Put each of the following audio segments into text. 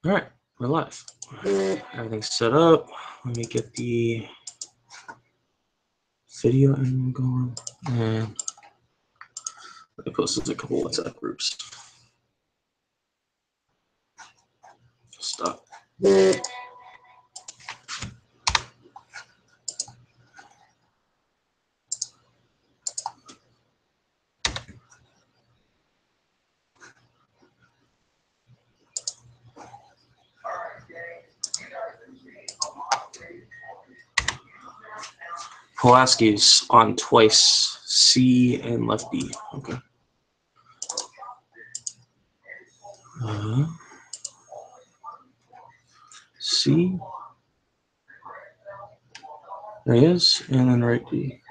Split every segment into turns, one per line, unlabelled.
All right, we're live. Everything's set up. Let me get the video and going. And let me post this in a couple WhatsApp groups. Stop. Pulaski's on twice, C and left B. Okay. C. There he is, and then right B.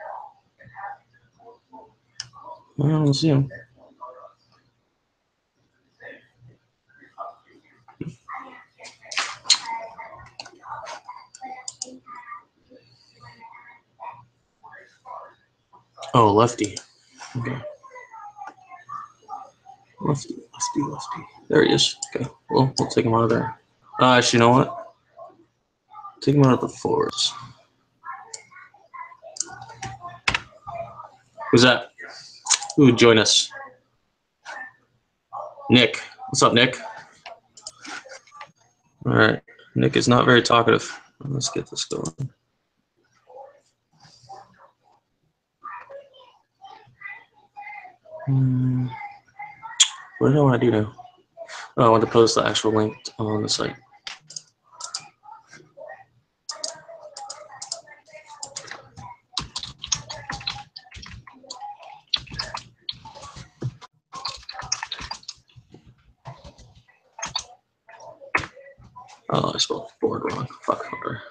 I don't see him. Oh, lefty. Okay. Lefty. There he is. Okay. Well, we'll take him out of there. Actually, you know what? Take him out of the forwards. Who's that? Who would join us? Nick. What's up, Nick? All right. Nick is not very talkative. Let's get this going. What do I want to do now? Oh, I want to post the actual link on the site. Oh, I spelled board wrong. Fuck. Whatever.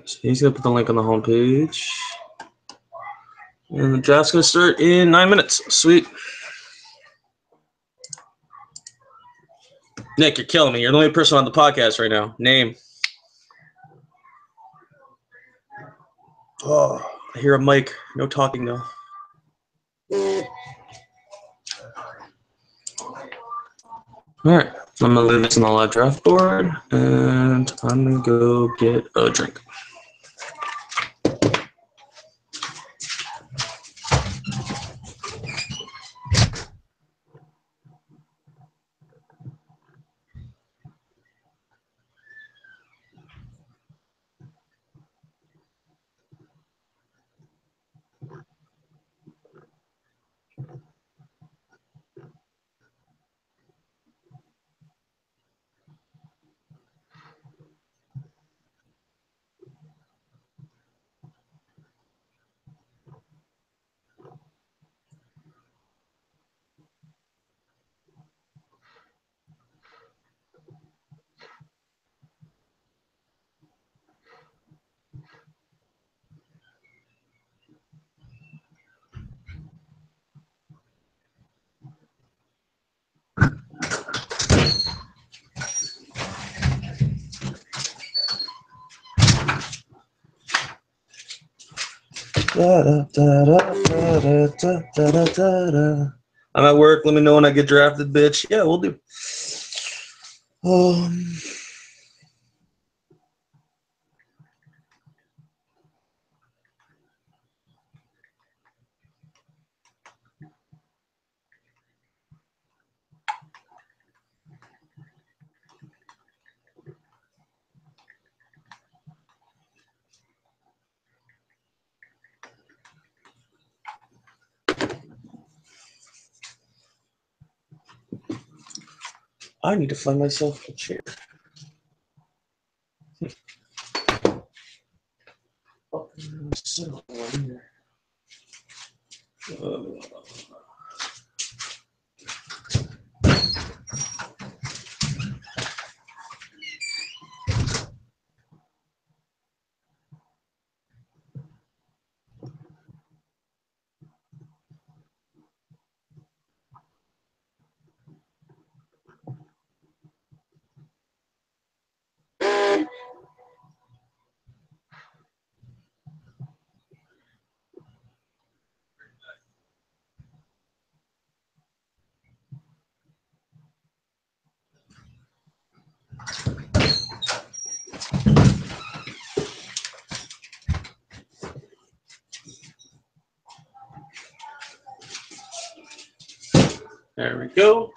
So he's gonna put the link on the home page, and the draft's gonna start in 9 minutes. Sweet. Nick, you're killing me. You're the only person on the podcast right now. Name. Oh, I hear a mic. No talking though. All right, I'm gonna leave this on the live draft board, and I'm gonna go get a drink. I'm at work. Let me know when I get drafted, bitch. Yeah, we'll do. I need to find myself a chair. There we go.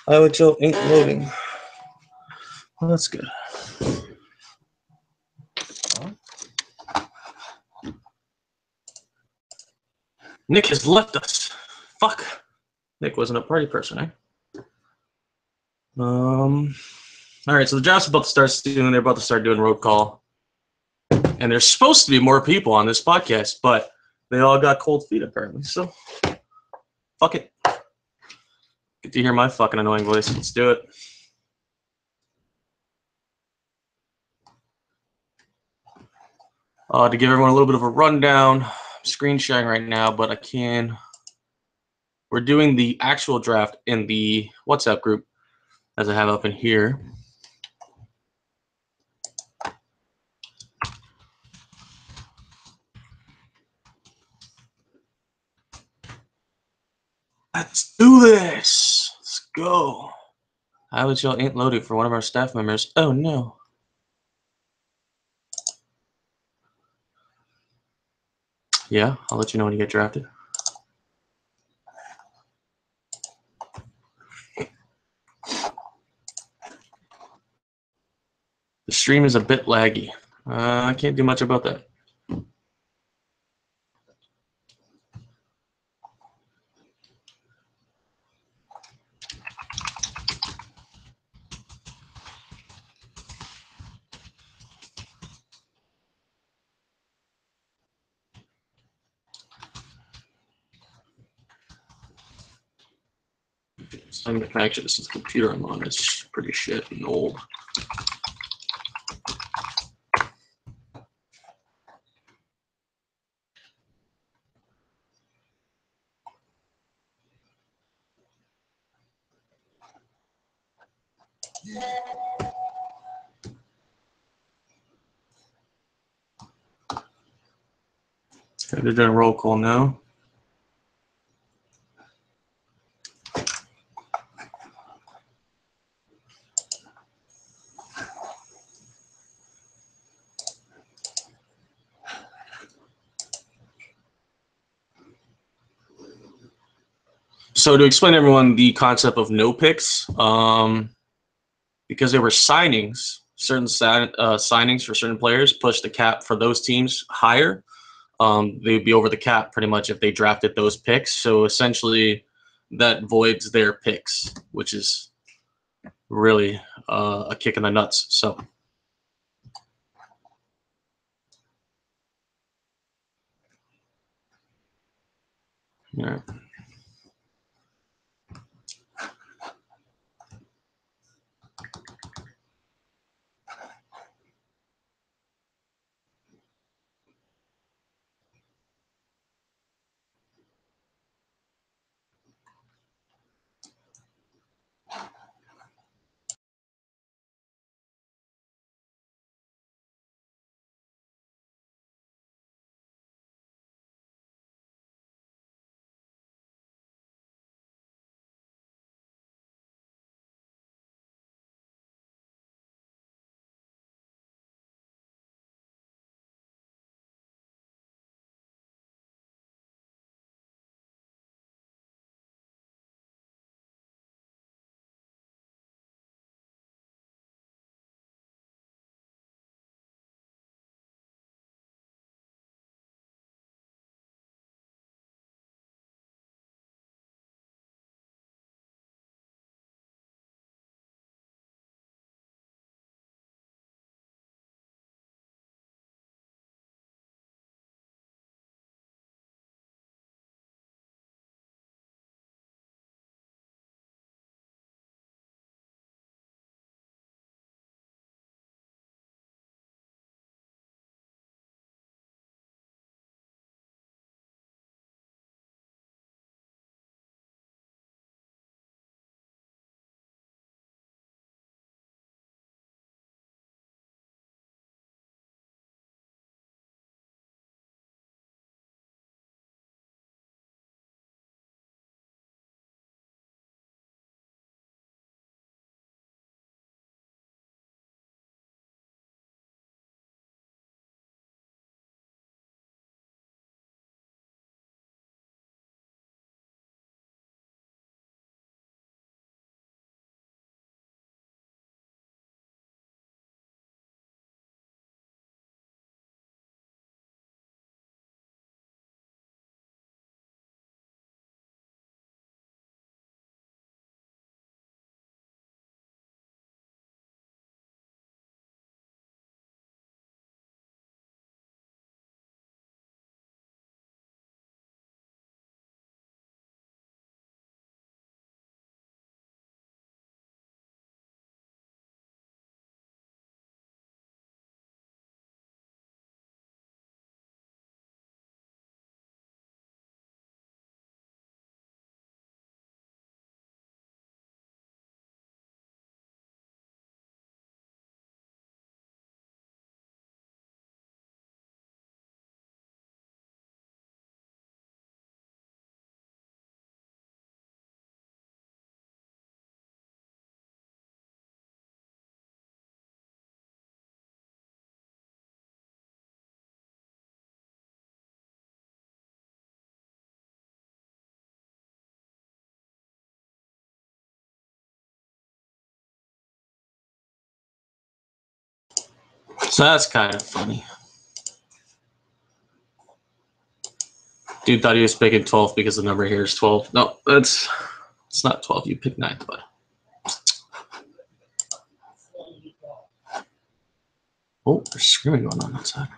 Iohl ain't loading. Well, that's good. Nick has left us. Fuck. Nick wasn't a party person, eh? All right, so the draft's about to start soon. They're about to start doing road call. And there's supposed to be more people on this podcast, but they all got cold feet apparently. So, fuck it. Get to hear my fucking annoying voice. Let's do it. To give everyone a little bit of a rundown, I'm screen sharing right now, but I can. We're doing the actual draft in the WhatsApp group, as I have up in here. Let's do this. Let's go. Iohl ain't loaded for one of our staff members. Oh no. Yeah, I'll let you know when you get drafted. The stream is a bit laggy. I can't do much about that. So I'm actually this is the computer I'm on. It's pretty shit and old. Okay, they're doing roll call now. So to explain to everyone the concept of no picks, because there were signings, certain signings for certain players pushed the cap for those teams higher. They'd be over the cap pretty much if they drafted those picks. So essentially, that voids their picks, which is really a kick in the nuts. So. Yeah. So that's kind of funny. Dude thought he was picking 12 because the number here is 12. No, it's not 12. You pick 9, but. Oh, there's screaming going on outside.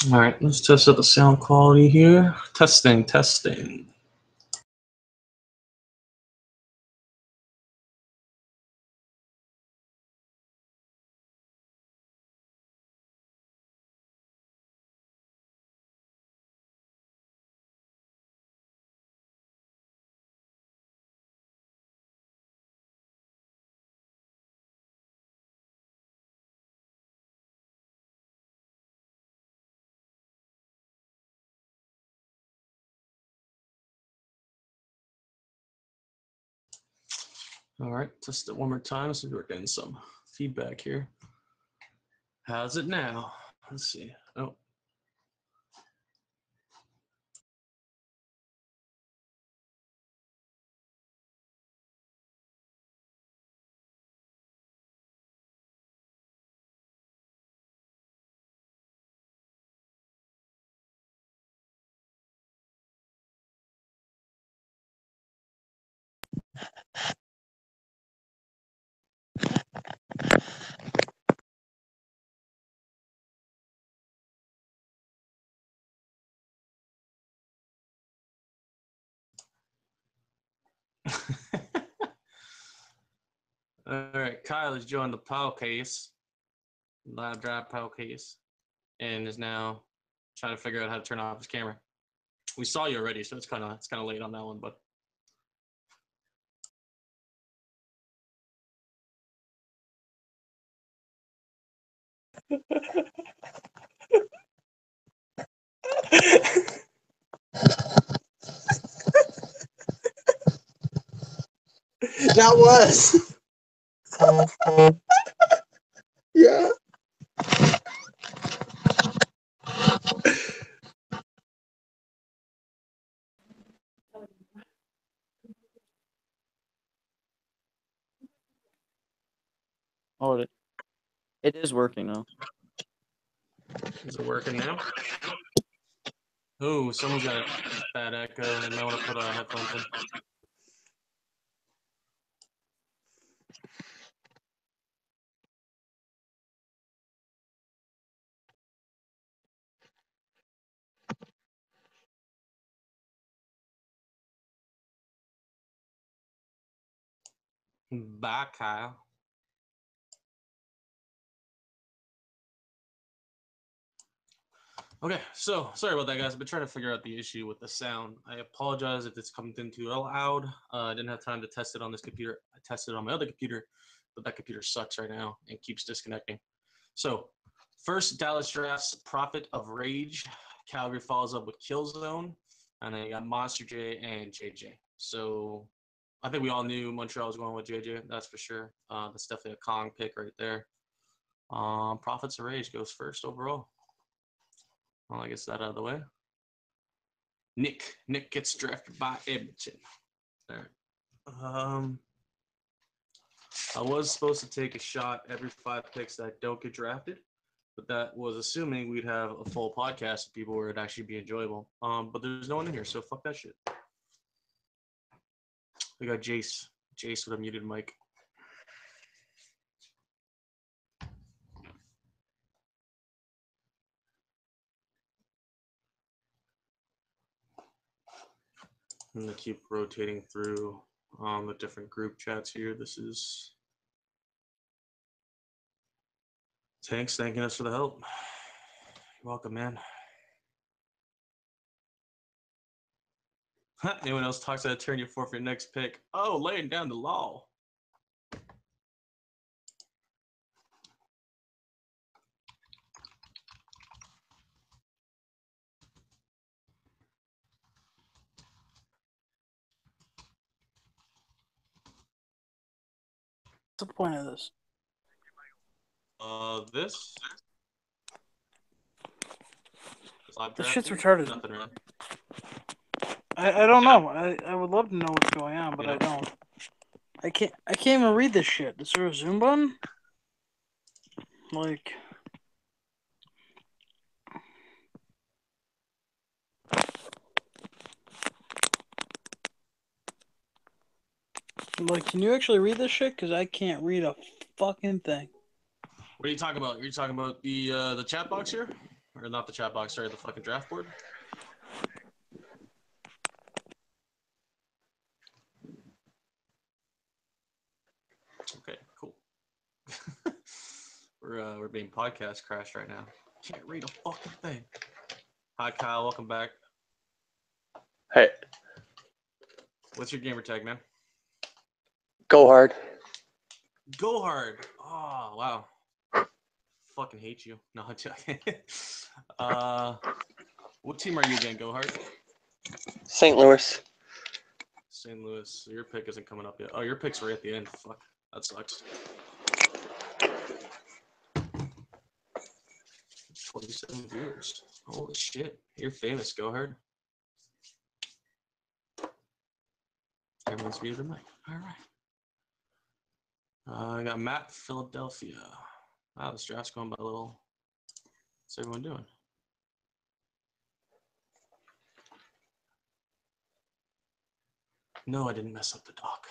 All right, let's test out the sound quality here. Testing, testing. All right, test it one more time. So we're getting some feedback here. How's it now? Let's see. Oh. All right, Kyle has joined the podcast, live drive podcast, and is now trying to figure out how to turn off his camera. We saw you already, so it's kind of late on that one, but.
That was. Yeah.
Oh, it is working now.
Is it working now? Oh, someone's got a bad echo. They might want to put headphones in. Bye, Kyle. Okay, so sorry about that, guys. I've been trying to figure out the issue with the sound. I apologize if it's coming in too loud. I didn't have time to test it on this computer. I tested it on my other computer, but that computer sucks right now and keeps disconnecting. So, first Dallas drafts Prophet of Rage. Calgary follows up with Killzone, and then you got Monster J and JJ. So, I think we all knew Montreal was going with JJ. That's for sure. That's definitely a Kong pick right there. Prophets of Rage goes first overall. Well, I guess that out of the way. Nick gets drafted by Edmonton. All right. I was supposed to take a shot every 5 picks that don't get drafted, but that was assuming we'd have a full podcast of people where it'd actually be enjoyable. But there's no one in here, so fuck that shit. We got Jace with a muted mic. I'm gonna keep rotating through the different group chats here. This is Tanks thanking us for the help. You're welcome, man. Anyone else talks about turn your 4 for your next pick? Oh, laying down the law.
What's the point of this?
This
This shit's retarded.
Nothing really.
I don't know. I would love to know what's going on, but I don't. I can't even read this shit. Is there a zoom button? Like can you actually read this shit? Because I can't read a fucking thing.
What are you talking about? Are you talking about the chat box here? Or not the chat box, sorry, the fucking draft board. Okay, cool. We're being podcast crashed right now. Can't read a fucking thing. Hi Kyle, welcome back.
Hey,
What's your gamer tag, man?
go hard.
Go hard. Oh wow. Fucking hate you. No, I'm joking. What team are you again? Go hard.
St. Louis.
St. Louis. Your pick isn't coming up yet. Oh, your pick's right at the end. Fuck. That sucks. 27 viewers. Holy shit. You're famous, Go hard. Everyone's muted tonight. All right. I got Matt, Philadelphia. Wow, this draft's going by a little. What's everyone doing? No, I didn't mess up the doc.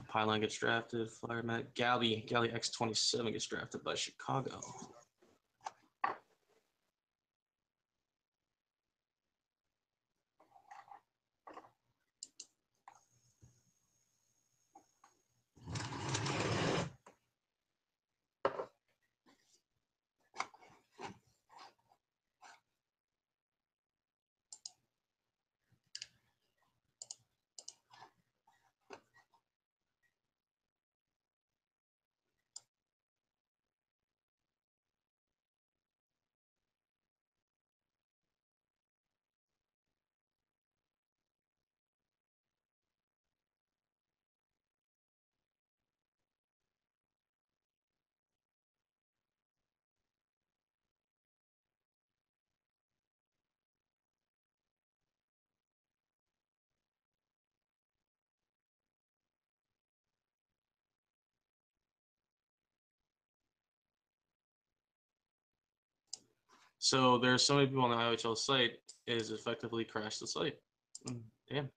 Pylon gets drafted. Flyer Matt. Gally X27 gets drafted by Chicago. So there's so many people on the IOHL site, is effectively crashed the site. Damn.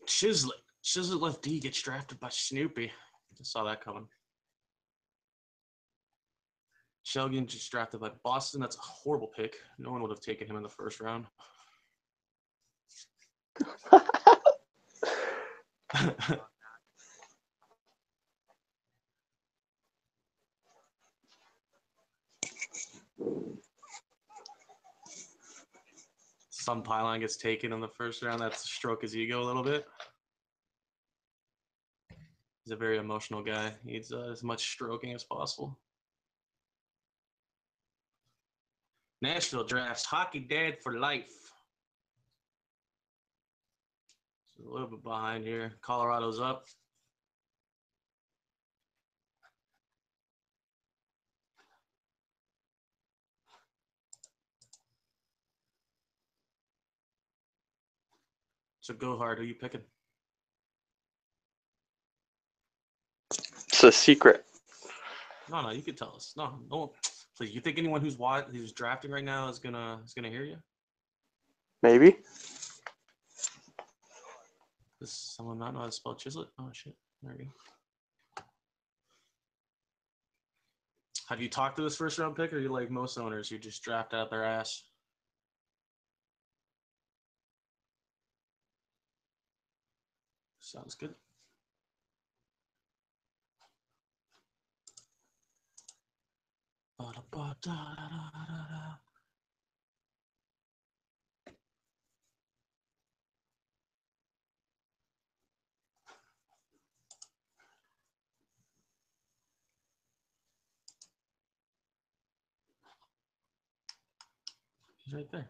Chislett left D gets drafted by Snoopy. I saw that coming. Shelgin gets drafted by Boston. That's a horrible pick. No one would have taken him in the first round. Some pylon gets taken in the first round. That's to stroke his ego a little bit. He's a very emotional guy. He needs as much stroking as possible. Nashville drafts hockey dad for life. So a little bit behind here. Colorado's up. So go hard. Who are you picking?
It's a secret.
No, you can tell us. No, please. You think anyone who's drafting right now is gonna hear you?
Maybe.
Does someone not know how to spell Chislett? Oh shit! There you go. Have you talked to this first round pick, or are you like most owners who just draft out their ass? Sounds good. He's right there.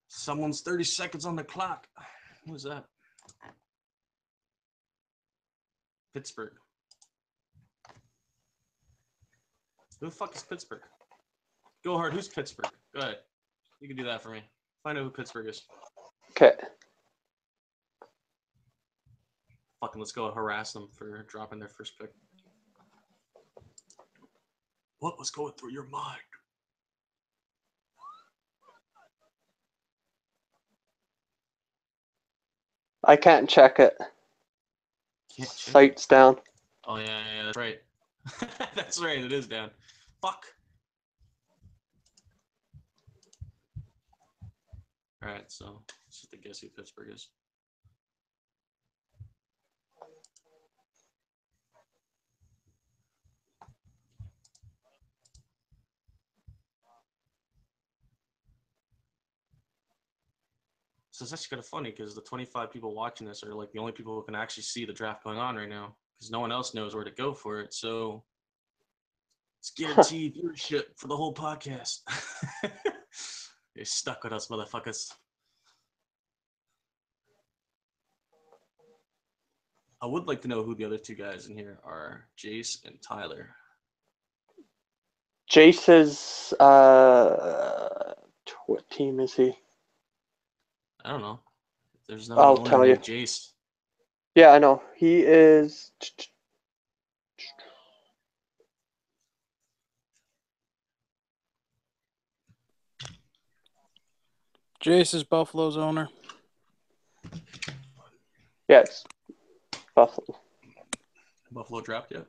Someone's 30 seconds on the clock. Who's that? Pittsburgh. Who the fuck is Pittsburgh? Go hard. Who's Pittsburgh? Go ahead. You can do that for me. Find out who Pittsburgh is.
Okay.
Fucking let's go harass them for dropping their first pick. What was going through your mind?
I can't check it.
Can't check it.
Site's down.
Oh yeah, that's right. That's right, it is down. Fuck. Alright, so let's just guess who Pittsburgh is. So it's actually kind of funny because the 25 people watching this are like the only people who can actually see the draft going on right now because no one else knows where to go for it. So it's guaranteed viewership for the whole podcast. You're stuck with us, motherfuckers. I would like to know who the other two guys in here are, Jace and Tyler.
Jace is, what team is he?
I don't know. There's no
I'll
owner
tell you.
named Jace.
Yeah, I know. He is.
Jace is Buffalo's owner.
Yes. Buffalo.
Buffalo dropped yet?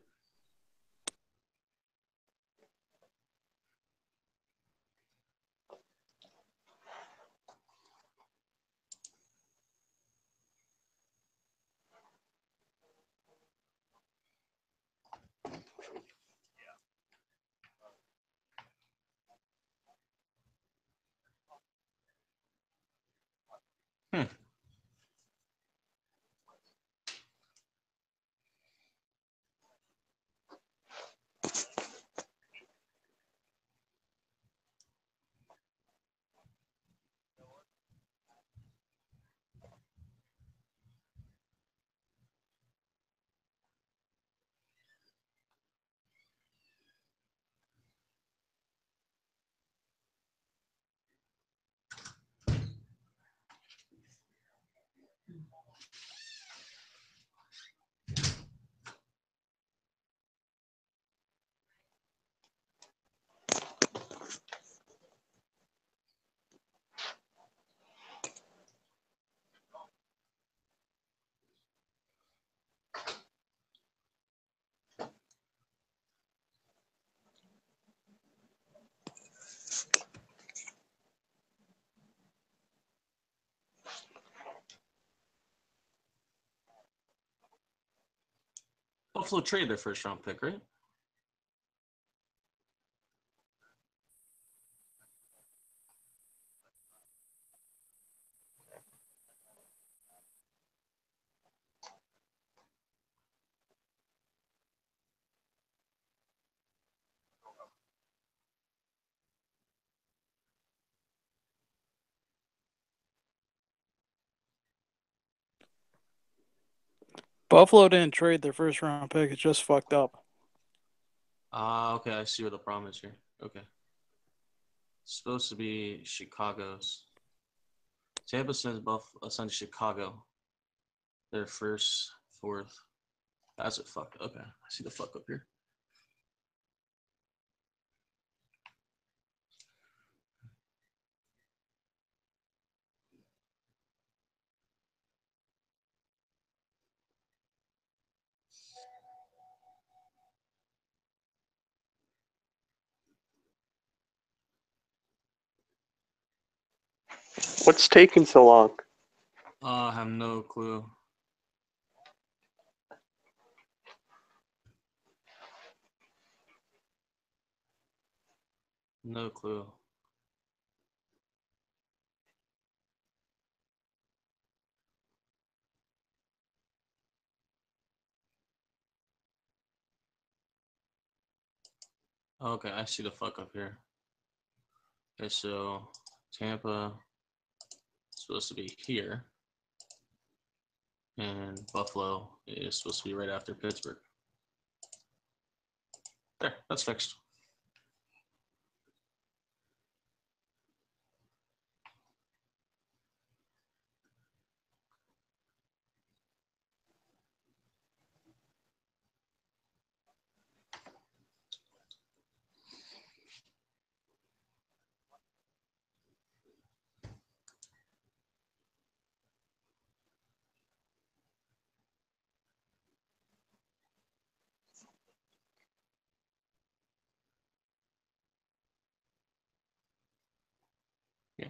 Buffalo traded their first round pick, right?
Buffalo didn't trade their first round pick. It's just fucked up.
Okay, I see what the problem is here. Okay. It's supposed to be Chicago's. Tampa sends Chicago their first, fourth. That's it. Fuck. Okay, I see the fuck up here.
What's taking so long?
I have no clue. No clue. Okay, I see the fuck up here. Okay, so Tampa is supposed to be here, and Buffalo is supposed to be right after Pittsburgh. There, that's fixed.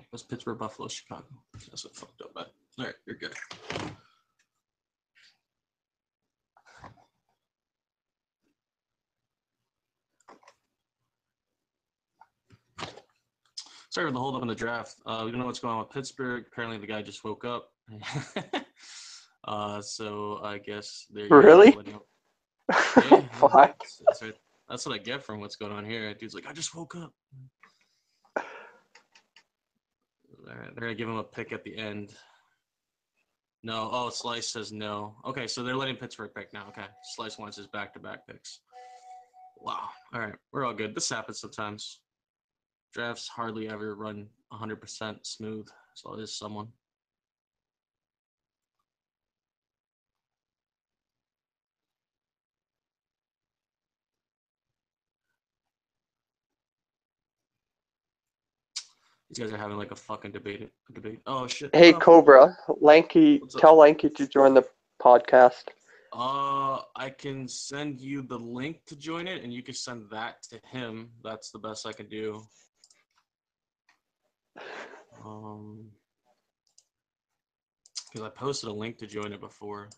It was Pittsburgh, Buffalo, Chicago. That's what fucked up. But all right, you're good. Sorry for the hold up in the draft. We don't know what's going on with Pittsburgh. Apparently, the guy just woke up. So I guess there you
Really?
go. Yeah,
Fuck.
that's what I get from what's going on here. Dude's like, I just woke up. All right, they're gonna give him a pick at the end. No, oh, Slice says no. Okay, so they're letting Pittsburgh pick now. Okay, Slice wants his back-to-back picks. Wow. All right, we're all good. This happens sometimes. Drafts hardly ever run 100% smooth, so there's someone. These guys are having like a fucking debate. Oh shit.
Hey,
Oh.
Cobra, Lanky,
What's up?
tell Lanky to join the podcast.
I can send you the link to join it, and you can send that to him. That's the best I can do. Because I posted a link to join it before.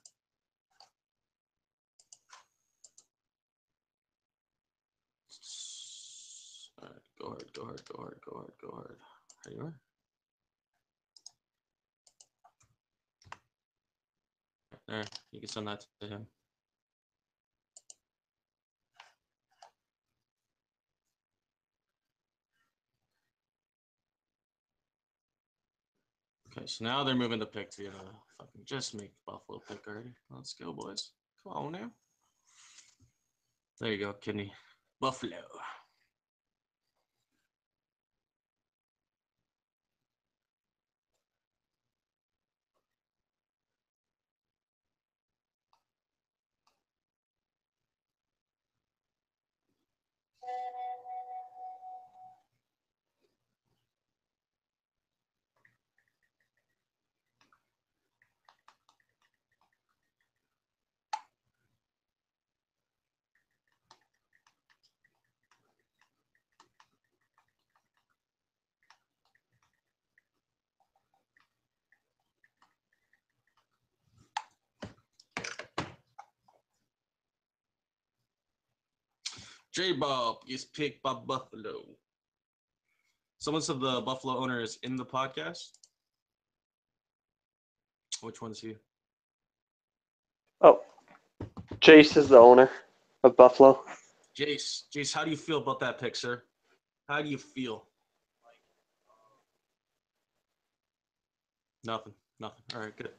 All right, go hard, go hard, go hard, go hard, go hard. There you are. There, you can send that to him. Okay, so now they're moving the pick to fucking just make Buffalo pick already. Let's go, boys. Come on now. There you go, kidney. Buffalo. J-Bob is picked by Buffalo. Someone said the Buffalo owner is in the podcast. Which one's he?
Oh, Jace is the owner of Buffalo.
Jace, how do you feel about that pick, sir? How do you feel? Nothing. All right, good.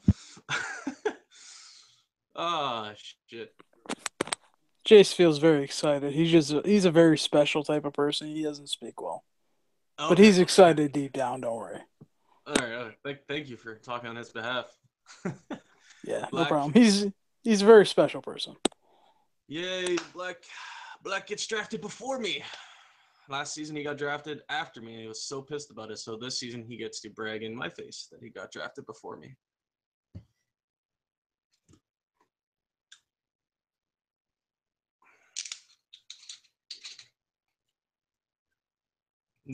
Ah, shit.
Jace feels very excited. He's a very special type of person. He doesn't speak well, but
Okay.
he's excited deep down. Don't worry.
All right. Thank you for talking on his behalf.
Yeah, no
Black.
problem. He's a very special person.
Yay, Black gets drafted before me. Last season he got drafted after me, and he was so pissed about it. So this season he gets to brag in my face that he got drafted before me.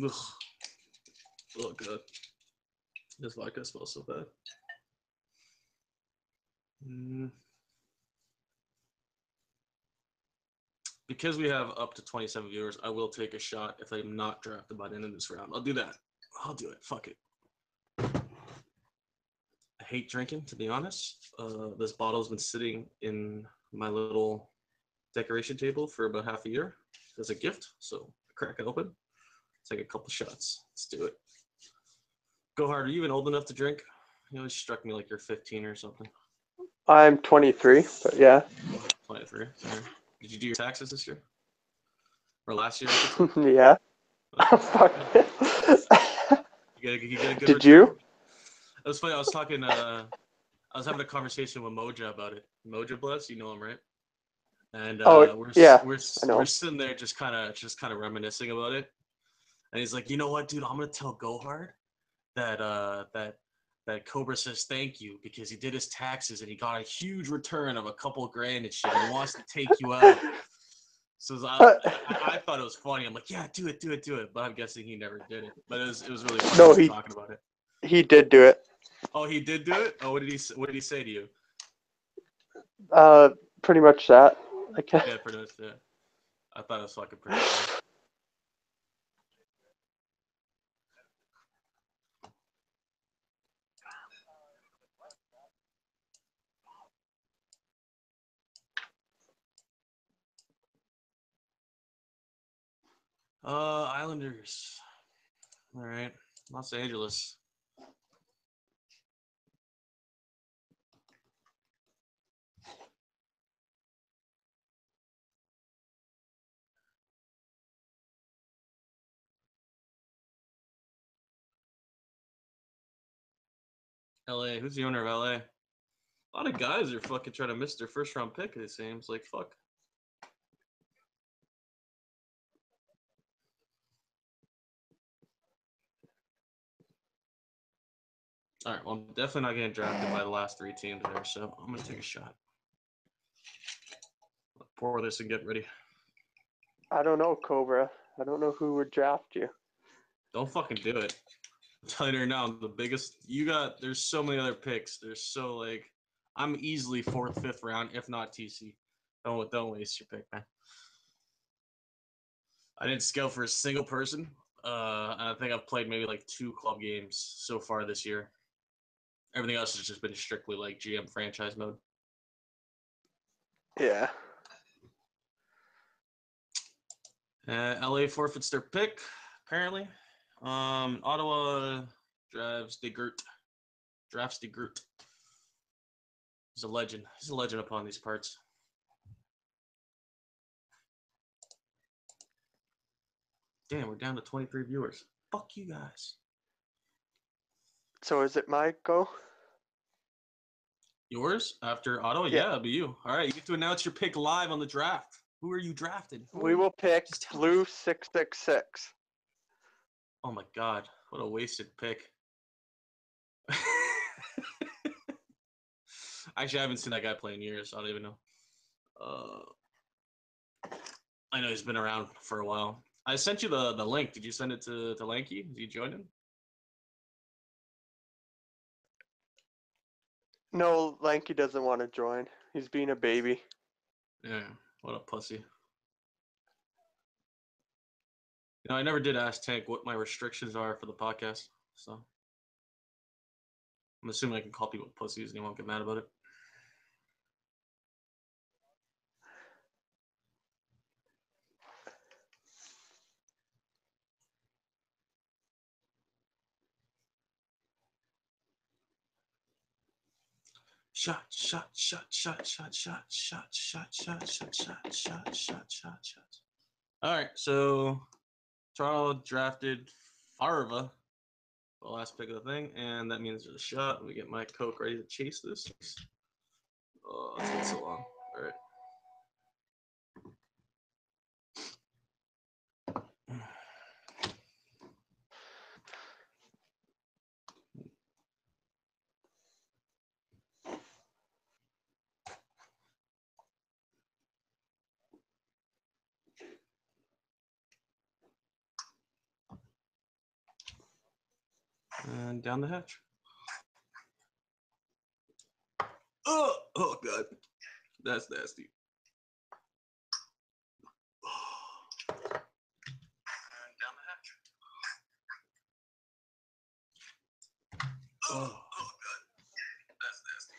Ugh. Oh god. This vodka smells so bad. Because we have up to 27 viewers, I will take a shot if I'm not drafted by the end of this round. I'll do that. I'll do it. Fuck it. I hate drinking, to be honest. This bottle's been sitting in my little decoration table for about half a year as a gift. So I crack it open. Take a couple shots. Let's do it. Go hard. Are you even old enough to drink? You always struck me like you're 15 or something.
I'm 23, but yeah.
23. Sorry. Did you do your taxes this year? Or last year?
Yeah. Fuck.
You get a good
Did
return?
you?
It was funny. I was talking. I was having a conversation with Moja about it. Moja Bless, you know him, right? And we're sitting there just kind of reminiscing about it. And he's like, you know what, dude? I'm gonna tell Gohard that Cobra says thank you because he did his taxes and he got a huge return of a couple grand and shit. And he wants to take you out. So I thought it was funny. I'm like, yeah, do it. But I'm guessing he never did it. But it was really funny.
No,
when we
he-
were talking about it.
He did do it.
Oh, he did do it. Oh, what did he say to you?
Pretty much that.
Yeah, pretty much. Yeah. I thought it was fucking pretty funny. Islanders. All right, Los Angeles. LA. Who's the owner of LA? A lot of guys are fucking trying to miss their first round pick, it seems. Like, fuck. All right, well, I'm definitely not getting drafted by the last three teams there, so I'm going to take a shot. Pour this and get ready.
I don't know, Cobra. I don't know who would draft you.
Don't fucking do it. I'm telling you right now, the biggest there's so many other picks. There's so like I'm easily 4th, 5th round, if not TC. Don't waste your pick, man. I didn't scout for a single person. And I think I've played maybe like 2 club games so far this year. Everything else has just been strictly like GM franchise mode.
Yeah.
LA forfeits their pick, apparently. Ottawa drafts DeGroot. He's a legend. He's a legend upon these parts. Damn, we're down to 23 viewers. Fuck you guys.
So is it my go?
Yours after Ottawa?
Yeah.
Yeah, it'll be you. All right, you get to announce your pick live on the draft. Who are you drafting?
We will pick
Just tell
Blue 666.
Oh my god, what a wasted pick. Actually, I haven't seen that guy play in years. So I don't even know. I know he's been around for a while. I sent you the link. Did you send it to Lanky? Did you join him?
No, Lanky doesn't want to join. He's being a baby.
Yeah, what a pussy. You know, I never did ask Tank what my restrictions are for the podcast, so I'm assuming I can call people pussies and he won't get mad about it. Shot. All right, so Toronto drafted Farva, the last pick of the thing, and that means there's a shot. Let me get my Coke ready to chase this. Oh, it's been so long. All right. And down the hatch. Oh god. That's nasty. And down the hatch. Oh god. That's nasty.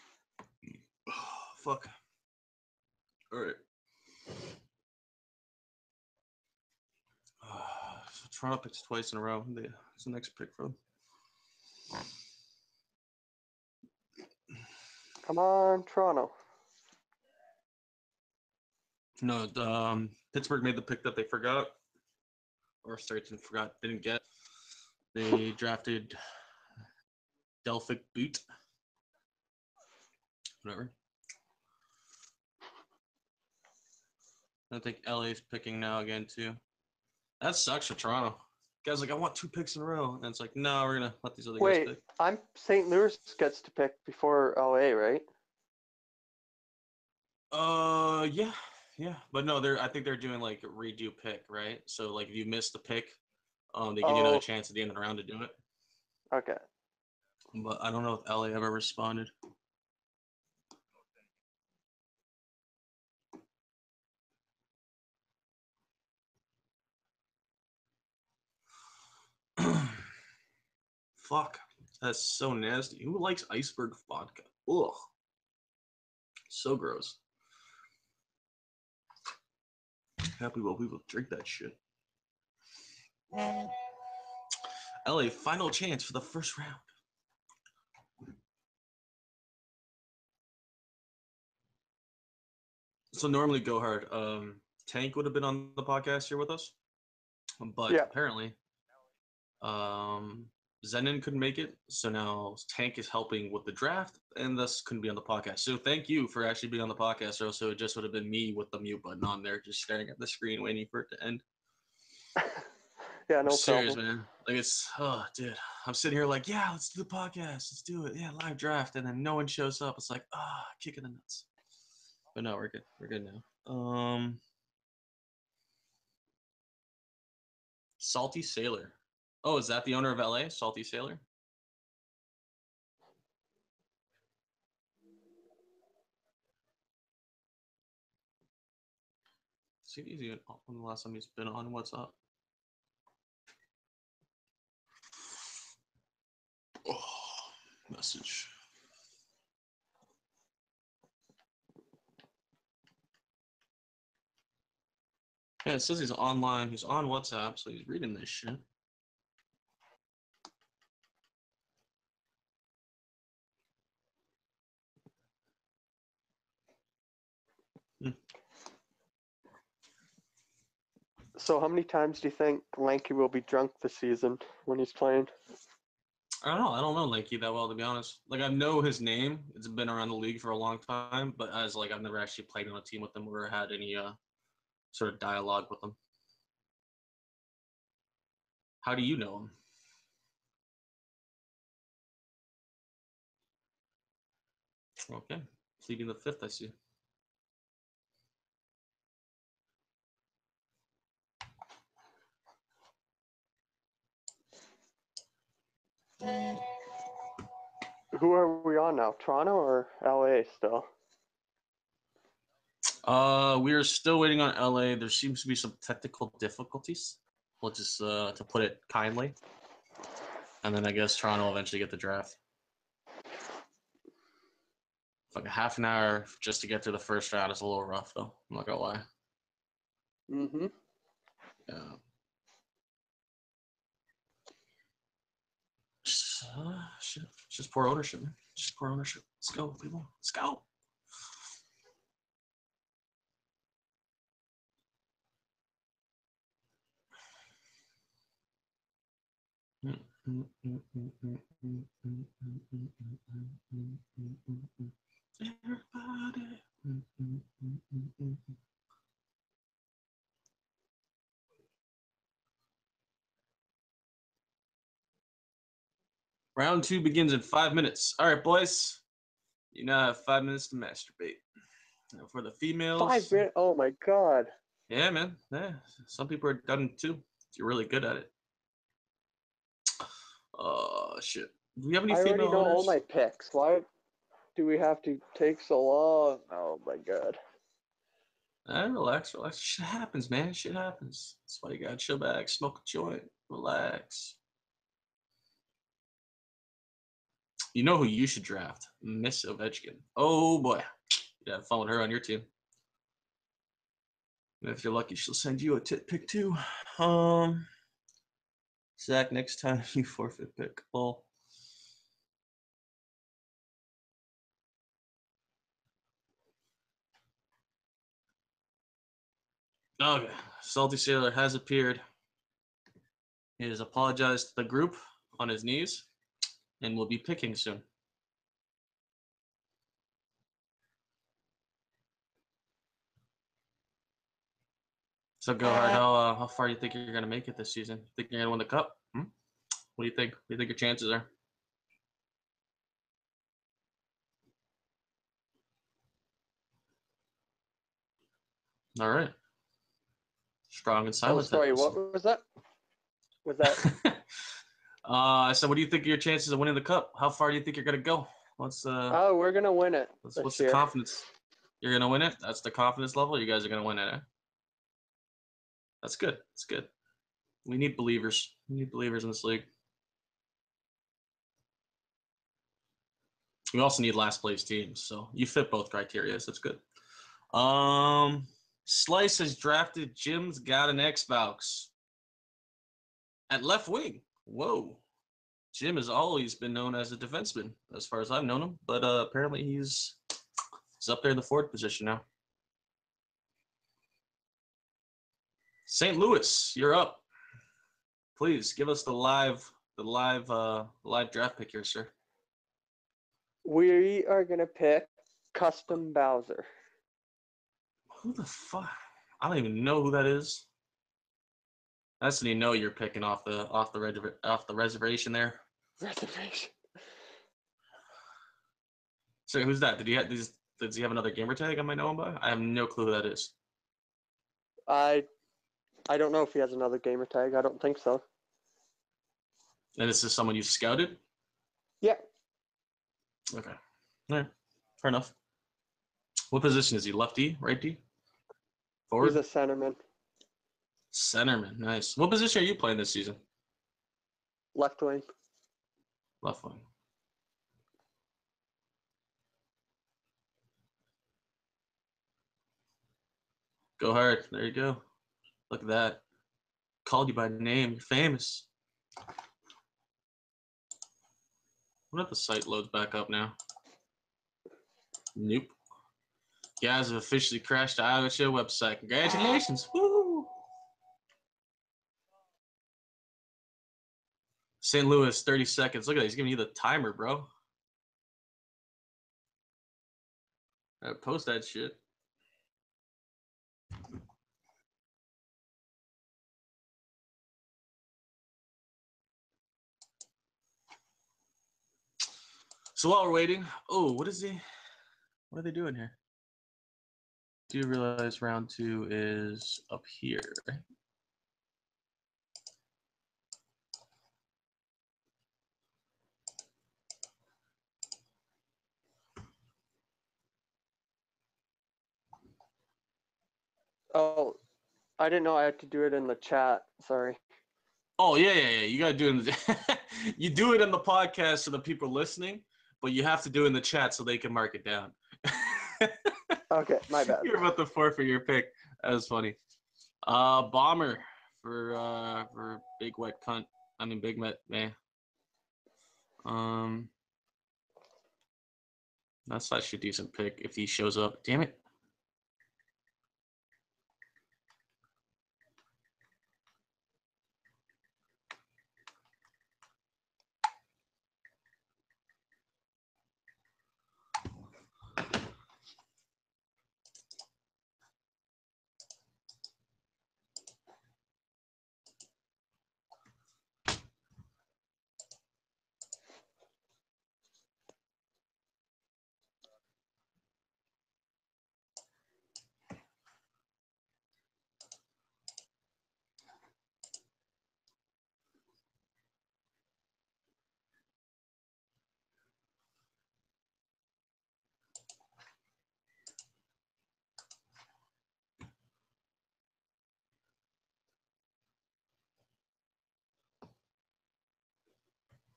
Oh, fuck. Alright. So Toronto picks twice in a row. It's the next pick for them.
Come on, Toronto.
No, Pittsburgh made the pick that they forgot, or didn't get. They drafted Delphic Boot. Whatever. I think LA's picking now again too. That sucks for Toronto. Guys, like I want 2 picks in a row, and it's like, no, we're gonna let these other guys
Wait,
pick.
I'm St. Louis gets to pick before LA, right?
Yeah. Yeah, but no, I think they're doing like a redo pick, right? So like if you miss the pick, they give you another
Oh,
chance at the end of the round to do it.
okay.
But I don't know if LA ever responded. Fuck, that's so nasty. Who likes iceberg vodka? Ugh, so gross. Happy well people drink that shit. LA, final chance for the first round. So normally Go Hard, Tank would have been on the podcast here with us, but
Yeah.
apparently, Zenon couldn't make it, so now Tank is helping with the draft, and thus couldn't be on the podcast. So thank you for actually being on the podcast, or else it just would have been me with the mute button on there, just staring at the screen, waiting for it to end.
Yeah,
I'm
no
serious,
problem.
man. Like dude. I'm sitting here like, yeah, let's do the podcast, let's do it, yeah, live draft, and then no one shows up. It's like, kick in the nuts. But no, we're good. We're good now. Salty Sailor. Oh, is that the owner of LA? Salty Sailor? See if he's even when the last time he's been on. What's up? Oh, message. Yeah, it says he's online. He's on WhatsApp, so he's reading this shit.
So how many times do you think Lanky will be drunk this season when he's playing?
I don't know Lanky that well, to be honest. Like, I know his name. It's been around the league for a long time, but I've never actually played on a team with him or had any sort of dialogue with him. How do you know him? Okay, pleading the fifth, I see.
Who are we on now? Toronto or LA still?
We are still waiting on LA. There seems to be some technical difficulties. We'll just to put it kindly. And then I guess Toronto will eventually get the draft. It's like a half an hour just to get through the first round is a little rough, though. I'm not gonna lie.
Mm-hmm.
Yeah. Just poor ownership, man. Just poor ownership. Let's go, people. Let's go. Everybody. Round 2 begins in 5 minutes. All right, boys. You now have 5 minutes to masturbate. Now for the females.
5 minutes? Oh my god.
Yeah, man. Yeah. Some people are done too. You're really good at it. Oh, shit. Do we have any
I already
female
know all
owners?
my picks. Why do we have to take so long? Oh my god.
Relax. Shit happens, man. Shit happens. That's why you gotta chill back, smoke a joint, relax. You know who you should draft? Miss Ovechkin. Oh boy. You have fun with her on your team. And if you're lucky, she'll send you a tit pick too. Zach, next time you forfeit pick. Well, okay. Salty Sailor has appeared. He has apologized to the group on his knees and will be picking soon. So go hard. How far do you think you're gonna make it this season? Think you're gonna win the cup? What do you think? What do you think your chances are? All right. Strong and
Oh,
silent.
sorry. What was that? Was that?
So what do you think are your chances of winning the cup? How far do you think you're gonna go? What's
Oh, we're gonna win it
what's
this
the
year.
confidence? You're gonna win it. That's the confidence level. You guys are gonna win it. Eh? That's good. That's good. We need believers. We need believers in this league. We also need last place teams. So you fit both criteria. So that's good. Slice has drafted Jim's got an Xbox at left wing. Whoa. Jim has always been known as a defenseman, as far as I've known him, but apparently he's up there in the forward position now. St. Louis, you're up. Please give us the live draft pick here, sir.
We are gonna pick Custom Bowser.
Who the fuck? I don't even know who that is. That's when you know you're picking off the reservation there.
Reservation.
So who's that? Does he have another gamer tag I might know him by? I have no clue who that is.
I don't know if he has another gamer tag. I don't think so.
And this is someone you scouted?
Yeah.
Okay. All right. Fair enough. What position is he? Left D? Right D? Forward?
He's a centerman.
Centerman. Nice. What position are you playing this season?
Left wing.
Left wing. Go hard. There you go. Look at that. Called you by name. You're famous. What if the site loads back up now? Nope. You guys have officially crashed the Iohl website. Congratulations. Woo! St. Louis, 30 seconds. Look at that. He's giving you the timer, bro. Post that shit. So while we're waiting, what are they doing here? Do you realize round 2 is up here?
Oh, I didn't know I had to do it in the chat. Sorry.
Oh yeah. You gotta do it. You do it in the podcast so the people listening, but you have to do it in the chat so they can mark it down.
Okay, my bad.
You're about to forfeit your pick. That was funny. Bomber for big wet cunt. I mean big met man. That's actually a decent pick if he shows up. Damn it.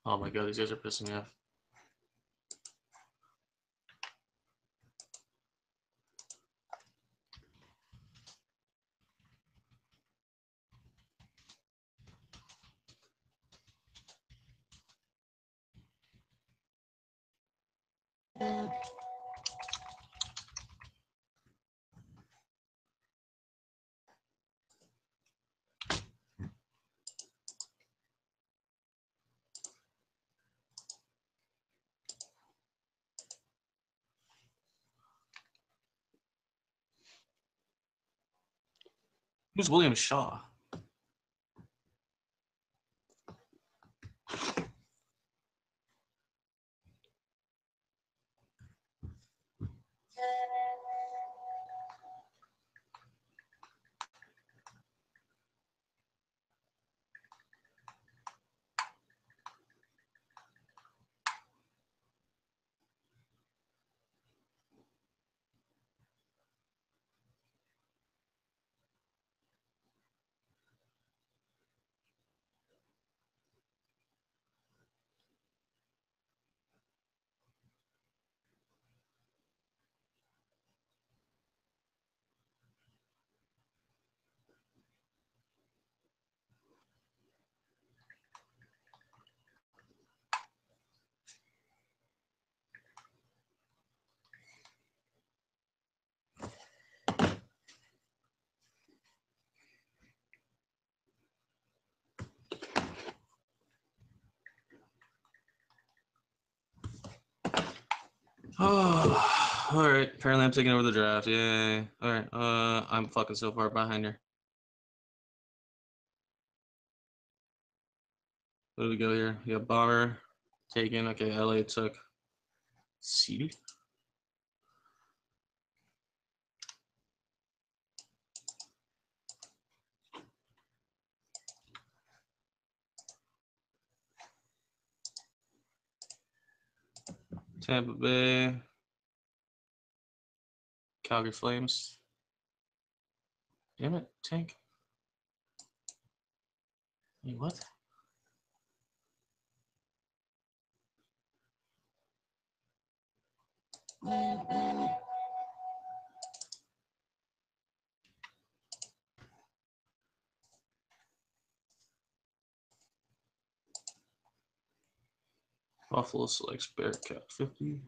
Oh my god, these guys are pissing me off. Who's William Shaw? Oh, all right. Apparently, I'm taking over the draft. Yay! All right. I'm fucking so far behind here. Where do we go here? We got Bomber taken. Okay, LA took CD. Tampa Bay. Calgary Flames. Damn it, Tank. Wait, what? Buffalo selects Bearcat 50.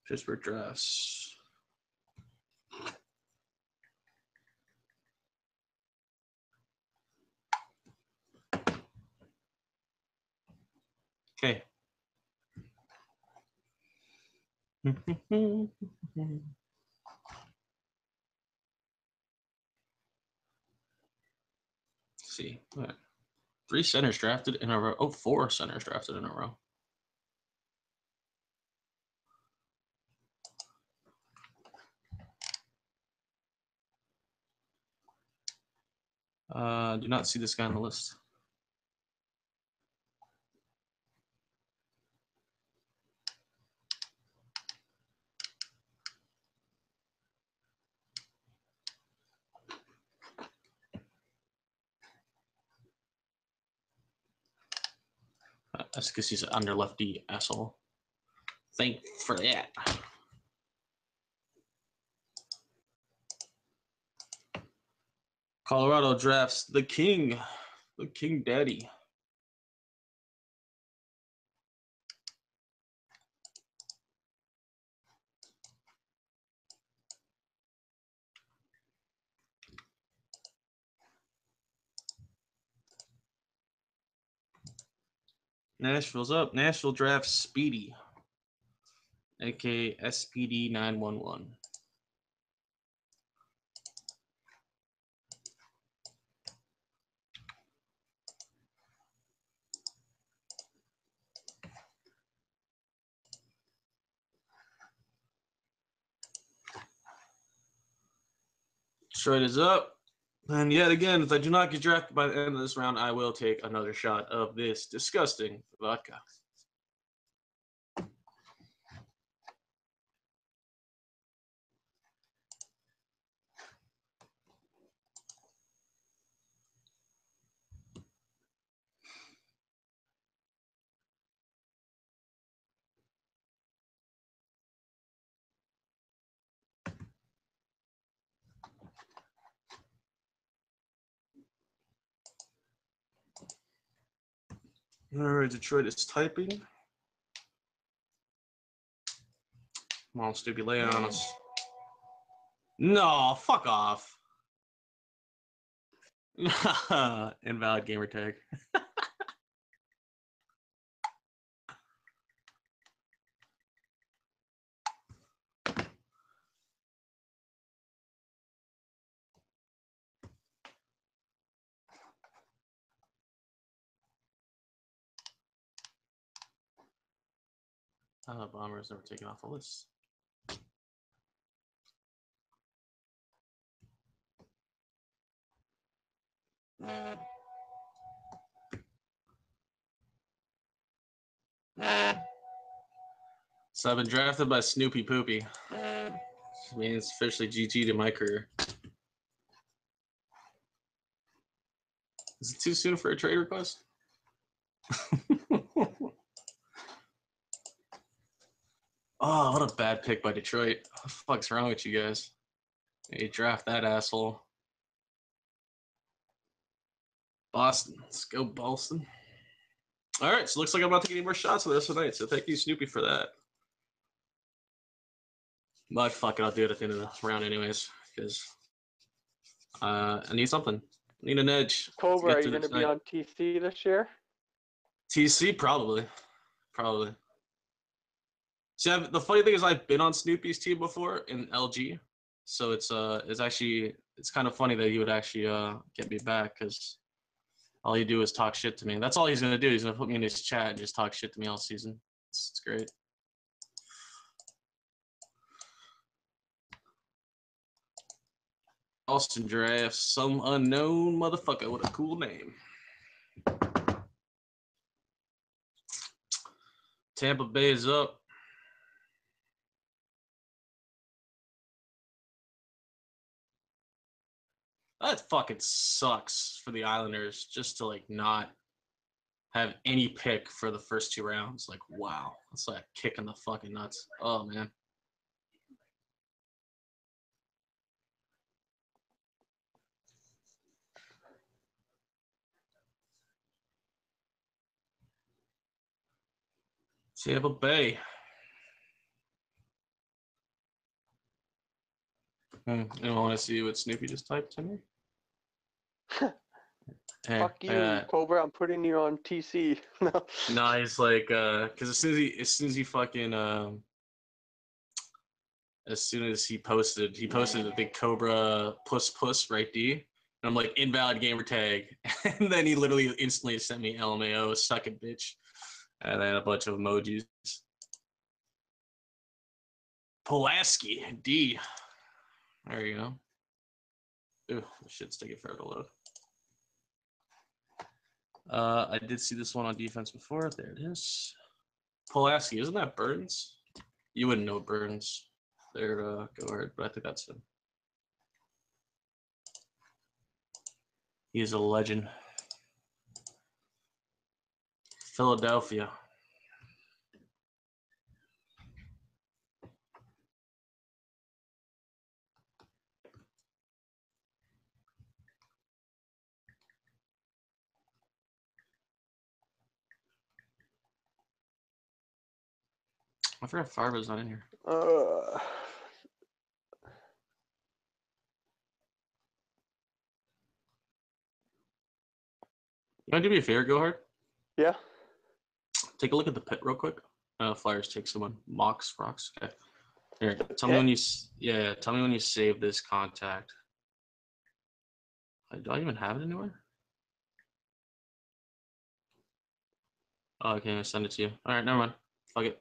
Pittsburgh drafts. Okay. See. All right. 3 centers drafted in a row. Oh, 4 centers drafted in a row. Do not see this guy on the list. That's because he's an under lefty asshole. Thank for that. Colorado drafts the King Daddy. Nashville's up. Nashville drafts Speedy, aka SPD 911. Detroit is up. And yet again, if I do not get drafted by the end of this round, I will take another shot of this disgusting vodka. All right, Detroit is typing. Come on, stupid, lay it on us. No, fuck off. Invalid gamer tag. Bomber is never taken off the list. So I've been drafted by Snoopy Poopy. Which means officially GG to my career. Is it too soon for a trade request? Oh, what a bad pick by Detroit. What the fuck's wrong with you guys? Hey, draft that asshole. Boston. Let's go, Boston. All right, so looks like I'm not taking any more shots for the rest of the night, so thank you, Snoopy, for that. But fuck it, I'll do it at the end of the round anyways. because I need something. I need an edge.
Cobra,
Get
are
to
you
the
going to be
tonight.
on TC this year?
TC probably. See, the funny thing is I've been on Snoopy's team before in LG, so it's kind of funny that he would actually get me back because all he do is talk shit to me. That's all he's gonna do. He's gonna put me in his chat and just talk shit to me all season. It's great. Austin drafts some unknown motherfucker with a cool name. Tampa Bay is up. That fucking sucks for the Islanders just to like not have any pick for the first 2 rounds. Like, wow. That's like a kick in the fucking nuts. Oh, man. Tampa Bay. You don't want to see what Snoopy just typed to me? Hey,
Fuck you, Cobra. I'm putting you on TC. No.
No, he's like, because as soon as he fucking, as soon as he posted a big Cobra puss right D, and I'm like invalid gamer tag, and then he literally instantly sent me LMAO, suck it, bitch, and then a bunch of emojis. Pulaski D. There you go. Ooh, this shit's taking forever to load. I did see this one on defense before. There it is. Pulaski, isn't that Burns? You wouldn't know Burns. There, go ahead, but I think that's him. He is a legend. Philadelphia. I forgot Farva's not in here. You want to do me a favor, go hard?
Yeah.
Take a look at the pit real quick. Flyers take someone. Mox rocks. Okay. Here, tell me
pit?
when you. Yeah, tell me when you save this contact. Do I even have it anywhere? Oh, okay, I send it to you. All right, never mind. Fuck it.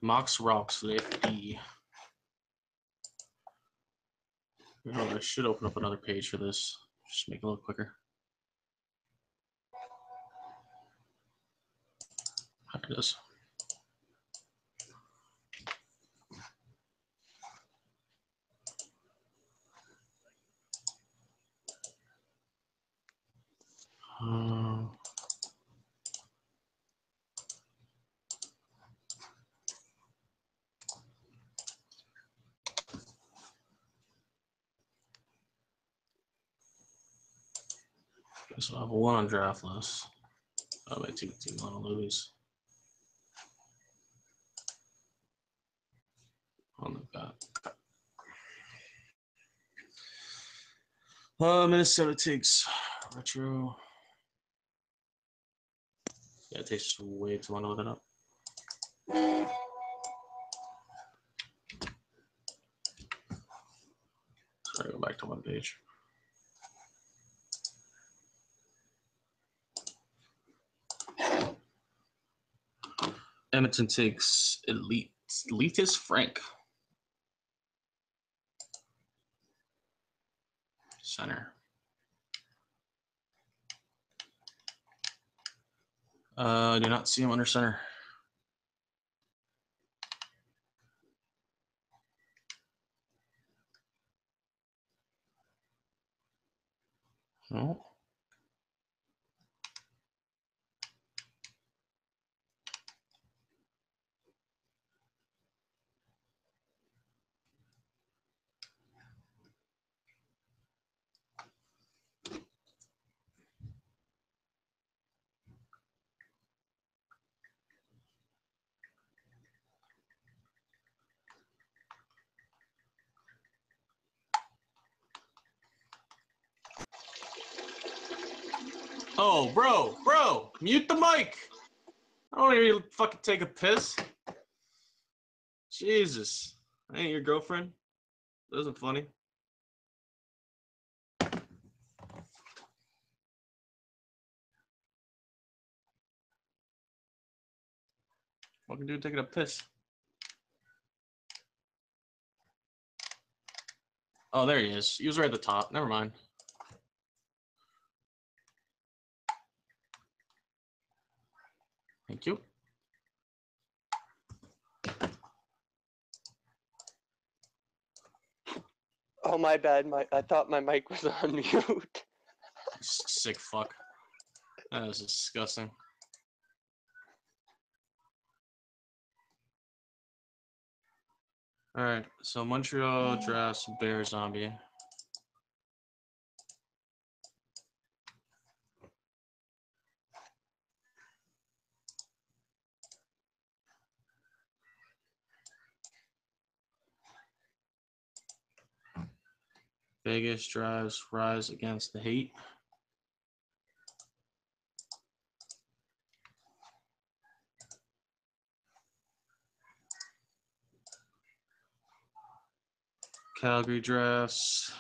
Mox rocks lefty. Oh, I should open up another page for this. Just make it a little quicker. There it is. So I have one on draft list. Oh, my team on lose. On the bat. Minnesota takes retro. Yeah, it takes way too long to load it up. Sorry, go back to one page. Edmonton takes Elias Frank. Center. I do not see him under center. No. Oh, bro, mute the mic. I don't hear you fucking take a piss. Jesus. I ain't your girlfriend. That isn't funny. Fucking dude taking a piss. Oh, there he is. He was right at the top. Never mind. Thank you.
Oh, my bad. I thought my mic was on mute.
Sick fuck. That is disgusting. All right, so Montreal drafts Bear Zombie. Vegas drives Rise Against the Hate. Calgary drafts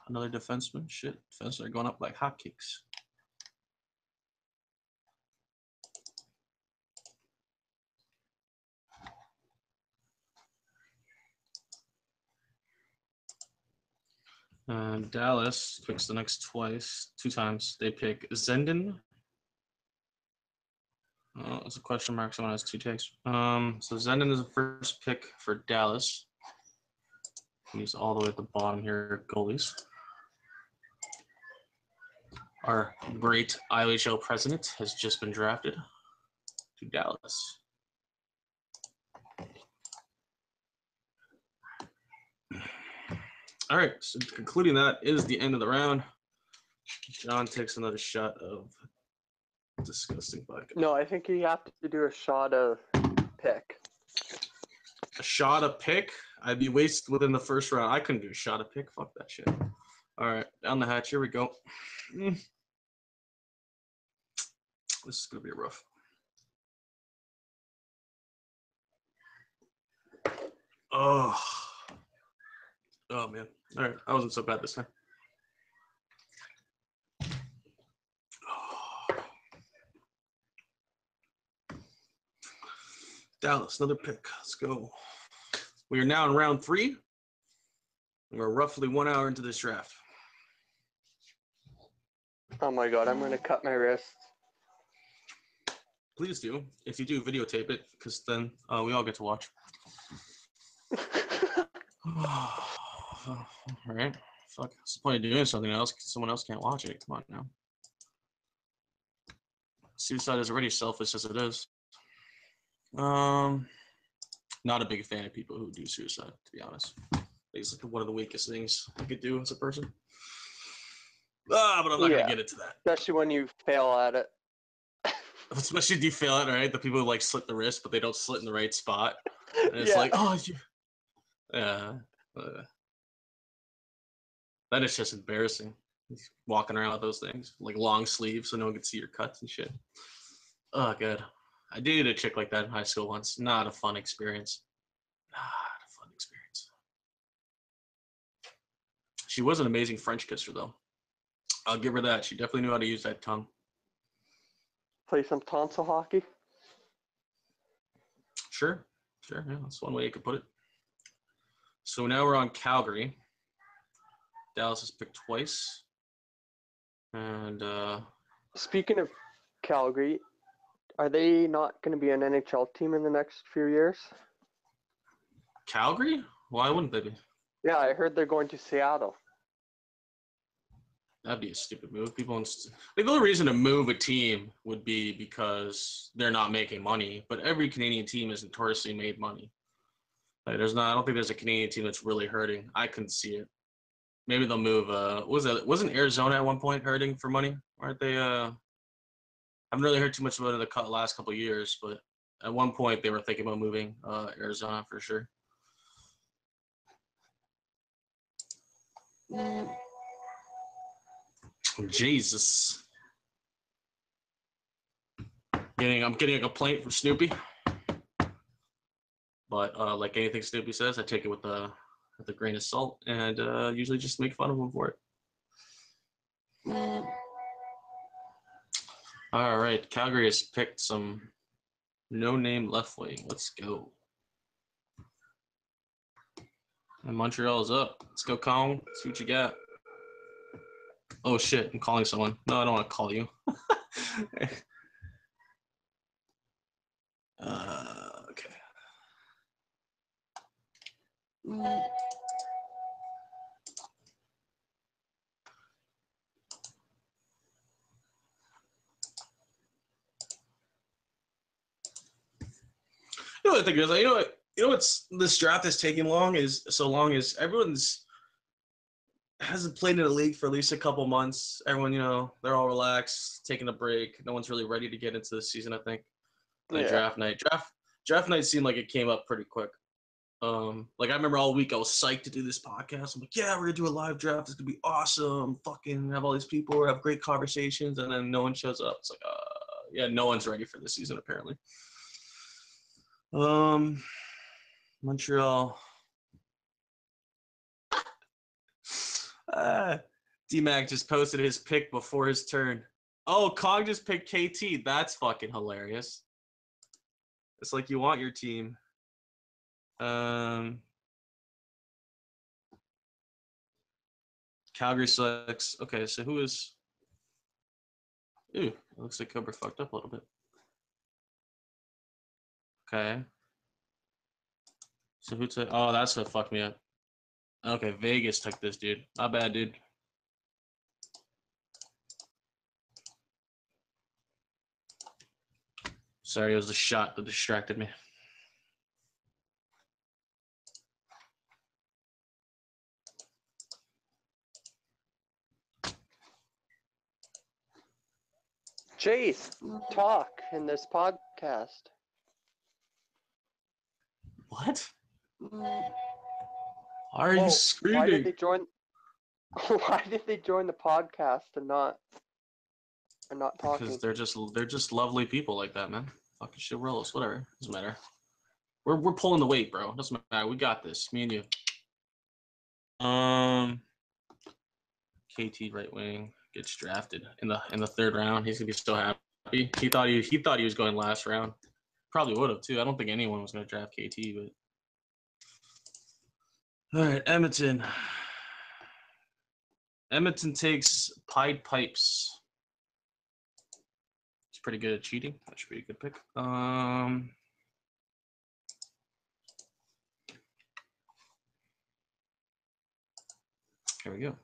another defenseman. Shit, defensemen are going up like hotcakes. And Dallas picks the next two times. They pick Zenden. Oh, it's a question mark. Someone has two takes. So Zenden is the first pick for Dallas. He's all the way at the bottom here, goalies. Our great Iohl president has just been drafted to Dallas. All right, so concluding that is the end of the round. John takes another shot of disgusting vodka.
No, I think you have to do a shot of pick.
A shot of pick? I'd be wasted within the first round. I couldn't do a shot of pick. Fuck that shit. All right, down the hatch. Here we go. This is going to be rough. Oh, man. All right, I wasn't so bad this time. Dallas, another pick. Let's go. We are now in round 3. We're roughly 1 hour into this draft.
Oh my god, I'm gonna cut my wrist.
Please do. If you do, videotape it, because then we all get to watch. All right. Fuck. What's the point of doing something else? Someone else can't watch it. Come on now. Suicide is already selfish as it is. Not a big fan of people who do suicide, to be honest. It's like one of the weakest things you could do as a person. But I'm not gonna get into that.
Especially when you fail at it.
Especially if you fail it, right? The people who like slit the wrist, but they don't slit in the right spot. And it's like, yeah. That is just embarrassing. Walking around with those things, like long sleeves, so no one can see your cuts and shit. Oh, good. I dated a chick like that in high school once. Not a fun experience. Not a fun experience. She was an amazing French kisser, though. I'll give her that. She definitely knew how to use that tongue.
Play some tonsil hockey?
Sure. Yeah, that's one way you could put it. So now we're on Calgary. Dallas has picked twice. And
speaking of Calgary, are they not going to be an NHL team in the next few years?
Calgary? Why wouldn't they be?
Yeah, I heard they're going to Seattle.
That'd be a stupid move. People, like, the only reason to move a team would be because they're not making money. But every Canadian team has notoriously made money. Like, I don't think there's a Canadian team that's really hurting. I couldn't see it. Maybe they'll move. Wasn't Arizona at one point hurting for money? Aren't they? I haven't really heard too much about it the last couple of years, but at one point they were thinking about moving Arizona for sure. Jesus. I'm getting a complaint from Snoopy. But like anything Snoopy says, I take it with a grain of salt, and usually just make fun of him for it. All right, Calgary has picked some no-name left wing. Let's go. And Montreal is up. Let's go, Kong. See what you got. Oh shit! I'm calling someone. No, I don't want to call you. Okay. You know what the thing is? You know what? You know what's this draft is taking long is so long is everyone's hasn't played in the league for at least a couple months. Everyone, they're all relaxed, taking a break. No one's really ready to get into the season. I think like draft night seemed like it came up pretty quick. Like I remember all week I was psyched to do this podcast. I'm like, yeah, we're gonna do a live draft. It's gonna be awesome. Fucking have all these people, have great conversations, and then no one shows up. It's like, yeah, no one's ready for this season apparently. Montreal. D-Mac just posted his pick before his turn. Oh, Kong just picked KT. That's fucking hilarious. It's like you want your team. Calgary sucks. Okay, so who is... Ooh, it looks like Cobra fucked up a little bit. Okay. So who took... Oh, that's what fucked me up. Okay, Vegas took this, dude. Not bad, dude. Sorry, it was the shot that distracted me.
Chase, talk in this podcast.
What? Why are you
Why did
screaming?
they join? Why did they join the podcast and not talking?
Because they're just lovely people like that, man. Fucking shit, rolls, whatever. Doesn't matter. We're pulling the weight, bro. Doesn't matter. We got this. Me and you. KT right wing gets drafted in the third round. He's gonna be so happy. He thought he was going last round. Probably would have too. I don't think anyone was gonna draft KT, but all right, Edmonton. Edmonton takes Pied Pipes. He's pretty good at cheating. That should be a good pick. Here we go.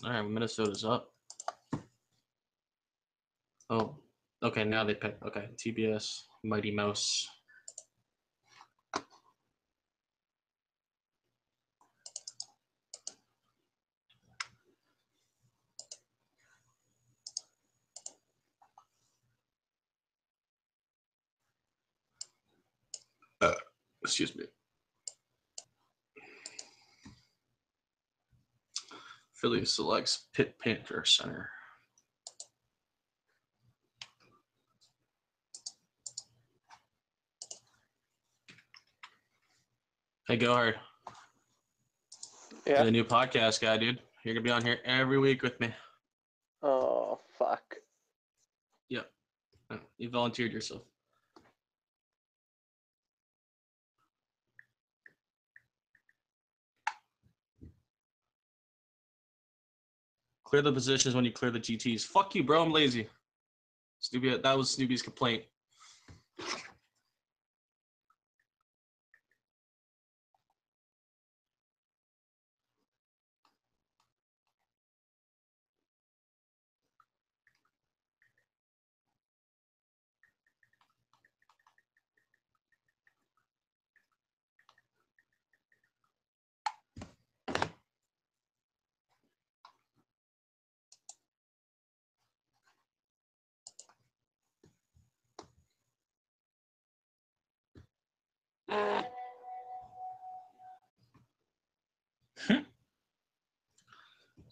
All right, Minnesota's up. Oh, okay. Now they pick. Okay, TBS, Mighty Mouse. Excuse me. Philly selects Pitt Panther center. Hey, go hard.
Yeah.
You're the new podcast guy, dude. You're gonna be on here every week with me.
Oh fuck.
Yep. You volunteered yourself. Clear the positions when you clear the GTs. Fuck you, bro. I'm lazy. Snoopy, that was Snoopy's complaint.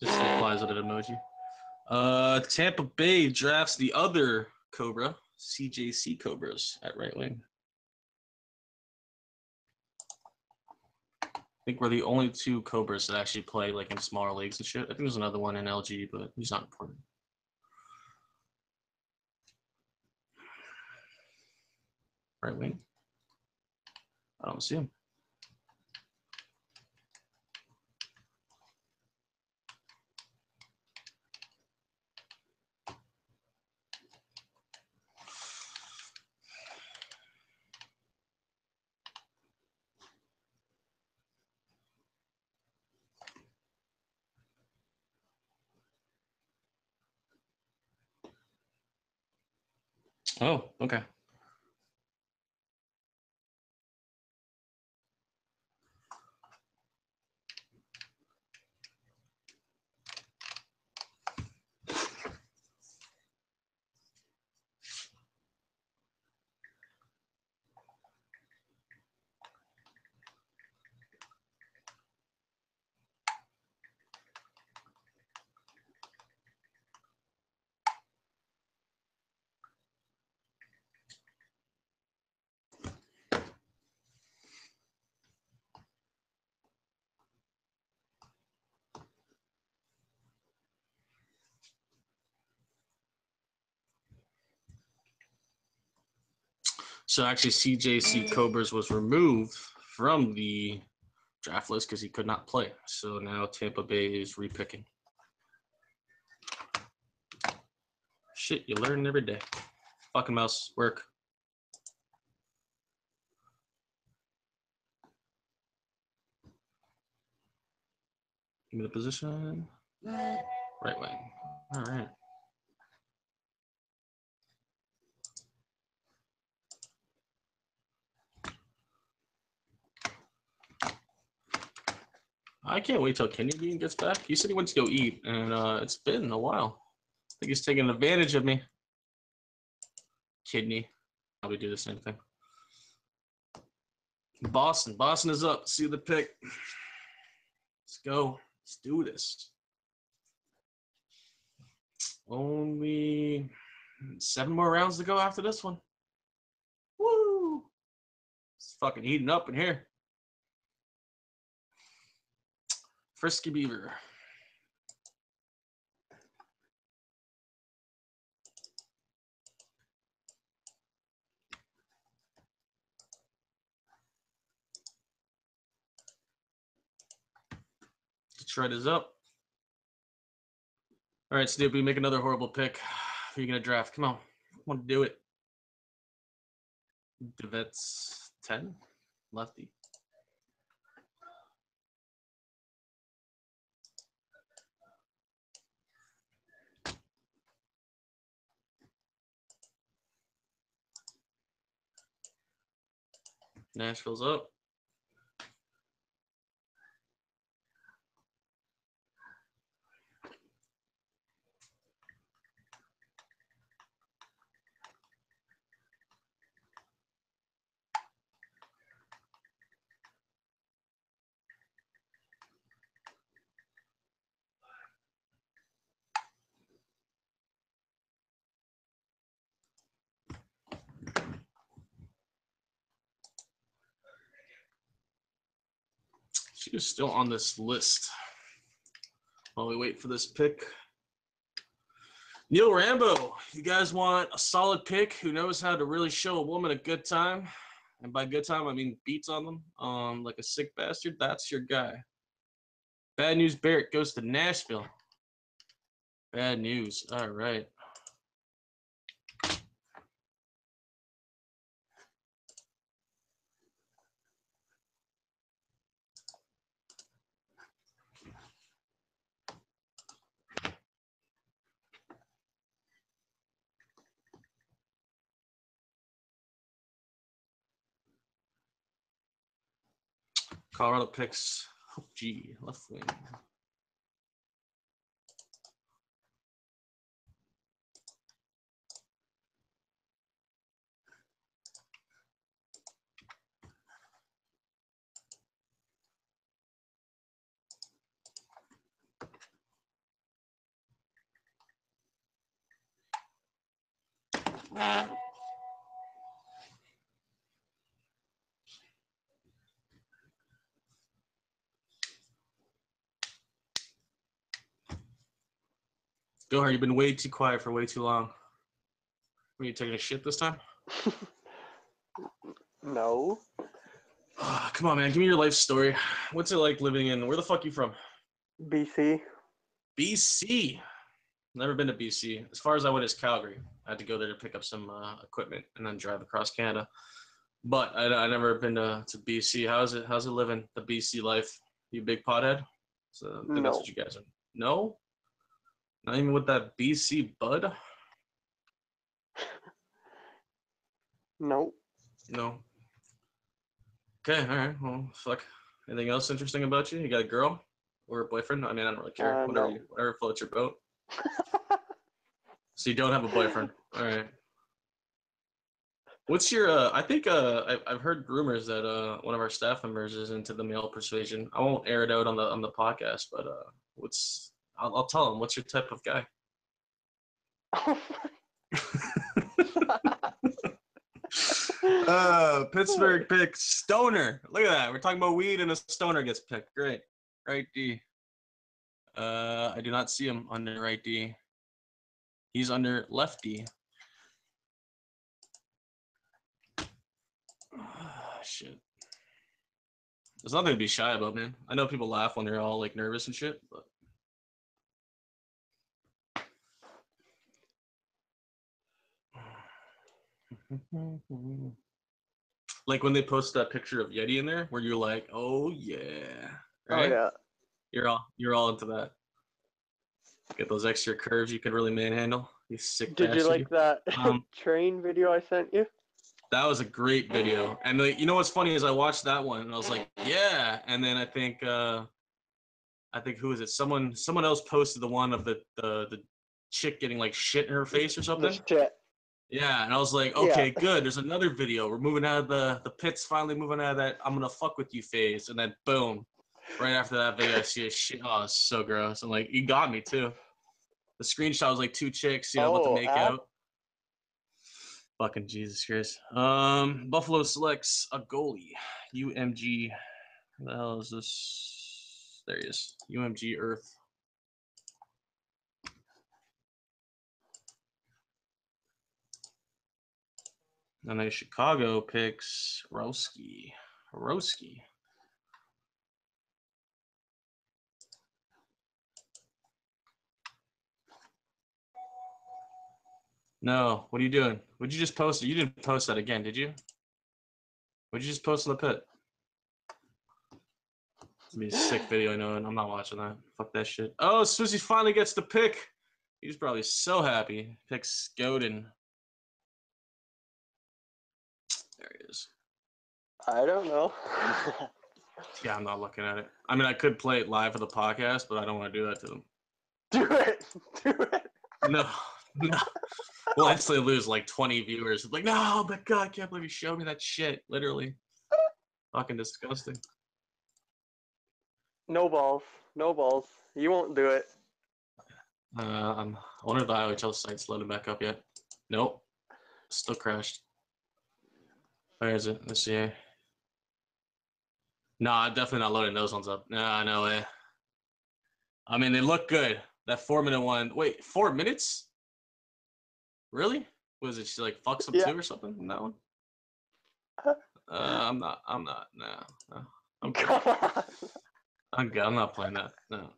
Just replies with an emoji. Tampa Bay drafts the other Cobra, CJC Cobras at right wing. I think we're the only 2 Cobras that actually play like in smaller leagues and shit. I think there's another one in LG, but he's not important. Right wing. I don't see him. Oh, okay. So actually, CJC Cobras was removed from the draft list because he could not play. So now Tampa Bay is repicking. Shit, you learn every day. Fucking mouse, work. Give me the position. Right wing. All right. I can't wait till Kenny Bean gets back. He said he went to go eat, and it's been a while. I think he's taking advantage of me. Kidney. Probably do the same thing. Boston. Boston is up. See the pick. Let's go. Let's do this. Only 7 more rounds to go after this one. Woo! It's fucking heating up in here. Frisky Beaver. Detroit is up. All right, Snoopy, make another horrible pick. Who are you going to draft? Come on. I want to do it. Devet's 10. Lefty. Nashville's up. She is still on this list while we wait for this pick. Neil Rambo, you guys want a solid pick who knows how to really show a woman a good time? And by good time, I mean beats on them like a sick bastard. That's your guy. Bad news, Barrett goes to Nashville. Bad news. All right. Colorado picks G, left wing. Go ahead. You've been way too quiet for way too long. Were you taking a shit this time?
No.
Come on, man. Give me your life story. What's it like living in... Where the fuck you from?
BC.
BC. Never been to BC. As far as I went is Calgary. I had to go there to pick up some equipment and then drive across Canada. But I never been to BC. How's it living, the BC life? You big pothead? So I think that's what you guys are. No? Not even with that BC bud?
No.
No. Okay, all right. Well, fuck. Anything else interesting about you? You got a girl or a boyfriend? I mean, I don't really care.
No.
Whatever floats your boat. So you don't have a boyfriend. All right. What's your? I think I've heard rumors that one of our staff members is into the male persuasion. I won't air it out on the podcast, but I'll tell him. What's your type of guy? Pittsburgh picks stoner. Look at that. We're talking about weed and a stoner gets picked. Great. Right D. I do not see him under right D. He's under left D. Shit. There's nothing to be shy about, man. I know people laugh when they're all like nervous and shit, but like when they post that picture of Yeti in there, where you're like, "Oh yeah," right?
Oh
You're all into that. Get those extra curves you can really manhandle. You sick
Did
bastard.
you like that train video I sent you?
That was a great video, and like, you know what's funny is I watched that one and I was like, "Yeah," and then I think who is it? Someone else posted the one of the chick getting like shit in her face or something.
The shit.
Yeah, and I was like, okay, good. There's another video. We're moving out of the pits, finally moving out of that I'm gonna fuck with you phase. And then boom. Right after that video, I see a shit. Oh, it's so gross. I'm like, you got me too. The screenshot was like two chicks, about to make out. Fucking Jesus Christ. Buffalo selects a goalie. UMG. Who the hell is this? There he is. UMG Earth. And then Chicago picks Roski. No, what are you doing? What'd you just post? You didn't post that again, did you? What'd you just post in the pit? It's gonna be a sick video, I know, and I'm not watching that. Fuck that shit. Oh, Swizzy finally gets the pick. He's probably so happy. Picks Godin. There he is.
I don't know.
Yeah, I'm not looking at it. I mean, I could play it live for the podcast, but I don't want to do that to them.
Do it.
No. We'll instantly lose like 20 viewers. Like, no, but God, I can't believe you showed me that shit. Literally. Fucking disgusting.
No balls. You won't do it.
I wonder if the IOHL site's loaded back up yet. Nope. Still crashed. Where is it? Let's see. Nah, definitely not loading those ones up. Nah, no way. I mean, they look good. That 4-minute one. Wait, 4 minutes? Really? Was it she like fucks up too or something in that one? I'm not. No. I'm good. I'm good. I'm not playing that. No.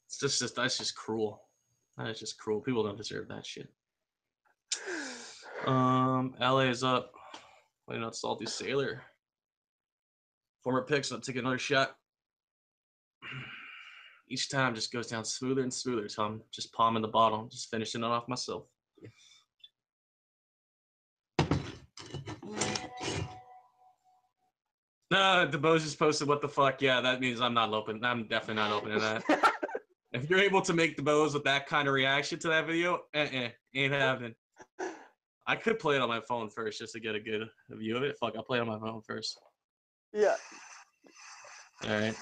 It's just that's just cruel. That is just cruel. People don't deserve that shit. LA is up. Waiting on Salty Sailor. Former picks, not taking another shot. Each time just goes down smoother and smoother, so I'm just palming the bottle, just finishing it off myself. No, DeBose just posted, what the fuck? Yeah, that means I'm not open. I'm definitely not opening that. If you're able to make DeBose with that kind of reaction to that video, ain't happening. I could play it on my phone first just to get a good view of it. Fuck, I'll play it on my phone first.
Yeah.
All right.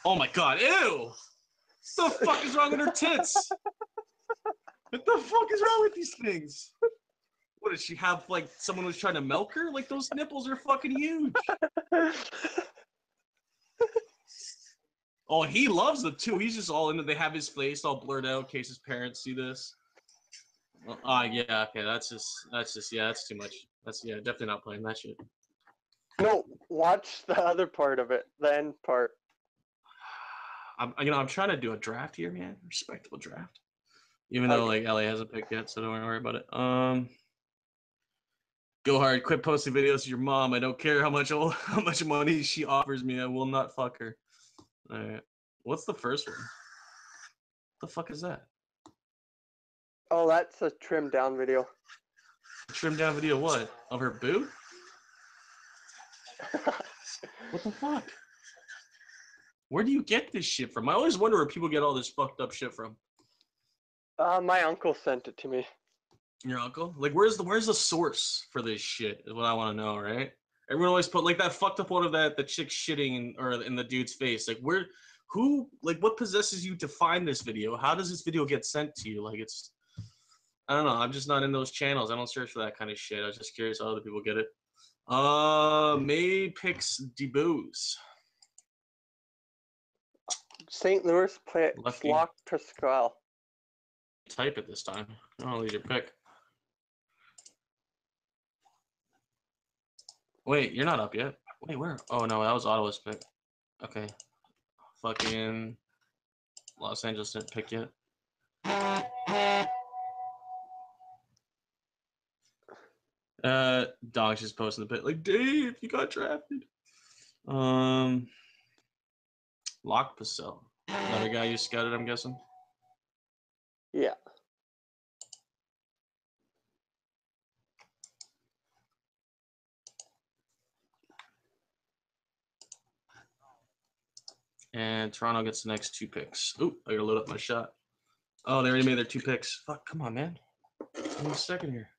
Oh my god, ew! What the fuck is wrong with her tits? What the fuck is wrong with these things? What, did she have, like, someone was trying to milk her? Like, those nipples are fucking huge. Oh, he loves them too. He's just all into. They have his face all blurred out in case his parents see this. Yeah, okay, that's just yeah, that's too much. That's definitely not playing that shit.
No, watch the other part of it, the end part.
I'm trying to do a draft here, man. Respectable draft. Even though like LA hasn't picked yet, so don't worry about it. Go hard. Quit posting videos of your mom. I don't care how much money she offers me. I will not fuck her. All right. What's the first one? What the fuck is that?
Oh, that's a trimmed down video.
Trim down video what? Of her boob? What the fuck? Where do you get this shit from? I always wonder where people get all this fucked up shit from.
My uncle sent it to me.
Your uncle? Like, where's the source for this shit? Is what I want to know, right? Everyone always put like that fucked up one of the chick shitting or in the dude's face. Like, what possesses you to find this video? How does this video get sent to you? Like, I don't know. I'm just not in those channels. I don't search for that kind of shit. I was just curious how other people get it. May picks DeBooze.
St. Louis play
Lefty.
Slock Pascal.
Type it this time. I don't leave your pick. Wait, you're not up yet. Wait, where? Oh no, that was Ottawa's pick. Okay. Fucking Los Angeles didn't pick yet. Dog's just posting the pick. Like, Dave, you got drafted. Lock Pacell. Another guy you scouted, I'm guessing.
Yeah.
And Toronto gets the next 2 picks. Ooh, I gotta load up my shot. Oh, they already made their 2 picks. Fuck, come on, man. Give me a second here.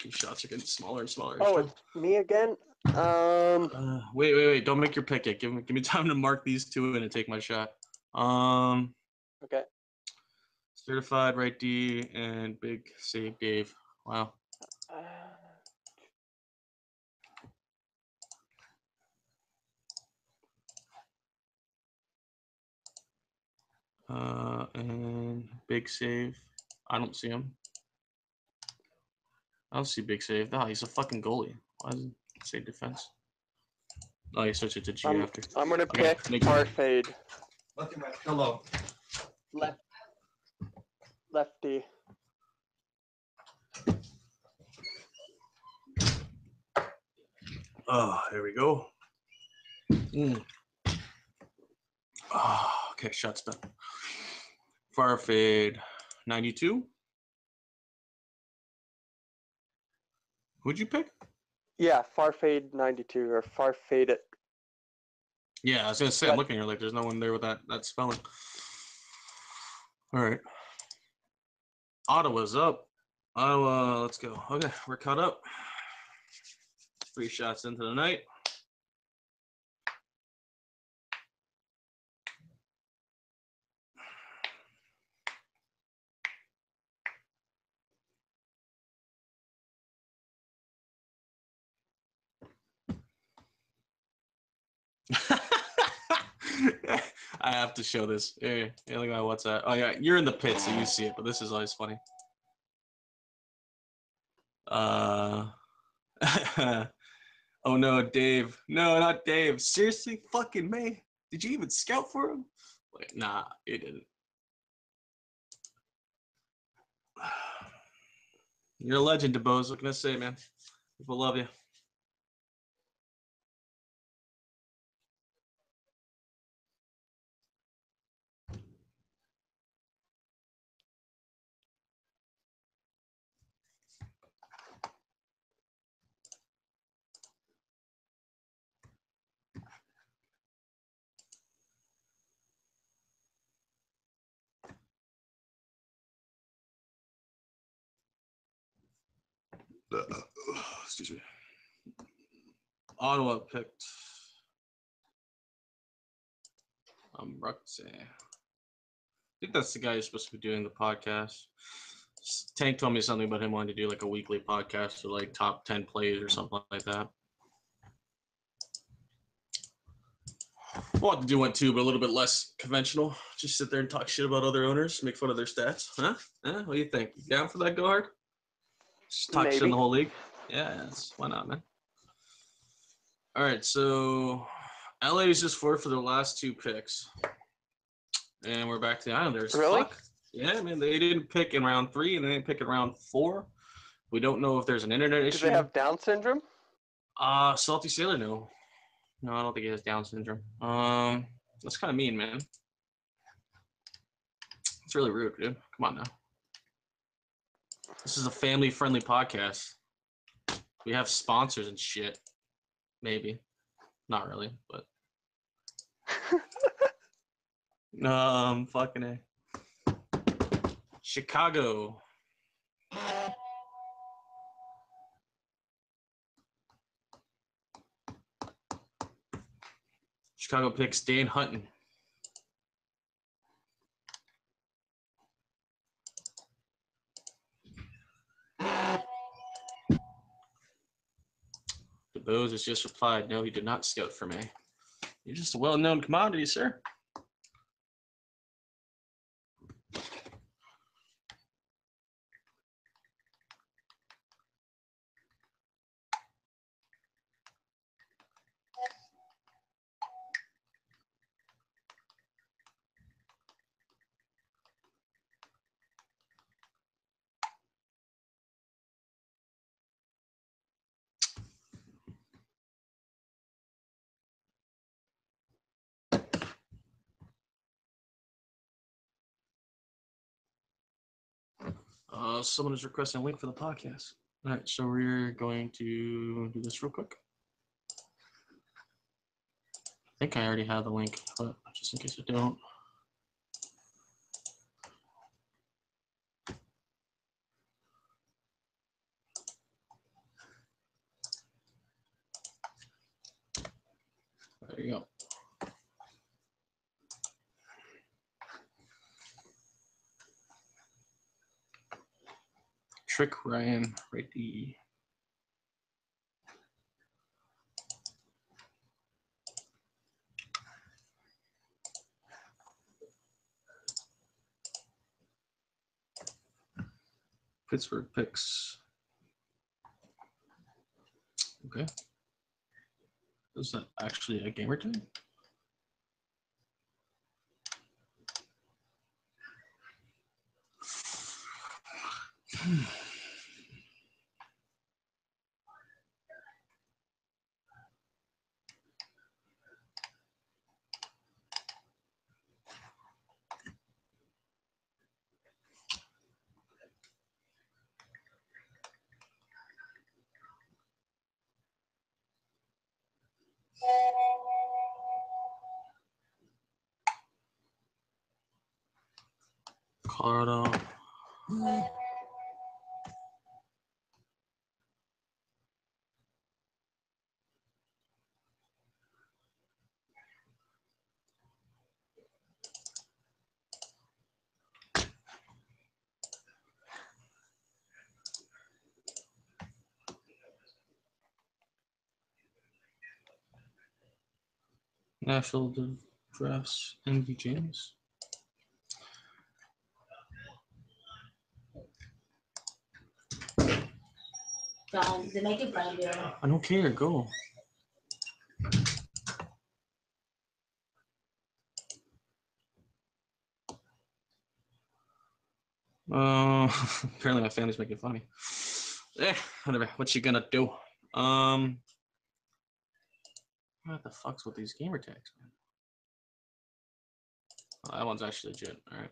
These shots are getting smaller and smaller.
Oh, it's me again.
Wait. Don't make your pick yet. Give me time to mark these 2 in and take my shot.
Okay.
Certified right D and big save Dave. Wow. And big save. I don't see him. I don't see big save. No, he's a fucking goalie. Why doesn't it say defense? Oh, he switched it to G after.
I'm gonna pick Parfade.
Look at my pillow.
Lefty.
Oh, there we go. Oh, okay, shots done. Far fade 92. Who'd you pick?
Yeah, Farfade 92 or Farfade it.
Yeah, I was gonna say, I'm looking here like there's no one there with that spelling. All right. Ottawa's up. Ottawa, let's go. Okay, we're caught up. 3 shots into the night. I have to show this. Hey, look at what's that? Oh yeah, you're in the pit, so you see it. But this is always funny. Oh no, Dave. No, not Dave. Seriously, fucking May. Did you even scout for him? Like, nah, you didn't. You're a legend, DeBose. What can I say, man? People love you. Excuse me. Ottawa picked. Ruxy. I think that's the guy who's supposed to be doing the podcast. Tank told me something about him wanting to do like a weekly podcast or like top 10 plays or something like that. Want to do one too, but a little bit less conventional. Just sit there and talk shit about other owners, make fun of their stats. Huh? What do you think? You down for that, Go Hard? Just talk shit in the whole league? Yeah, why not, man? All right, so LA is just for their last 2 picks. And we're back to the Islanders.
Really?
Fuck. Yeah, man, they didn't pick in round 3, and they didn't pick in round 4. We don't know if there's an internet issue.
Do they have Down syndrome?
Salty Sailor, no. No, I don't think he has Down syndrome. That's kind of mean, man. It's really rude, dude. Come on now. This is a family-friendly podcast. We have sponsors and shit. Maybe. Not really, but. Fucking A. Chicago. Chicago picks Dan Hutton. The Bose has just replied, no, he did not scout for me. You're just a well-known commodity, sir. Someone is requesting a link for the podcast. All right, so we're going to do this real quick. I think I already have the link, but just in case I don't. There you go. Trick Ryan, righty. Pittsburgh picks. Okay. Is that actually a gamer tag? Colorado. Nashville drafts Envy James.
Brown. They make it brown beer.
I don't care. Go. Apparently my family's making fun of me. Whatever. What you gonna do? What the fuck's with these gamer tags, man? Oh, that one's actually legit. All right.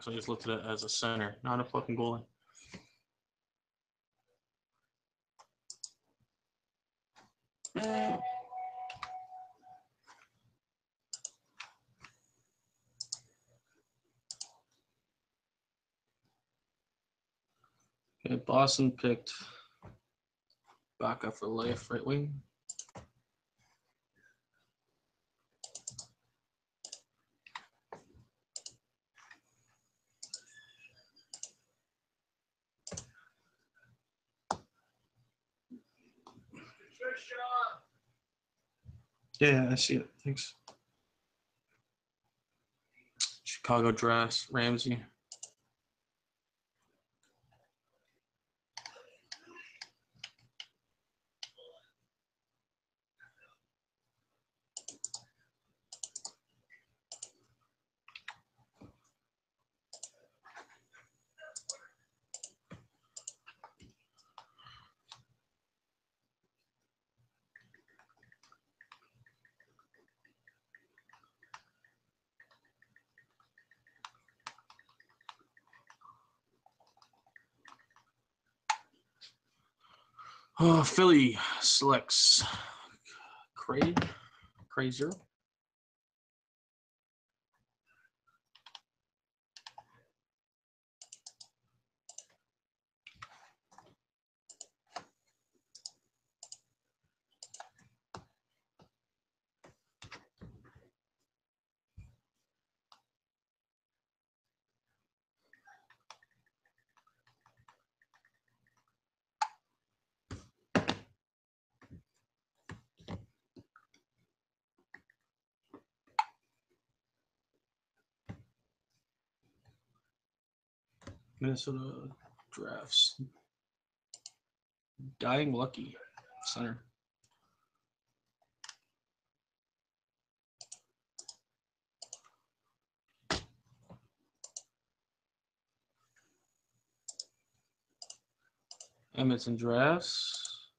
so I just looked at it as a center, not a fucking goalie. Okay, Boston picked backup for life, right wing. Yeah, I see it. Thanks. Chicago drafts Ramsey. Oh, Philly selects Crazier. Minnesota drafts Dying Lucky center. Edmonton drafts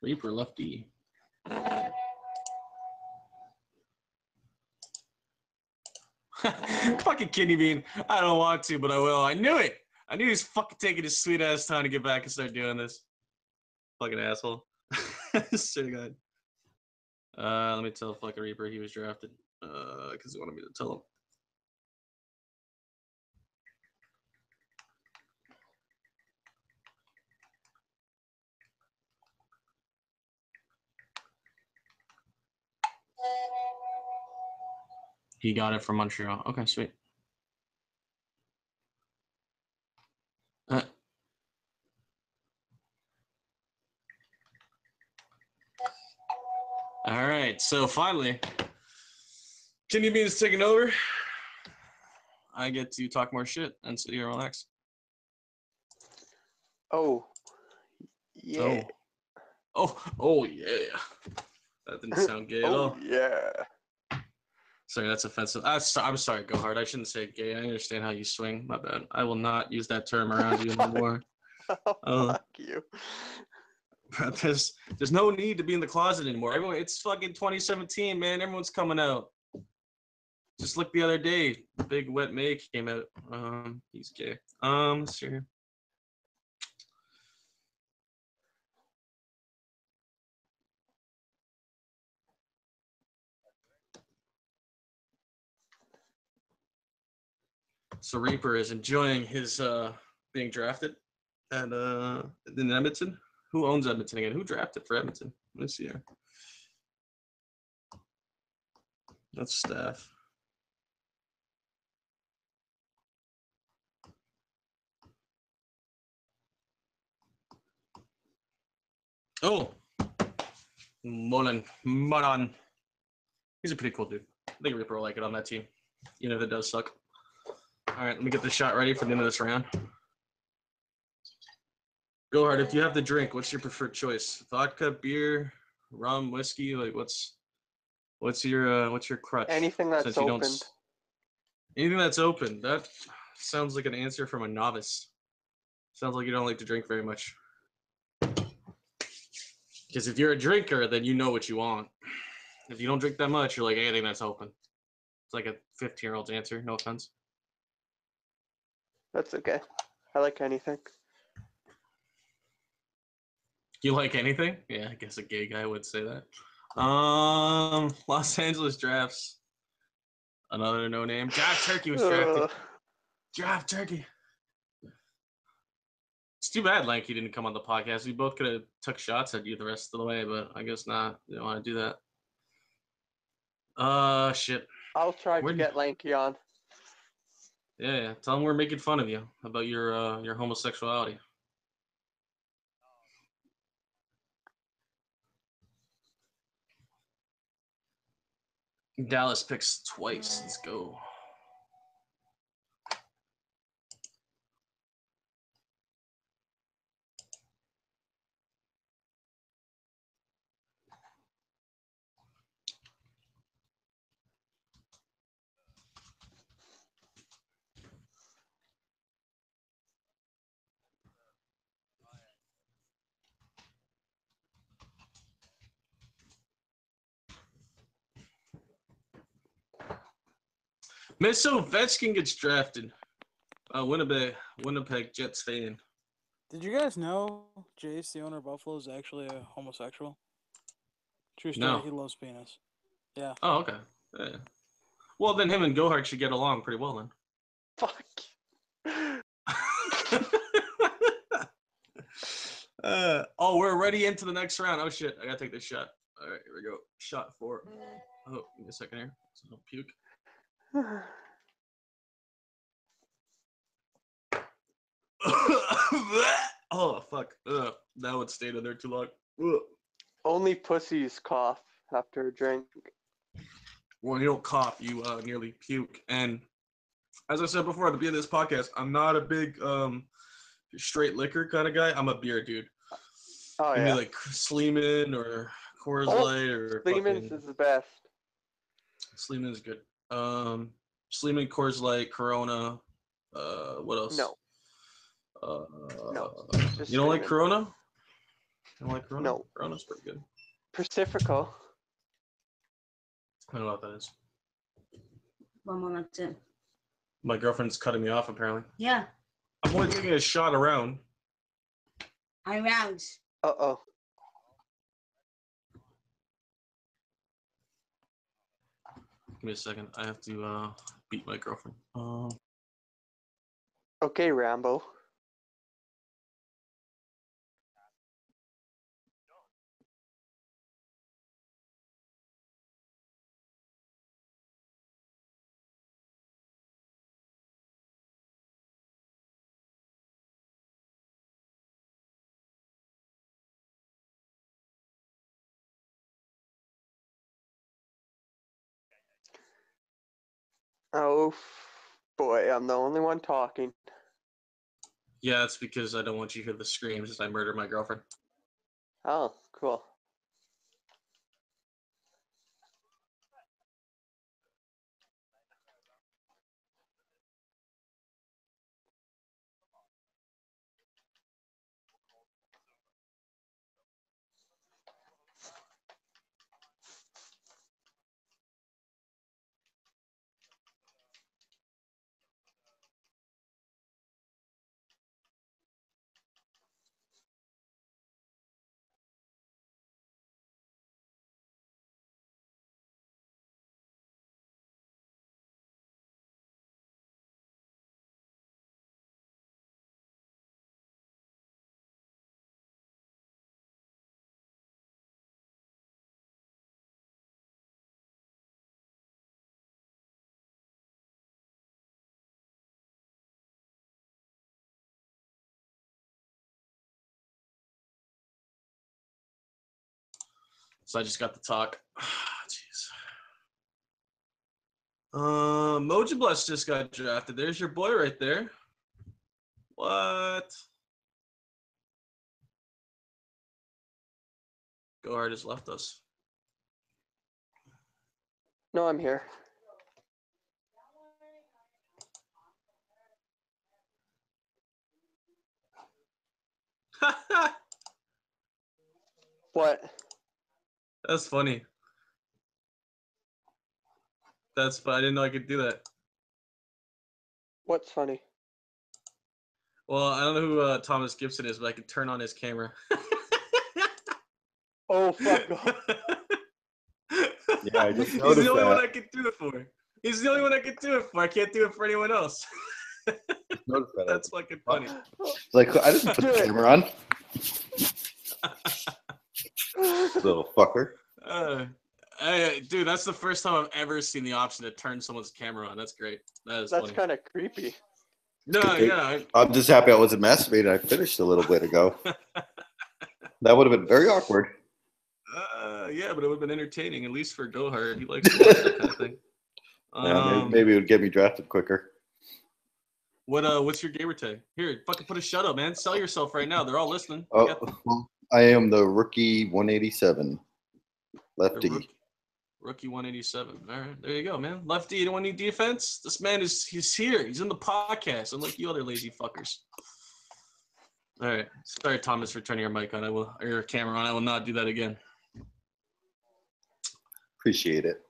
Reaper lefty. Fucking kidney bean. I don't want to, but I will. I knew it. I knew he was fucking taking his sweet ass time to get back and start doing this. Fucking asshole. Swear to God. Let me tell fucking Reaper he was drafted. Because he wanted me to tell him. He got it from Montreal. Okay, sweet. All right, so finally, Kidney Bean's taking over. I get to talk more shit and sit here and relax.
Oh, yeah.
Oh, yeah. That didn't sound gay at all.
Yeah.
Sorry, that's offensive. I'm sorry, Go Hard. I shouldn't say gay. I understand how you swing. My bad. I will not use that term around you anymore.
Fuck you.
There's no need to be in the closet anymore. Everyone, it's fucking 2017, man. Everyone's coming out. Just look the other day, Big Wet May came out. He's gay. Let's see here. So Reaper is enjoying his being drafted at in Edmonton. Who owns Edmonton again? Who drafted for Edmonton? Let's see here. That's staff. Oh, Molan. He's a pretty cool dude. I think Reaper will like it on that team, even if it does suck. All right, let me get the shot ready for the end of this round. Go hard. If you have the drink, what's your preferred choice? Vodka, beer, rum, whiskey? Like, what's your crutch?
Anything that's
Since you don't
opened.
anything that's open. That sounds like an answer from a novice. Sounds like you don't like to drink very much. Because if you're a drinker, then you know what you want. If you don't drink that much, you're like anything that's open. It's like a 15-year-old's answer. No offense.
That's okay. I like anything.
You like anything? Yeah, I guess a gay guy would say that. Los Angeles drafts. Another no name. Draft Turkey was drafted. Draft Turkey. It's too bad Lanky didn't come on the podcast. We both could have took shots at you the rest of the way, but I guess not. You don't want to do that. Shit.
I'll try to get Lanky on.
Yeah. Tell him we're making fun of you about your homosexuality. Dallas picks twice. Let's go. Miss Ovechkin gets drafted. Winnipeg Jets fan.
Did you guys know Jace, the owner of Buffalo, is actually a homosexual? True story.
No.
He loves penis. Yeah.
Oh, okay. Yeah. Well, then him and Gohart should get along pretty well then.
Fuck.
We're already into the next round. Oh shit! I gotta take this shot. All right, here we go. Shot 4. Oh, give me a second here. So don't puke. Oh fuck! That would stay in there too long. Ugh.
Only pussies cough after a drink.
When you don't cough, you nearly puke. And as I said before at the beginning of this podcast, I'm not a big straight liquor kind of guy. I'm a beer dude.
Oh,
Maybe
yeah.
like Sleeman or Coors Light or
Sleeman's is the best.
Sleeman is good. Sleeman, Coors Light, Corona. What else?
No. No. Just
You don't like
Sleeman.
Corona? You don't like Corona?
No.
Corona's pretty good.
Pacifico.
I don't know what that is.
One more, that's it.
My girlfriend's cutting me off apparently.
Yeah,
I'm only taking a shot around.
I'm round.
Uh-oh.
Give me a second. I have to beat my girlfriend.
Okay, Rambo. Oh, boy, I'm the only one talking.
Yeah, it's because I don't want you to hear the screams as I murder my girlfriend.
Oh, cool.
So I just got to talk. Jeez. Moji Bless just got drafted. There's your boy right there. What? Gohard has left us.
No, I'm here. What?
That's funny. I didn't know I could do that.
What's funny?
Well, I don't know who Thomas Gibson is, but I can turn on his camera.
Oh, fuck off.
Yeah, I just
He's
noticed
the only one
that.
I can do it for. He's the only one I can do it for. I can't do it for anyone else.
Noticed that.
That's fucking funny.
Like, I didn't put the
Do it.
camera on. Little fucker.
Dude, that's the first time I've ever seen the option to turn someone's camera on. That's great. That is
That's
funny.
kind of creepy.
No, yeah.
I'm just happy I wasn't masturbating. I finished a little bit ago. That would have been very awkward.
Yeah, but it would have been entertaining, at least for Gohard. He likes to watch that kind of thing.
Yeah, maybe it would get me drafted quicker.
What's your gamer tag? Here, fucking put a shut up, man. Sell yourself right now. They're all listening.
Oh, well, I am the rookie 187 lefty.
Rookie 187. All right, there you go, man. Lefty, you don't want any defense? This man he's here. He's in the podcast, unlike you other lazy fuckers. All right. Sorry, Thomas, for turning your mic on. Or your camera on. I will not do that again.
Appreciate it.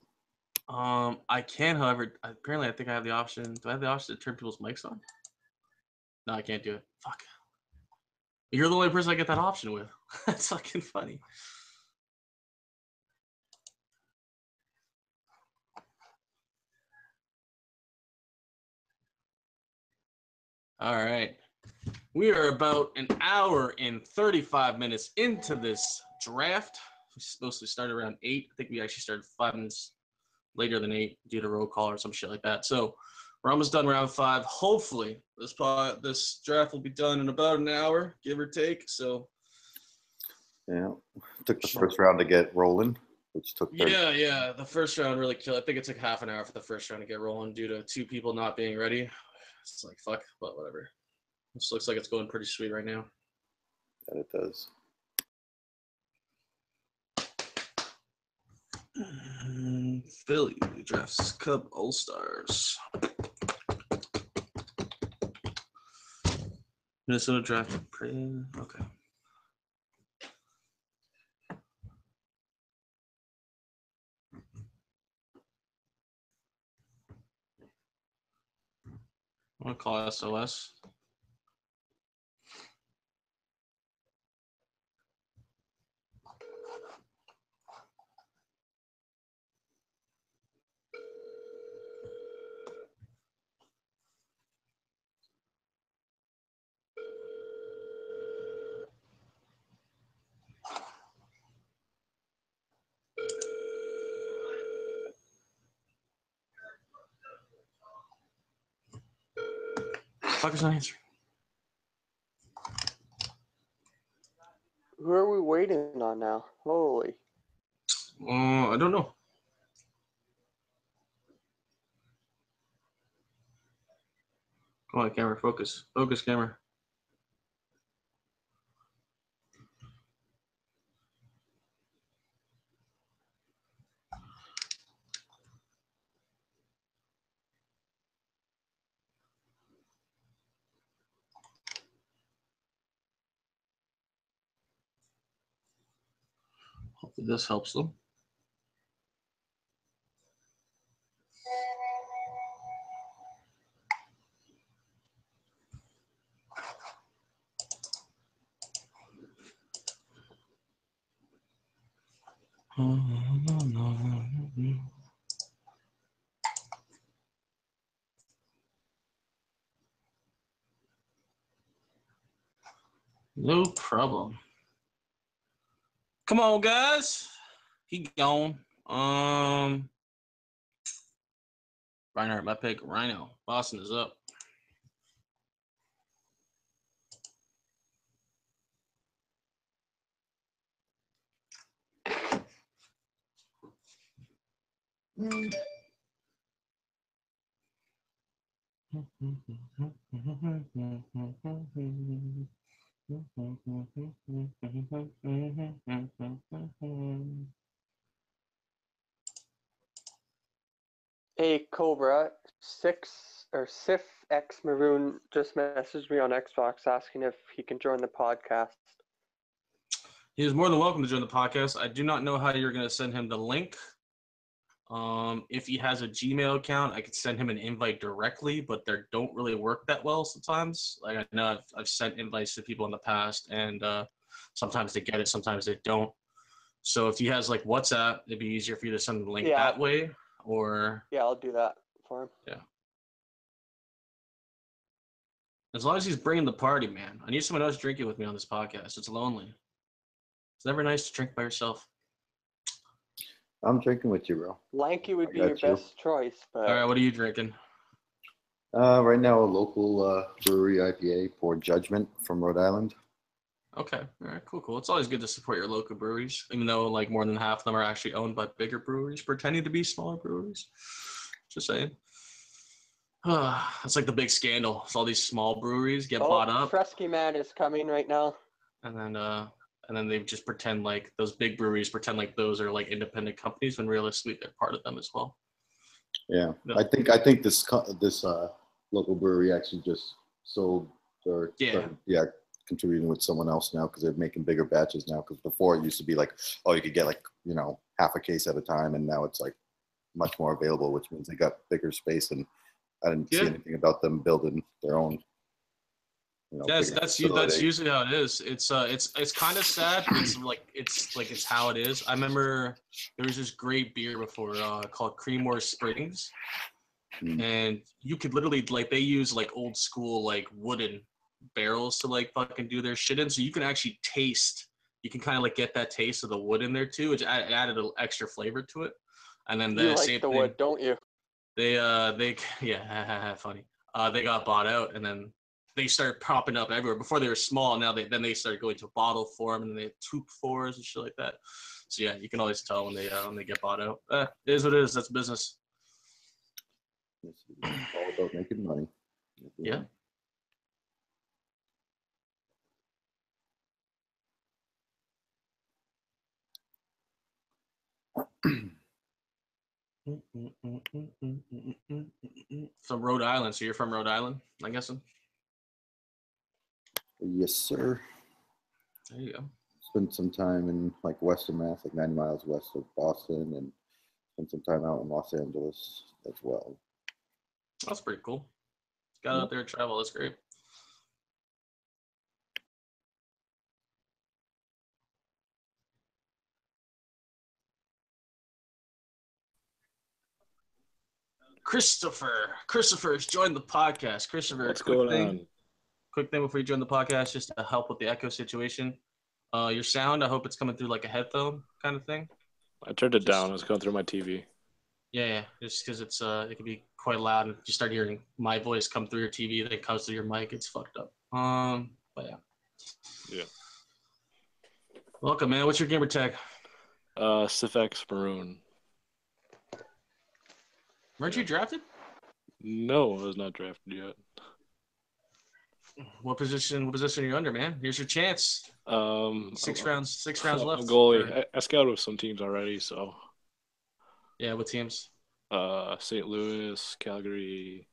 I can, however, apparently I think I have the option. Do I have the option to turn people's mics on? No, I can't do it. Fuck. You're the only person I get that option with. That's fucking funny. All right. We are about an hour and 35 minutes into this draft. We supposed to start around 8. I think we actually started 5 minutes later than 8 due to roll call or some shit like that. So we're almost done round 5. Hopefully this draft will be done in about an hour, give or take. So
Yeah, it took the first round to get rolling, which took 30.
yeah. The first round really killed. I think it took half an hour for the first round to get rolling due to 2 people not being ready. It's like fuck, but whatever. This looks like it's going pretty sweet right now.
And it does.
Philly drafts Cub All Stars. Minnesota drafted. Okay. I'm gonna call SOS. Fucker's not answering.
Who are we waiting on now? Holy.
I don't know. Come on, camera, focus. Focus, camera. Hopefully this helps them. No problem. Come on, guys. He gone. Reinhardt, my pick. Rhino. Boston is up.
Hey, Cobra, Sif X Maroon just messaged me on Xbox asking if he can join the podcast.
He is more than welcome to join the podcast. I do not know how you're going to send him the link. If he has a Gmail account, I could send him an invite directly, but they don't really work that well sometimes. Like I know I've sent invites to people in the past, and sometimes they get it, sometimes they don't. So if he has like WhatsApp, it'd be easier for you to send the link
Yeah.
that way, or
Yeah, I'll do that for him.
yeah. As long as he's bringing the party, man. I need someone else drinking with me on this podcast. It's lonely. It's never nice to drink by yourself.
I'm drinking with you, bro.
Lanky would
I
be your
got you.
best choice, but
All right, what are you drinking?
Right now, a local brewery IPA, Poor Judgment from Rhode Island.
Okay, all right, cool. It's always good to support your local breweries, even though like more than half of them are actually owned by bigger breweries, pretending to be smaller breweries. Just saying. It's like the big scandal. It's all these small breweries get bought up,
Fresky Man is coming right now.
and then they just pretend like those big breweries pretend like those are like independent companies when realistically they're part of them as well.
Yeah,
No.
I think this local brewery actually just sold or
Yeah.
contributing with someone else now because they're making bigger batches now. Because before it used to be like, oh, you could get like half a case at a time, and now it's like much more available, which means they got bigger space. And I didn't see anything about them building their own.
Yes,
bigger
that's
facility.
usually how it is. It's kind of sad. It's how it is. I remember there was this great beer before called Creamore Springs, and you could literally like they use like old school like wooden barrels to like fucking do their shit in, so you can actually taste. You can kind of like get that taste of the wood in there too, which added a extra flavor to it. And then
You
the
like
same
the
thing.
wood, don't you?
They yeah, funny. They got bought out, and then they started popping up everywhere. Before they were small, now they started going to bottle form, and then they have tube fours and shit like that. So yeah, you can always tell when they get bought out. It is what it is. That's business.
It's all about making money.
Yeah. From Rhode Island. So you're from Rhode Island, I'm guessing?
Yes, sir.
There you go.
Spent some time in like Western Mass, like 90 miles west of Boston, and spent some time out in Los Angeles as well.
That's pretty cool. Got out there to travel. That's great. Christopher's joined the podcast. Christopher,
What's going on?
Quick thing before you join the podcast, just to help with the echo situation. Your sound, I hope it's coming through like a headphone kind of thing.
I turned it down. It was going through my TV.
Yeah, just because it's it can be quite loud, and if you start hearing my voice come through your TV, then it comes through your mic, it's fucked up. But yeah.
Yeah.
Welcome, man. What's your gamer tag?
Sifx Maroon.
Weren't you drafted?
No, I was not drafted yet.
What position are you under, man? Here's your chance. Six rounds left.
I'm goalie. I scouted with some teams already, so.
Yeah, what teams?
St. Louis, Calgary,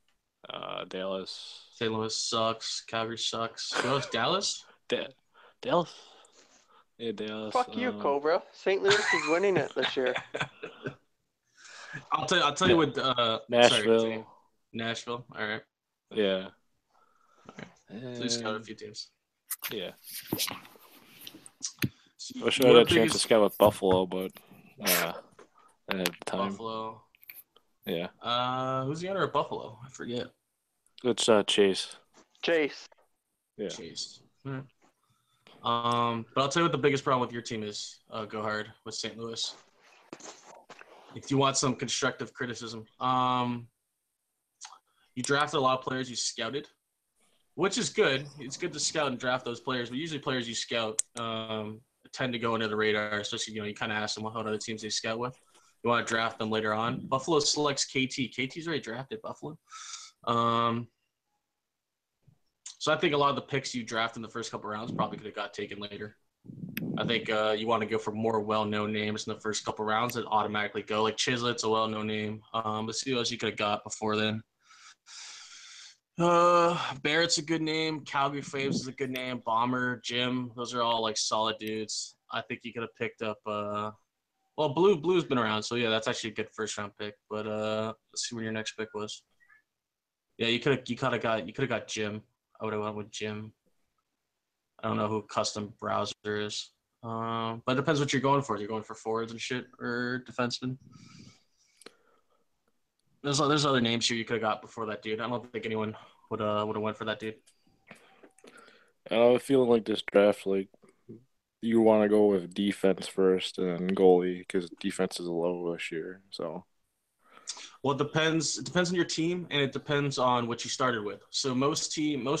Dallas.
St. Louis sucks. Calgary sucks. Who else? Dallas?
Dallas? Yeah, Dallas.
Fuck you, Cobra. St. Louis is winning it this year.
I'll tell you what.
Nashville.
Sorry, Nashville. All right.
Yeah.
So you scouted a few teams.
Yeah. I wish I had a chance to scout with Buffalo, but I didn't have time.
Buffalo.
Yeah.
Who's the owner of Buffalo? I forget.
It's Chase.
Chase.
Yeah.
Chase. All right. But I'll tell you what the biggest problem with your team is. Go hard with St. Louis. If you want some constructive criticism, you drafted a lot of players you scouted, which is good. It's good to scout and draft those players, but usually players you scout tend to go under the radar, especially, you kind of ask them what other teams they scout with. You want to draft them later on. Buffalo selects KT. KT's already drafted Buffalo. So I think a lot of the picks you draft in the first couple rounds probably could have got taken later. I think you want to go for more well-known names in the first couple rounds that automatically go. Like Chislett's a well-known name. But see what else you could have got before then. Barrett's a good name. Calgary Flames is a good name. Bomber, Jim, those are all like solid dudes. I think you could have picked up Well, blue's been around, so yeah, that's actually a good first round pick. But let's see when your next pick was. Yeah, you could have got Jim. I would have went with Jim. I don't know who Custom Browser is. But it depends what you're going for. You're going for forwards and shit or defensemen. There's other names here you could have got before that dude. I don't think anyone would have went for that dude.
I have a feeling like this draft, like you want to go with defense first and then goalie because defense is low this year. So,
well, it depends. It depends on your team, and it depends on what you started with. So most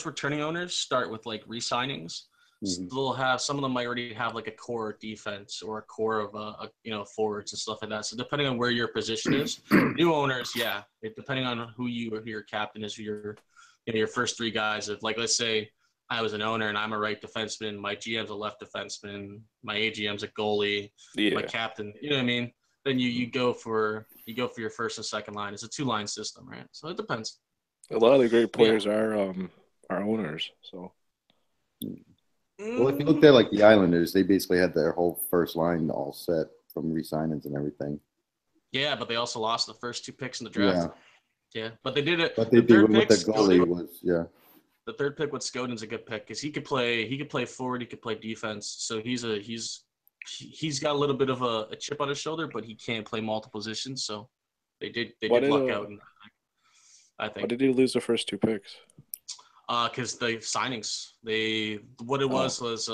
returning owners start with like re-signings. So they'll have some of them might already have like a core defense or a core of forwards and stuff like that. So depending on where your position is, new owners, yeah, depending on who your captain is, your first three guys. If like let's say I was an owner and I'm a right defenseman, my GM's a left defenseman, my AGM's a goalie, my captain, you know what I mean? Then you go for your first and second line. It's a 2-line system, right? So it depends.
A lot of the great players are owners. So.
Well, if you look at like the Islanders, they basically had their whole first line all set from re-signings and everything.
Yeah, but they also lost the first 2 picks in the draft. Yeah, but they did it.
But they did with the goalie was
The third pick with Scoden's a good pick because he could play forward, he could play defense. So he's got a little bit of a chip on his shoulder, but he can't play multiple positions. So they did luck out. I think.
Why did he lose the first 2 picks?
Because the signings, was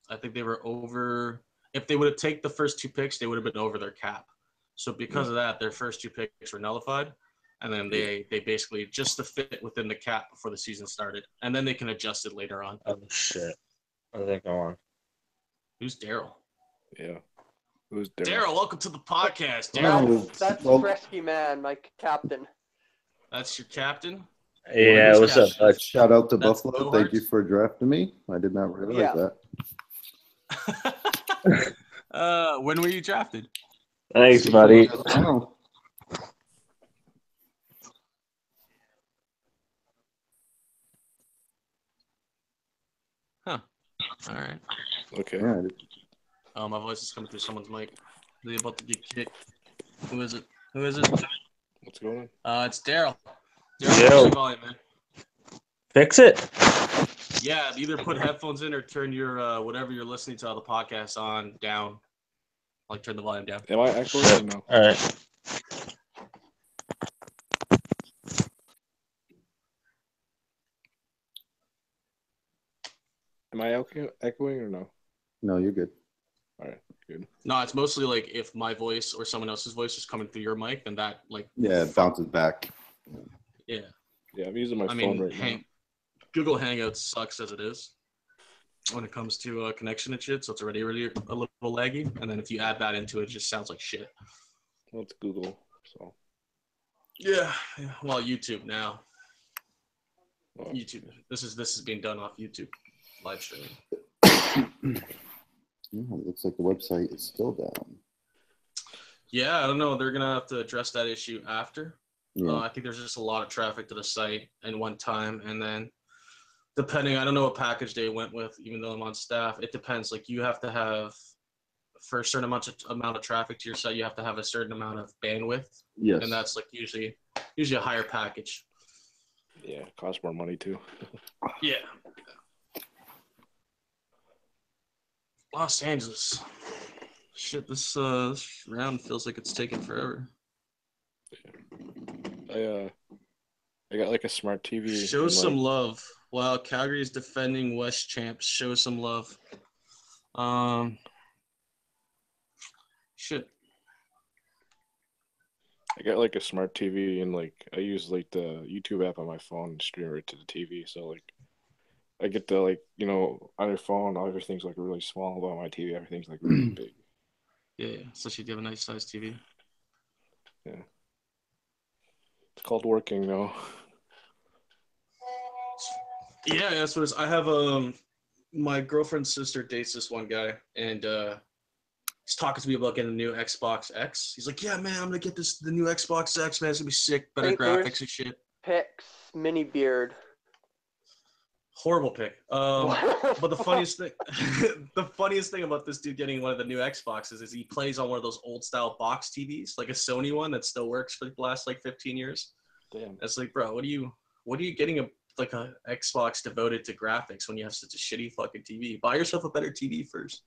I think they were over. If they would have taken the first 2 picks, they would have been over their cap. So because of that, their first 2 picks were nullified, and then they basically just to fit within the cap before the season started, and then they can adjust it later on.
Oh shit! I think I'm on.
Who's Daryl?
Yeah, who's Daryl?
Daryl, welcome to the podcast, Daryl.
That's Fresky Man, my captain.
That's your captain.
Yeah, what's up, bud?
Shout out to Buffalo. Thank you for drafting me. I did not realize
that. When were you drafted?
Thanks, buddy.
Oh.
Huh. All right.
Okay.
Yeah.
My voice is coming through someone's mic. Are they about to get kicked? Who is it?
What's going
on? It's Daryl.
Daryl,
volume, man.
Fix it.
Yeah, either put headphones in or turn your whatever you're listening to on the podcast on down. Like turn the volume down.
Am I echoing or no?
All right.
Am I echoing or no?
No, you're good.
All right, good.
No, it's mostly like if my voice or someone else's voice is coming through your mic, then that like
it bounces back.
Yeah.
Yeah, I'm using my phone right now.
Google Hangouts sucks as it is when it comes to connection and shit, so it's already really a little laggy. And then if you add that into it, it just sounds like shit.
Well, it's Google, so.
Yeah. Well, YouTube now.
Oh.
YouTube. This is being done off YouTube live streaming.
It looks like the website is still down.
Yeah, I don't know. They're gonna have to address that issue after.
Yeah.
I think there's just a lot of traffic to the site in one time, and then depending, I don't know what package they went with. Even though I'm on staff, it depends. Like you have to have for a certain amount of traffic to your site, you have to have a certain amount of bandwidth.
Yes.
And that's like usually a higher package.
Yeah, it costs more money too.
Yeah. Los Angeles. Shit, this round feels like it's taking forever.
I got like a smart TV.
Show some love. Wow, Calgary is defending West champs. Show some love. Shit.
I got like a smart TV and like I use like the YouTube app on my phone and stream it to the TV. So like I get to like, on your phone, everything's like really small, but on my TV, everything's like really big.
Yeah, especially if you have a nice size TV.
Yeah. It's called working though.
Yeah, that's what it is. I have my girlfriend's sister dates this one guy, and he's talking to me about getting a new Xbox X. He's like, "Yeah, man, I'm gonna get the new Xbox X, man. It's gonna be sick, better graphics and shit."
Pix, mini beard.
Horrible pick. But the funniest thing, the funniest thing about this dude getting one of the new Xboxes is he plays on one of those old style box TVs, like a Sony one that still works for the last like 15 years.
Damn.
It's like, bro, what are you getting a Xbox devoted to graphics when you have such a shitty fucking TV? Buy yourself a better TV first.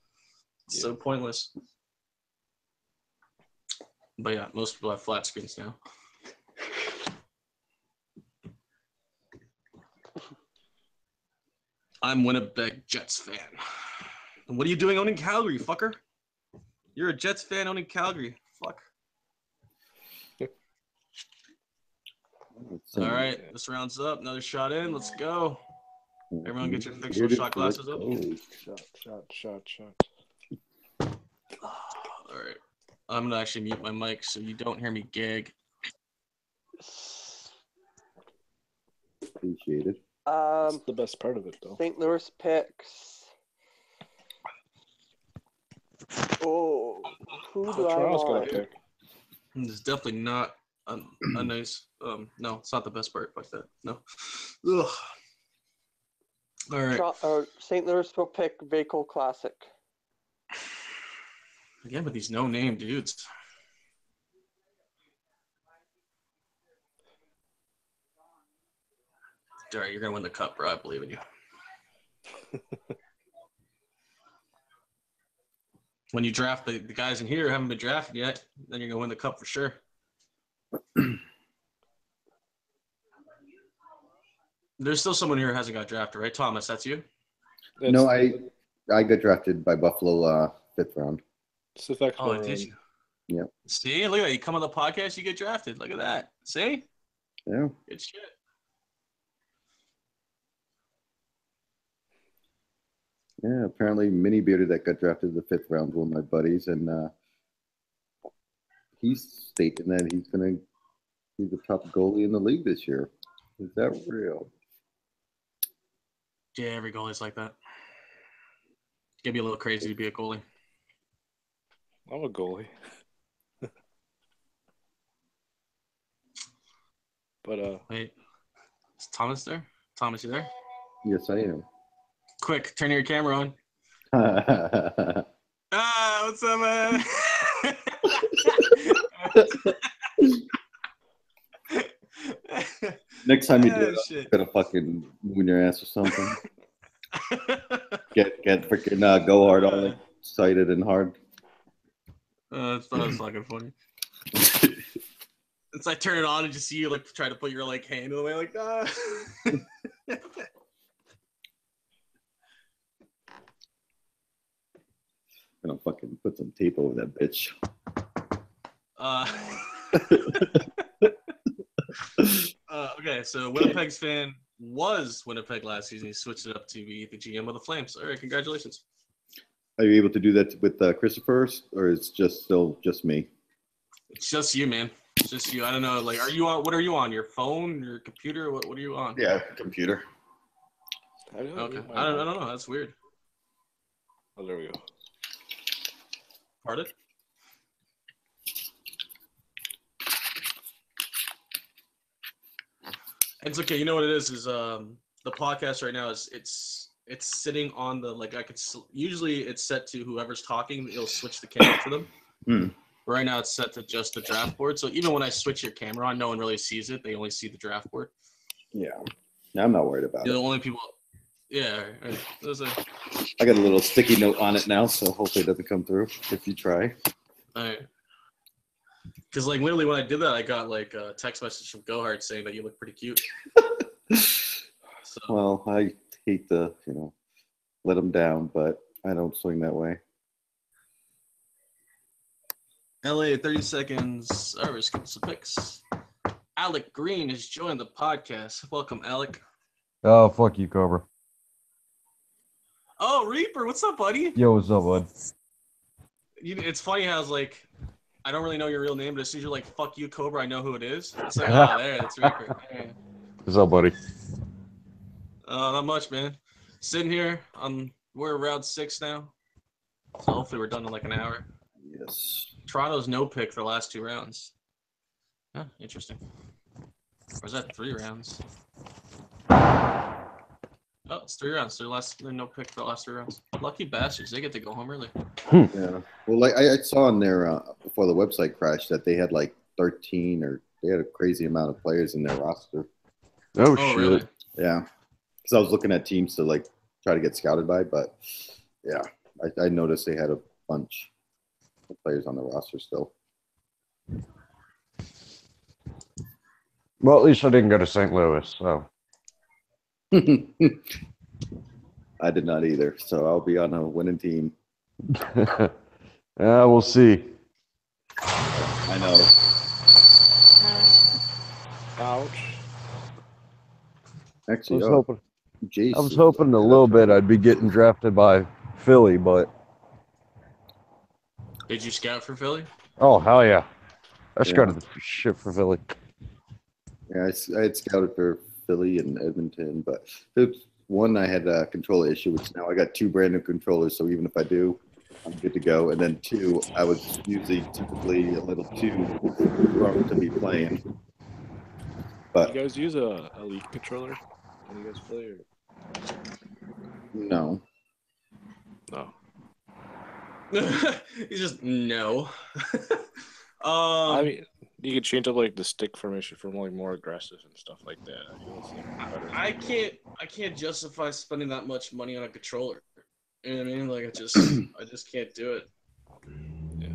It's so pointless. But yeah, most people have flat screens now. I'm Winnipeg Jets fan. And what are you doing owning Calgary, fucker? You're a Jets fan owning Calgary. Fuck. All right, this round's up. Another shot in. Let's go. Everyone get your fictional shot glasses up.
Shot.
All right. I'm going to actually mute my mic so you don't hear me gag.
Appreciate it.
That's the best part of it, though.
St. Louis picks. Oh, who do I
Toronto's gonna
want?
pick.
It's definitely not a nice. No, it's not the best part like that. No. Ugh. All right.
St. Louis will pick Vaco Classic.
Again, with these no-name dudes. All right, you're gonna win the cup, bro. I believe in you. When you draft the guys in here who haven't been drafted yet, then you're gonna win the cup for sure. There's still someone here who hasn't got drafted, right? Thomas, that's you?
No, I got drafted by Buffalo 5th round.
It's the fact
Oh, did you?
Yeah.
See, look at that. You come on the podcast, you get drafted. Look at that. See?
Yeah.
Good shit.
Yeah, apparently Mini Bearder that got drafted in the 5th round, one of my buddies, and he's stating that he's gonna be the top goalie in the league this year. Is that real?
Yeah, every goalie's like that. It's gonna be a little crazy to be a goalie.
I'm a goalie. But
Wait, is Thomas there? Thomas, you there?
Yes, I am.
Quick, turn your camera on. What's up, man?
Next time you do it,
shit.
I'm gonna fucking moon your ass or something. Get freaking go hard all excited and hard.
That's fucking funny. It's like turn it on and just see you like try to put your like hand in the way like
Gonna fucking put some tape over that bitch.
Okay, so Winnipeg's fan was Winnipeg last season. He switched it up to be the GM of the Flames. All right, congratulations.
Are you able to do that with Christopher, or is it still just me?
It's just you, man. It's just you. I don't know. Like, are you on? What are you on? Your phone? Your computer? What are you on?
Yeah, computer.
Okay. I don't know. That's weird.
Oh, there we go.
Pardon? It's okay. You know what it is the podcast right now is it's sitting on the like usually it's set to whoever's talking. It'll switch the camera for them. Right now it's set to just the draft board. So even when I switch your camera on, no one really sees it. They only see the draft board.
Yeah, I'm not worried about it.
The only people. Yeah. Right.
I got a little sticky note on it now, so hopefully it doesn't come through if you try.
All right. Because like literally when I did that, I got like a text message from Gohart saying that you look pretty cute. So.
Well, I hate to let them down, but I don't swing that way.
LA 30 seconds. All right, skip some picks. Alec Green has joined the podcast. Welcome, Alec.
Oh, fuck you, Cobra.
Oh, Reaper, what's up, buddy?
Yo, what's up, bud?
It's funny how it's like I don't really know your real name, but as soon as you're like, fuck you, Cobra, I know who it is. It's like, oh, there, that's Reaper. Hey.
What's up, buddy?
Not much, man. Sitting here, we're around 6 now. So hopefully we're done in like an hour.
Yes.
Toronto's no pick for the last 2 rounds. Huh, interesting. Or is that 3 rounds? Oh, it's 3 rounds. Their no pick for the last 3 rounds. Lucky bastards. They get to go home early.
Yeah. Well, like I saw on their before the website crashed that they had like 13 or they had a crazy amount of players in their roster.
Oh,
Oh,
shit.
really?
Yeah. Because I was looking at teams to like try to get scouted by, but yeah, I noticed they had a bunch of players on the roster still.
Well, at least I didn't go to St. Louis, so.
I did not either, so I'll be on a winning team.
Yeah, we'll see.
I know.
Ouch.
I
Actually,
was
oh,
hoping,
Jace
I was
is
hoping a
looking it
little
up
bit
right
I'd be getting drafted by Philly, but
Did you scout for Philly?
oh, hell yeah. I
Yeah.
scouted the shit for Philly.
Yeah, I had scouted for Philly and Edmonton, but there's one I had a controller issue, which now I got 2 brand new controllers, so even if I do, I'm good to go. And then 2, I was usually typically a little too drunk to be playing.
You
But
guys use a Elite controller when you guys play? Or...
no.
No.
He's just no.
I mean, you can change up like the stick formation from like more aggressive and stuff like that. I feel it's like better.
I can't justify spending that much money on a controller. You know what I mean? Like I just can't do it.
Yeah.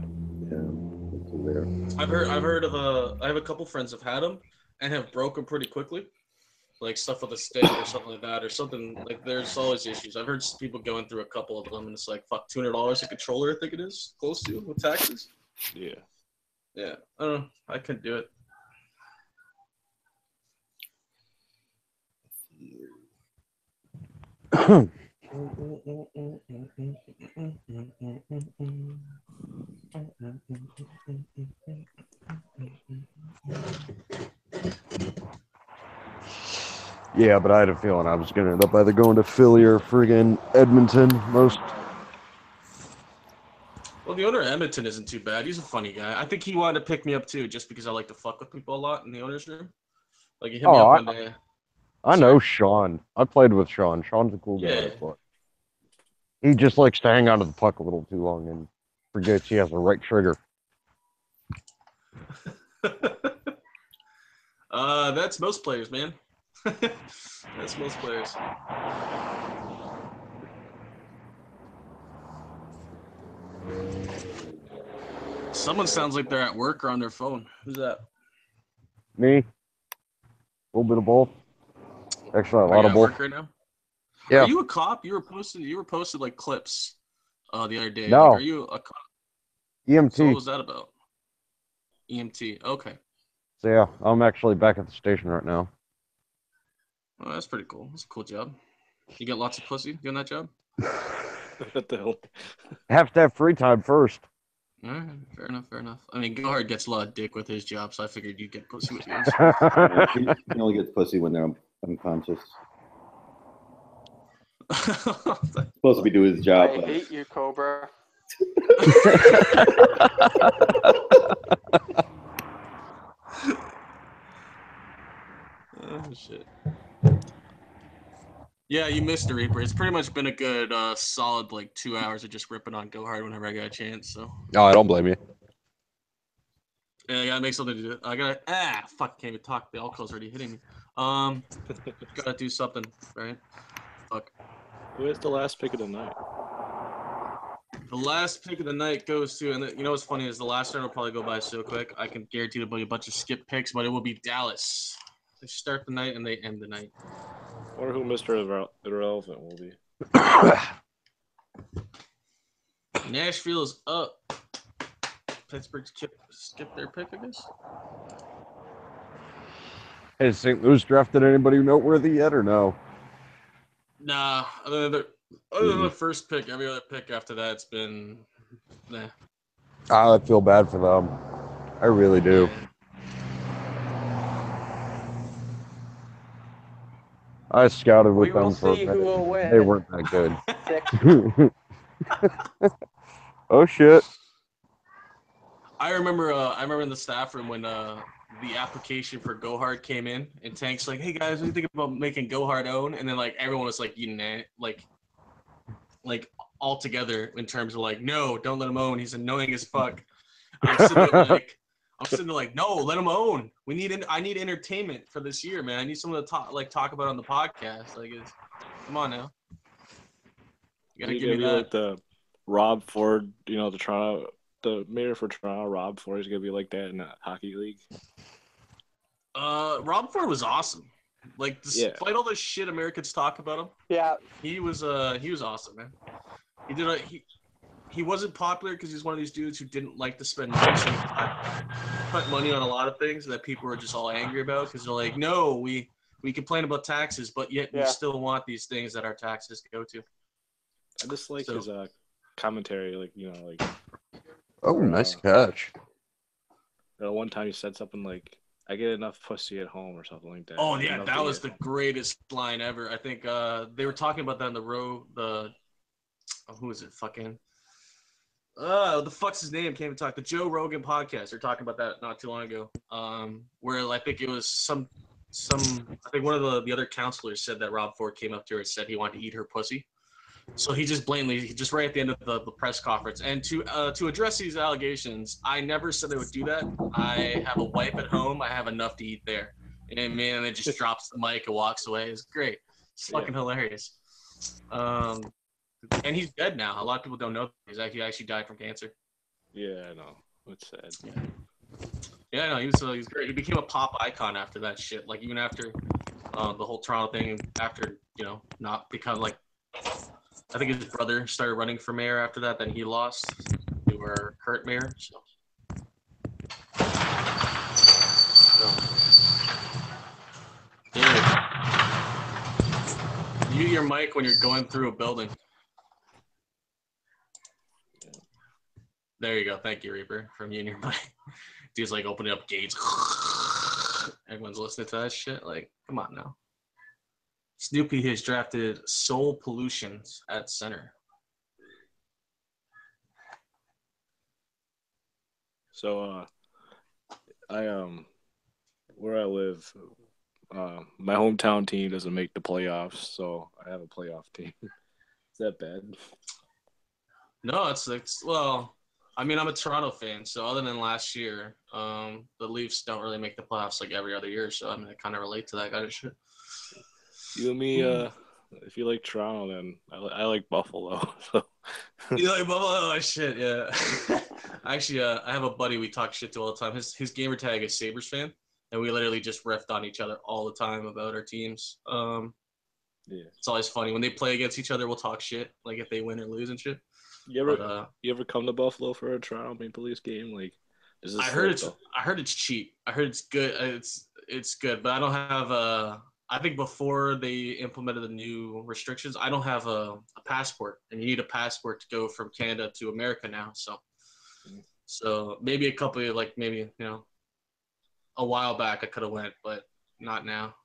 There.
I've heard of I have a couple friends have had them and have broke them pretty quickly. Like stuff with a stick or something like that, or something like. There's always issues. I've heard people going through a couple of them, and it's like fuck, $200 a controller. I think it is close to with taxes.
Yeah.
Yeah, I don't know. I couldn't do it.
Yeah, but I had a feeling I was going to end up either going to Philly or friggin' Edmonton most.
Well, the owner of Edmonton isn't too bad. He's a funny guy. I think he wanted to pick me up too, just because I like to fuck with people a lot in the owner's room. Like he hit me up one day.
I know Sean. I played with Sean. Sean's a cool guy,
Yeah.
but he just likes to hang onto the puck a little too long and forgets he has the right trigger.
That's most players, man. That's most players. Someone sounds like they're at work or on their phone. Who's that?
Me? A little bit of both. Actually, a
Are
lot
you
of
at
both.
work right now?
Yeah.
Are you a cop? You were posted like clips the other day.
No.
Like, are you a cop?
EMT.
So what was that about? EMT. Okay.
So yeah, I'm actually back at the station right now.
Oh, that's pretty cool. That's a cool job. You get lots of pussy doing that job?
What the hell?
Have to have free time first.
All right, fair enough, fair enough. I mean, Gohard gets a lot of dick with his job, so I figured you'd get pussy with yours.
He only gets pussy when they're unconscious. Supposed to be doing his job.
I
But...
hate you, Cobra.
Oh shit. Yeah, you missed the Reaper. It's pretty much been a good solid like 2 hours of just ripping on Gohard whenever I got a chance. So
No, I don't blame you.
yeah, I gotta make something to do. I gotta fuck, can't even talk. The alcohol's already hitting me. Gotta do something, right? Fuck.
Who is the last pick of the night?
The last pick of the night goes to, and you know what's funny is the last round will probably go by so quick. I can guarantee there'll be a bunch of skip picks, but it will be Dallas. They start the night and they end the night.
I wonder who Mr. Irrelevant will be.
Nashville is up. Pittsburgh skip their pick, I guess.
Has St. Louis drafted anybody noteworthy yet, or no?
Nah, other than the first pick, every other pick after that, it's been nah.
I feel bad for them. I really do.
Yeah.
I scouted with
We will
them for a
see
minute.
who will win.
They weren't that good.
6.
Oh shit.
I remember in the staff room when the application for Go Hard came in, and Tank's like, "Hey guys, what do you think about making Go Hard own?" And then like everyone was like, like all together in terms of like, "No, don't let him own. He's annoying as fuck." I'm sitting there like, "No, let him own. I need entertainment for this year, man. I need someone to talk about on the podcast. Like, come on now. You gotta give me that."
Like the Rob Ford, the mayor for Toronto, Rob Ford is gonna be like that in the hockey league.
Rob Ford was awesome. Like, despite all the shit Americans talk about him,
Yeah,
he was awesome, man. He wasn't popular because he's one of these dudes who didn't like to spend money, so he put money on a lot of things that people were just all angry about because they're like, no, we complain about taxes, but yet we still want these things that our taxes go to.
I just like his commentary,
Oh, nice catch.
One time he said something like, "I get enough pussy at home" or something like that.
Oh yeah, that was the greatest line ever. I think they were talking about that in who is it? Fucking. The fuck's his name? Can't even talk. The Joe Rogan podcast. They're talking about that not too long ago. Where I think it was some. I think one of the other counselors said that Rob Ford came up to her and said he wanted to eat her pussy. So he just blatantly, just right at the end of the press conference, and to address these allegations, I never said I would do that. I have a wife at home. I have enough to eat there. And man, and it just drops the mic and walks away. It's great. It's fucking hilarious. And he's dead now. A lot of people don't know he actually died from cancer.
Yeah, I know. It's sad.
Yeah, no, he was great. He became a pop icon after that shit. Like even after the whole Toronto thing, after not become like. I think his brother started running for mayor after that. Then he lost to our current mayor. So. Dude, mute your mic when you're going through a building. There you go. Thank you, Reaper, for muting your mic. Dude's like opening up gates. Everyone's listening to that shit. Like, come on now. Snoopy has drafted Soul Pollutions at center.
So, where I live, my hometown team doesn't make the playoffs, so I have a playoff team. Is that bad?
No, it's well, I mean, I'm a Toronto fan, so other than last year, the Leafs don't really make the playoffs like every other year, so I mean, I kind of relate to that kind of shit.
You and me, if you like Toronto, then I like Buffalo. So.
You like Buffalo? Oh, shit, yeah. Actually, I have a buddy we talk shit to all the time. His gamer tag is Sabres fan, and we literally just riffed on each other all the time about our teams. It's always funny. When they play against each other, we'll talk shit, like if they win or lose and shit.
You ever come to Buffalo for a Toronto Maple Leafs game? Like,
I heard it's cheap. I heard it's good. It's good, but I don't have I think before they implemented the new restrictions, I don't have a passport, and you need a passport to go from Canada to America now. So maybe maybe a while back I could have went, but not now.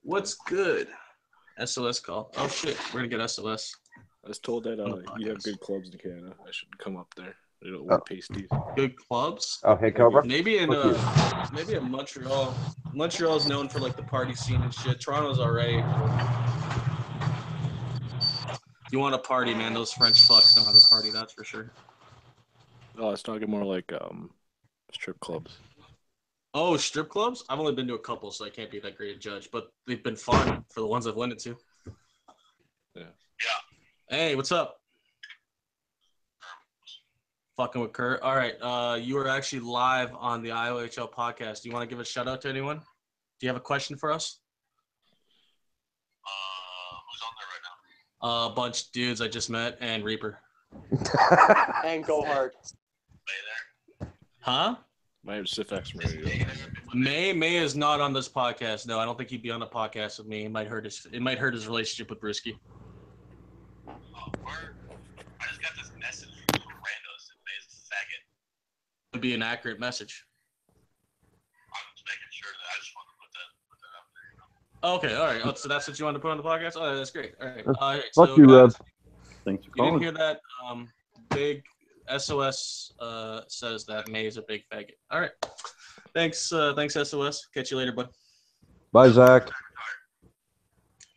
What's good? SOS call. Oh shit, we're gonna get SOS.
I was told that you have good clubs in Canada. I should come up there. They don't wear pasties.
Good clubs?
Oh, hey, Cobra.
Maybe in Montreal. Montreal's known for like the party scene and shit. Toronto's alright. If you want to party, man, those French fucks know how to party, that's for sure.
Oh, I was talking more like strip clubs.
Oh, strip clubs? I've only been to a couple, so I can't be that great a judge, but they've been fun for the ones I've went to.
Yeah.
Hey, what's up? Fucking with Kurt. All right, you are actually live on the Iohl podcast. Do you want to give a shout out to anyone? Do you have a question for us?
Who's on there right now?
A bunch of dudes I just met and Reaper.
And Go Hard.
Huh?
My name's Sifex Radio.
May is not on this podcast. No, I don't think he'd be on the podcast with me. It might hurt his relationship with Brisky.
I just got this message from randos and May's a faggot.
It would be an accurate message.
I'm just making sure that I just want to put that out there.
Okay, all right. Oh, so that's what you want to put on the podcast? Oh, that's great. All right.
Fuck you, Rev.
Thanks for
You didn't
calling.
hear that big SOS says that May is a big faggot. All right. Thanks, SOS. Catch you later, bud.
Bye, Zach.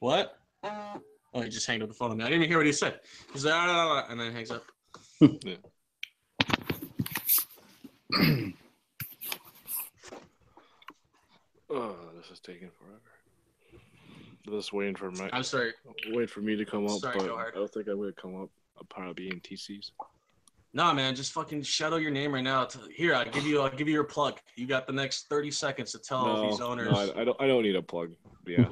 What? Oh, he just hanged up the phone on me. I didn't even hear what he said. He's like, "Ah," and then hangs up.
Yeah. Oh, this is taking forever. Just waiting for
I'm sorry.
wait for me to come up,
Sorry,
but
go hard.
I don't think I would come up. I'll probably be in TCs.
Nah, man, just fucking shout out your name right now. Here, I'll give you your plug. You got the next 30 seconds to tell these owners.
No, I don't need a plug. Yeah,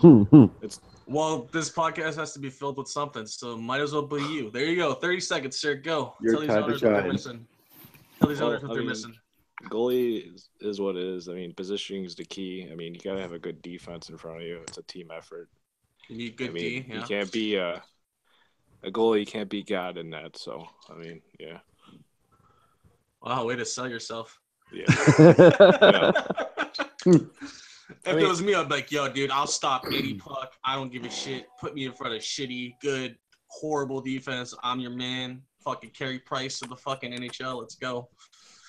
Well, this podcast has to be filled with something, so might as well be you. There you go. 30 seconds, sir. Go.
Your
Tell these
time to
owners what they're
shine.
missing. Tell these owners what
I
they're
mean,
missing.
goalie is what it is. I mean, positioning is the key. I mean, you gotta have a good defense in front of you. It's a team effort.
You need good
I mean,
D, yeah.
you can't be a goalie. You can't be God in that. So, I mean, yeah.
Wow, way to sell yourself.
Yeah.
If it was me, I'd be like, yo, dude, I'll stop any puck. I don't give a shit. Put me in front of shitty, good, horrible defense. I'm your man. Fucking Carey Price of the fucking NHL. Let's go.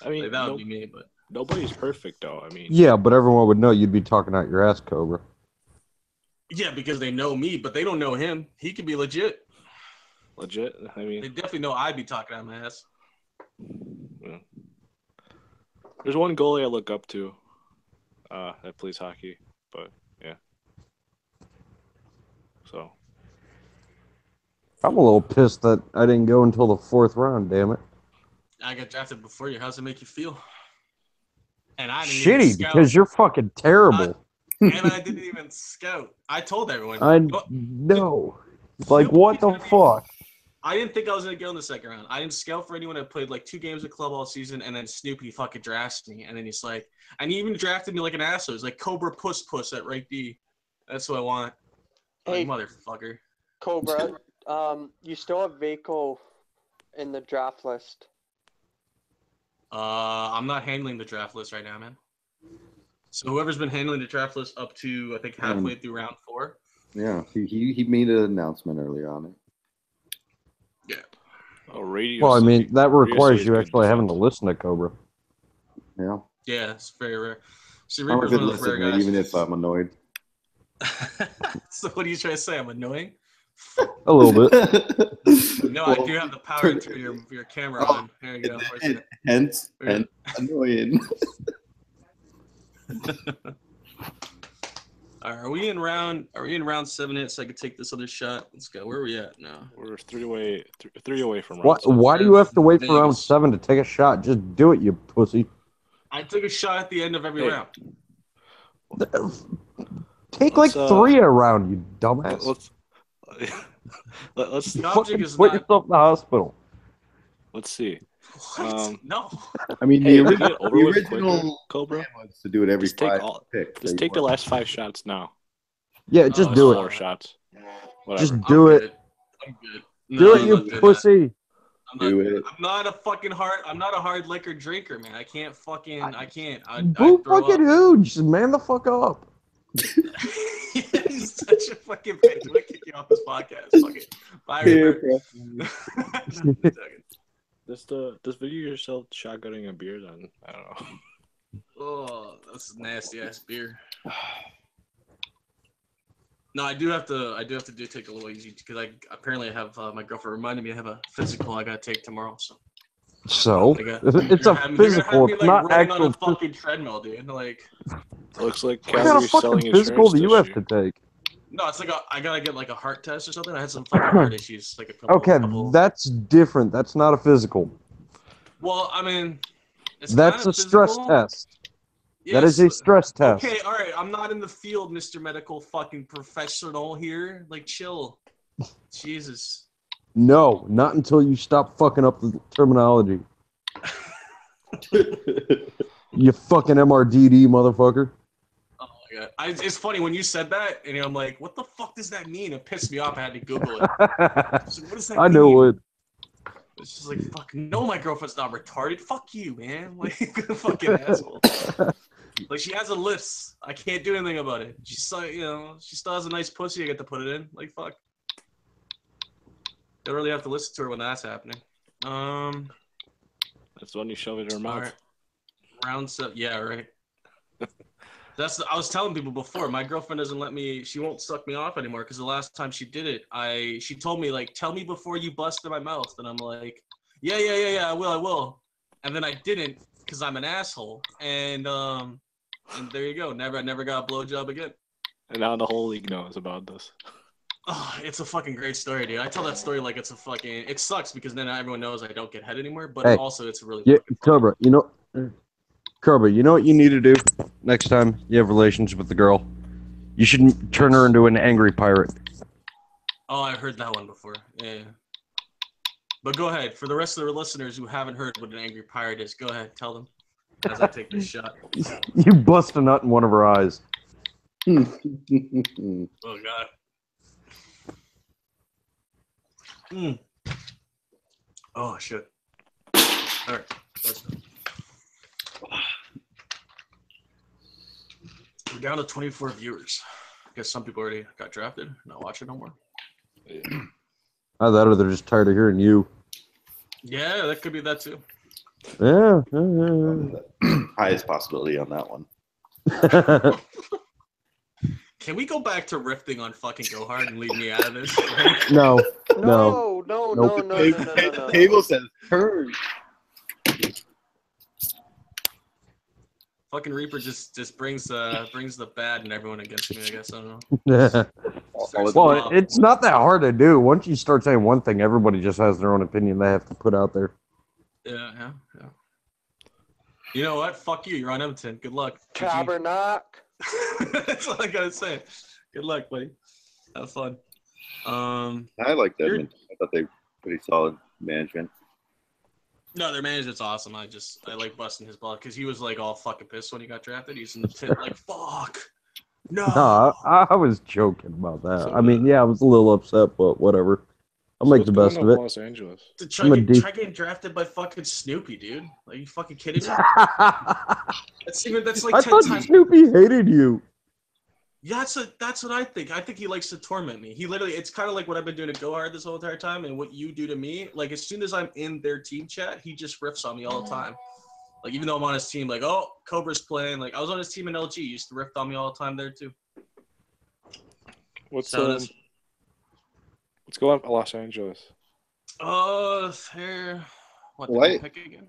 I mean,
like, that would be me, but
nobody's perfect, though. I mean,
Yeah, but everyone would know you'd be talking out your ass, Cobra.
yeah, because they know me, but they don't know him. He could be legit.
Legit. I mean,
They definitely know I'd be talking out my ass.
Yeah. There's one goalie I look up to that plays hockey, but yeah. So
I'm a little pissed that I didn't go until the 4th round, damn it.
I got drafted before you. How's it make you feel? And I didn't even
Shitty,
scout.
because you're fucking terrible.
And I didn't even scout. I told everyone.
I know. Like, what the fuck?
I didn't think I was going to go in the second round. I didn't scout for anyone. I played like 2 games of club all season, and then Snoopy fucking drafts me. And then he's like, and he even drafted me like an asshole. He's like, Cobra Puss at right D. That's what I want.
Hey,
like, motherfucker.
Cobra, you still have Vaco in the draft list.
I'm not handling the draft list right now, man. So whoever's been handling the draft list up to, I think, halfway through round 4.
Yeah, he made an announcement early on it.
Yeah.
Oh, Radio
Well, I
City.
mean, that
Radio
requires
City's
you
good
actually having to
defense.
listen to Cobra.
Yeah.
Yeah, it's very rare. See,
I'm a
Reaper's
good
one of those rare
listener,
guys.
even if I'm annoyed.
So what are you trying to say? I'm annoying?
A little bit.
No, I do have the power to turn your camera on. Here you go.
Hence annoying.
Are we in round 7 so I could take this other shot? Let's go. Where are we at now?
We're three away from round
Why do you have to wait for round
Vegas.
7 to take a shot? Just do it, you pussy.
I took a shot at the end of every round.
Take like
Let's,
3 a round, you dumbass.
Let's
The object
Fucking
is
put
not.
yourself in the hospital.
let's see.
What? No.
I mean,
Hey,
the,
to get over
the
with
original
quicker, Cobra,
plan was to do it every
just take
5
all-
picks.
just take the last 5 shots now.
Yeah, just do
Four
it.
shots.
Just
Whatever.
do it.
Good. I'm good.
Do
No,
it,
I'm
you
not doing that.
pussy.
I'm not a fucking I'm not a hard liquor drinker, man. I can't fucking. I can't. I'd
Boo
throw
fucking
up.
who? Just man the fuck up.
He's such a fucking bitch. I'm gonna kick you off this podcast. Fuck it. Bye, Reaper.
This video yourself shotgunning a beer then? I don't know.
Oh, that's nasty ass beer. No, I do have to take it a little easy because I apparently have my girlfriend reminded me I have a physical I gotta take tomorrow. So
It's a physical. It's not
running on a
actual.
fucking treadmill, dude. Like,
Looks like
What kind of
Calgary's selling
fucking physical
insurance
do you
this
have
year.
to take?
no, it's like I gotta get like a heart test or something. I had some fucking heart issues, like a couple.
Okay, that's different. That's not a physical.
Well, I mean, it's
That's
kind
a
of
stress
physical.
test. That is a stress test.
Okay, all right. I'm not in the field, Mr. Medical fucking professional here. Like, chill. Jesus.
No, not until you stop fucking up the terminology. You fucking MRDD motherfucker.
Oh my god. It's funny when you said that, and I'm like, what the fuck does that mean? It pissed me off. I had to Google it. So what does that
I
mean?
know it.
It's just like, fuck, no, my girlfriend's not retarded. Fuck you, man. Like, fucking asshole. Like, she has a lisp. I can't do anything about it. She's so, she still has a nice pussy. I get to put it in. Like, fuck. Don't really have to listen to her when that's happening.
That's when you shove it in her mouth.
All right. Round 7. Yeah, right. I was telling people before. My girlfriend doesn't let me. She won't suck me off anymore because the last time she did it, she told me like, tell me before you bust in my mouth, and I'm like, yeah, I will. And then I didn't because I'm an asshole. And there you go. I never got a blowjob again.
And now the whole league knows about this.
Oh, it's a fucking great story, dude. I tell that story like it's a fucking. It sucks because then everyone knows I don't get head anymore. But
Hey,
also, it's really
Yeah,
fucking funny.
Cobra, you know what you need to do next time you have relations with the girl? You should turn her into an angry pirate.
Oh, I've heard that one before. Yeah. But go ahead. For the rest of the listeners who haven't heard what an angry pirate is, go ahead. Tell them as I take this shot.
You bust a nut in one of her eyes.
Oh, God. Oh, shit. All right. That's done. We're down to 24 viewers. I guess some people already got drafted. Not watching no more.
Yeah.
Either that or they're just tired of hearing you.
Yeah, that could be that too.
Yeah.
Highest possibility on that one.
Can we go back to riffing on fucking Go Hard and leave me out of this?
No.
No.
Table says turn.
Fucking Reaper just brings the bad and everyone against me. I guess I don't know.
Well, it's not that hard to do. Once you start saying one thing, everybody just has their own opinion they have to put out there.
Yeah. You know what? Fuck you. You're on Edmonton. Good luck.
Tabernacle.
That's all I gotta say. Good luck, buddy. Have fun.
I like Edmonton. I thought they were pretty solid management.
No, their management's awesome. I like busting his ball because he was like all fucking pissed when he got drafted. He's in the pit like, fuck. No.
I was joking about that. I mean, yeah, I was a little upset, but whatever. I'll make the best of it.
Los Angeles.
To try getting drafted by fucking Snoopy, dude. Are you fucking kidding me? That's like
I
10
thought
times.
Snoopy hated you.
Yeah, that's what I think. I think he likes to torment me. It's kind of like what I've been doing to Go Hard this whole entire time, and what you do to me. Like as soon as I'm in their team chat, he just riffs on me all the time. Like even though I'm on his team, like Cobra's playing. Like I was on his team in LG, he used to riff on me all the time there too.
Let's go up Los Angeles.
Here. What
Well,
did they pick again?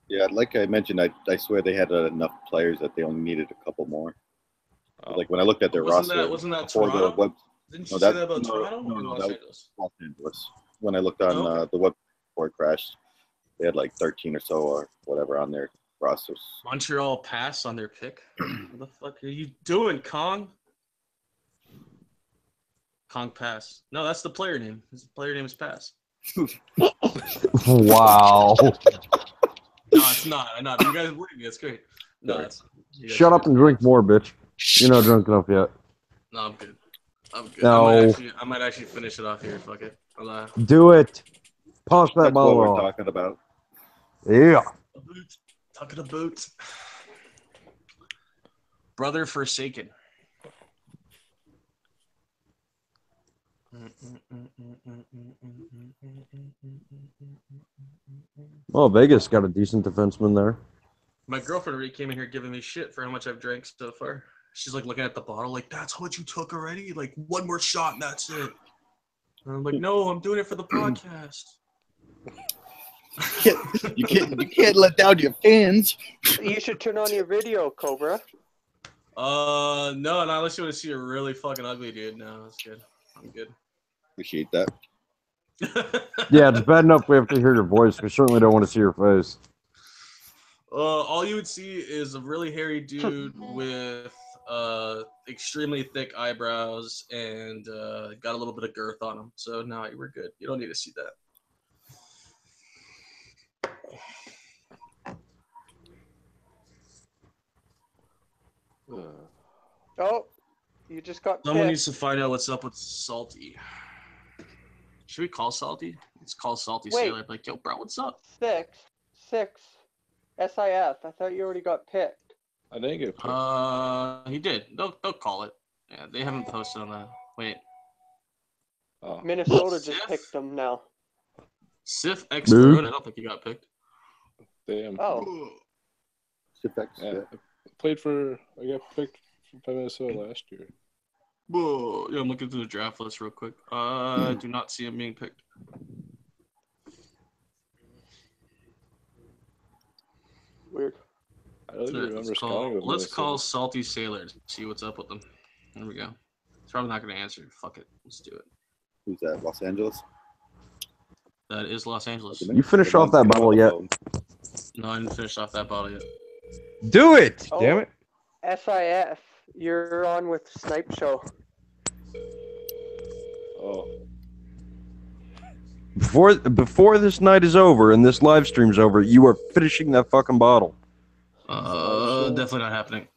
Yeah, like I mentioned, I swear they had enough players that they only needed a couple more. Like when I looked at their roster,
Wasn't that
before the
Toronto?
web,
Didn't you say that about Toronto?
No,
Or
that
Los
was
Angeles?
Los Angeles. When I looked on the web before it crashed, they had like 13 or so or whatever on their rosters.
Montreal pass on their pick. What the fuck are you doing, Kong? Kong pass. No, that's the player name. His player name is Pass.
Wow.
No, it's not. I know. You guys believe me. It's great. No,
Shut up and drink more, bitch. You're not drunk enough yet.
No, I'm good. I'm good.
No.
I might actually finish it off here. Fuck it.
Do it. Toss that
That's
ball
what we're
off.
talking about.
Yeah.
Talking about Brother Forsaken.
Well, Vegas got a decent defenseman there.
My girlfriend already came in here giving me shit for how much I've drank so far. She's like looking at the bottle, like, that's what you took already? Like, one more shot and that's it. And I'm like, no, I'm doing it for the podcast.
You can't let down your fans.
You should turn on your video, Cobra.
No, unless you want to see a really fucking ugly dude. No, that's good. I'm good.
Appreciate that.
Yeah, it's bad enough we have to hear your voice. We certainly don't want to see your face.
All you would see is a really hairy dude with extremely thick eyebrows and got a little bit of girth on him. So no, we're good. You don't need to see that.
Oh, you just got
Someone
picked.
needs to find out what's up with Salty. Should we call Salty? Let's call Salty.
Wait.
Like, yo, bro, what's up?
Six. SIF. I thought you already got picked.
I didn't get picked.
He did. They'll call it. Yeah, they haven't posted on that. Wait.
Oh.
Minnesota just picked them now.
Sif X Maroon. I don't think he got picked.
Damn.
Oh,
Yeah. I got picked by Minnesota last year.
Whoa. Yeah, I'm looking through the draft list real quick. I do not see him being picked.
Weird. I don't even remember scouting with
Let's call
Minnesota.
Salty Sailor to see what's up with them. There we go. He's probably not going to answer. Fuck it. Let's do it.
Who's that? Los Angeles?
That is Los Angeles.
You finish off that bottle yet?
No, I didn't finish off that bottle yet.
Do it!
Oh.
Damn it.
SIF, you're on with Snipe Show.
Oh.
Before this night is over and this live stream's over, you are finishing that fucking bottle.
Definitely not happening.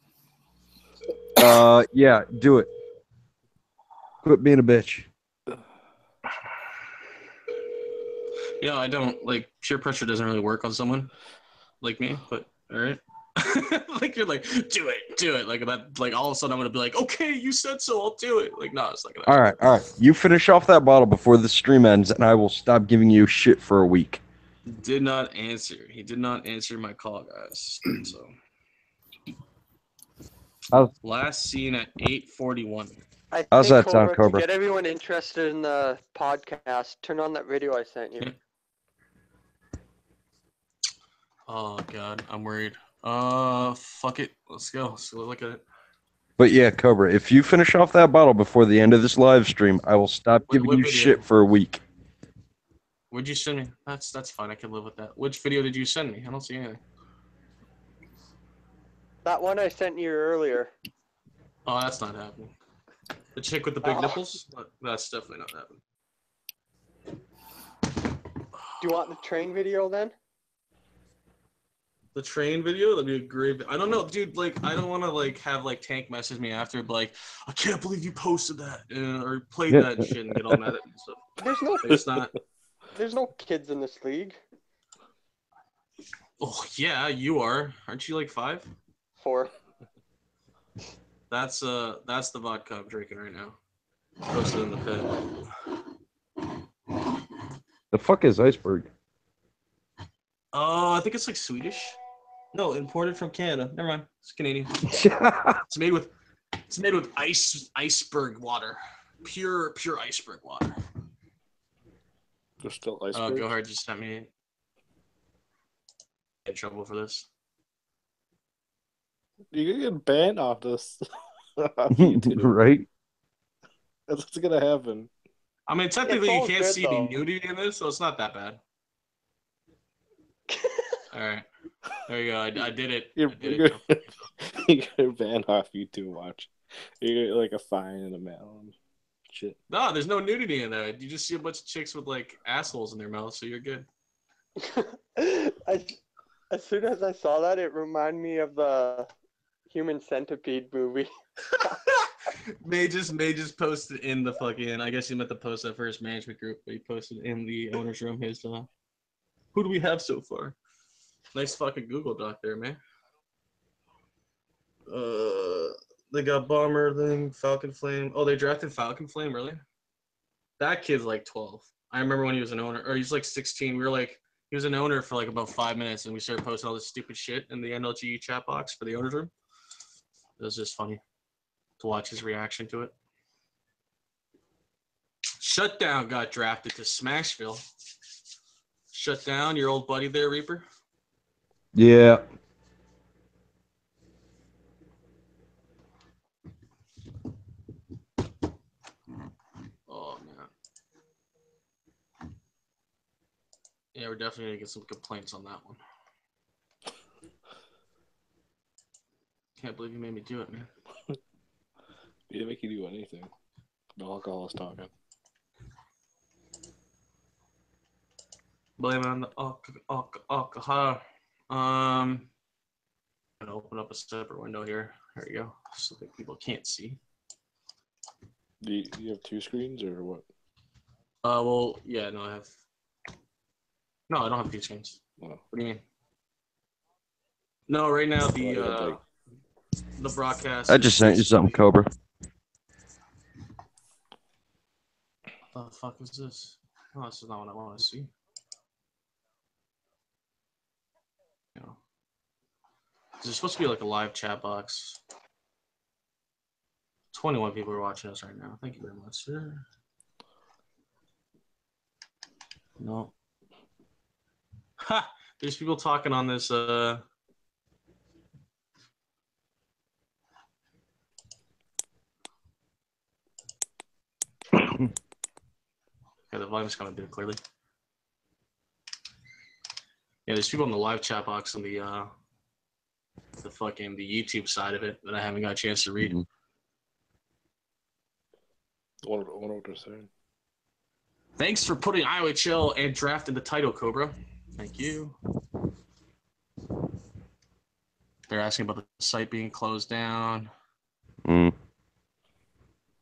Yeah, do it. Quit being a bitch.
Yeah, I don't like peer pressure doesn't really work on someone like me, but all right. Like you're like, do it. Like that, like all of a sudden I'm gonna be like, okay, you said so, I'll do it. Like, no, it's not gonna happen.
All right. You finish off that bottle before the stream ends, and I will stop giving you shit for a week.
Did not answer. He did not answer my call, guys. So last seen at 8:41.
How's that sound, Cobra?
To get everyone interested in the podcast, turn on that video I sent you.
Oh god, I'm worried. Fuck it. Let's go. Let's go look at it.
But yeah, Cobra, if you finish off that bottle before the end of this live stream, I will stop giving
what
you
video?
shit for a week.
What'd you send me? That's fine. I can live with that. Which video did you send me? I don't see anything.
That one I sent you earlier.
Oh, that's not happening. The chick with the big nipples? That's definitely not happening.
Do you want the train video then?
The train video? That'd be a great. I don't know, dude. Like, I don't want to like have like Tank message me after, but, like, I can't believe you posted that or played that and shit and get all mad at me and stuff.
There's no.
Like, it's not.
There's no kids in this league.
Oh yeah, you are. Aren't you like 5?
4.
That's the vodka I'm drinking right now. Posted in the pit.
The fuck is iceberg?
Oh, I think it's like Swedish. No, imported from Canada. Never mind. It's Canadian. It's made with iceberg water. Pure iceberg water.
There's still iceberg.
Go hard just sent me in trouble for this.
You're gonna get banned off this.
Right?
That's what's gonna happen.
I mean, technically, you can't see
though.
any nudity in this, so it's not that bad. All right, there you go. I did it.
You're banned off YouTube. Watch. You get like a fine and a mail. Shit.
No, there's no nudity in there. You just see a bunch of chicks with like assholes in their mouths, so you're good.
As soon as I saw that, it reminded me of the Human Centipede movie.
May just posted in the fucking. I guess he meant to post that for his management group, but he posted in the owner's room his. Who do we have so far? Nice fucking Google Doc there, man. They got Bomber, then Falcon Flame. Oh, they drafted Falcon Flame, really? That kid's like 12. I remember when he was an owner, or he's like 16. We were like, he was an owner for like about 5 minutes, and we started posting all this stupid shit in the NLG chat box for the owner's room. It was just funny to watch his reaction to it. Shutdown got drafted to Smashville. Shutdown, your old buddy there, Reaper.
Yeah.
Oh man. Yeah, we're definitely gonna get some complaints on that one. Can't believe you made me do it, man.
He didn't make you do anything. The alcohol is talking.
Blame it on the alcohol. I'm gonna open up a separate window here. There you go, so that people can't see.
Do you have 2 screens or what?
Well, yeah, no, I have. No, I don't have 2 screens.
Oh.
What do you mean? No, right now
You have,
the broadcast.
I just sent you something, Cobra.
What the fuck is this? Oh, this is not what I want to see. There's supposed to be like a live chat box. 21 people are watching us right now. Thank you very much, sir. No. Ha! There's people talking on this. Okay, the volume's coming through clearly. Yeah, there's people in the live chat box on the YouTube side of it that I haven't got a chance to read.
What what they're saying.
Thanks for putting Iohl and draft in the title, Cobra. Thank you. They're asking about the site being closed down.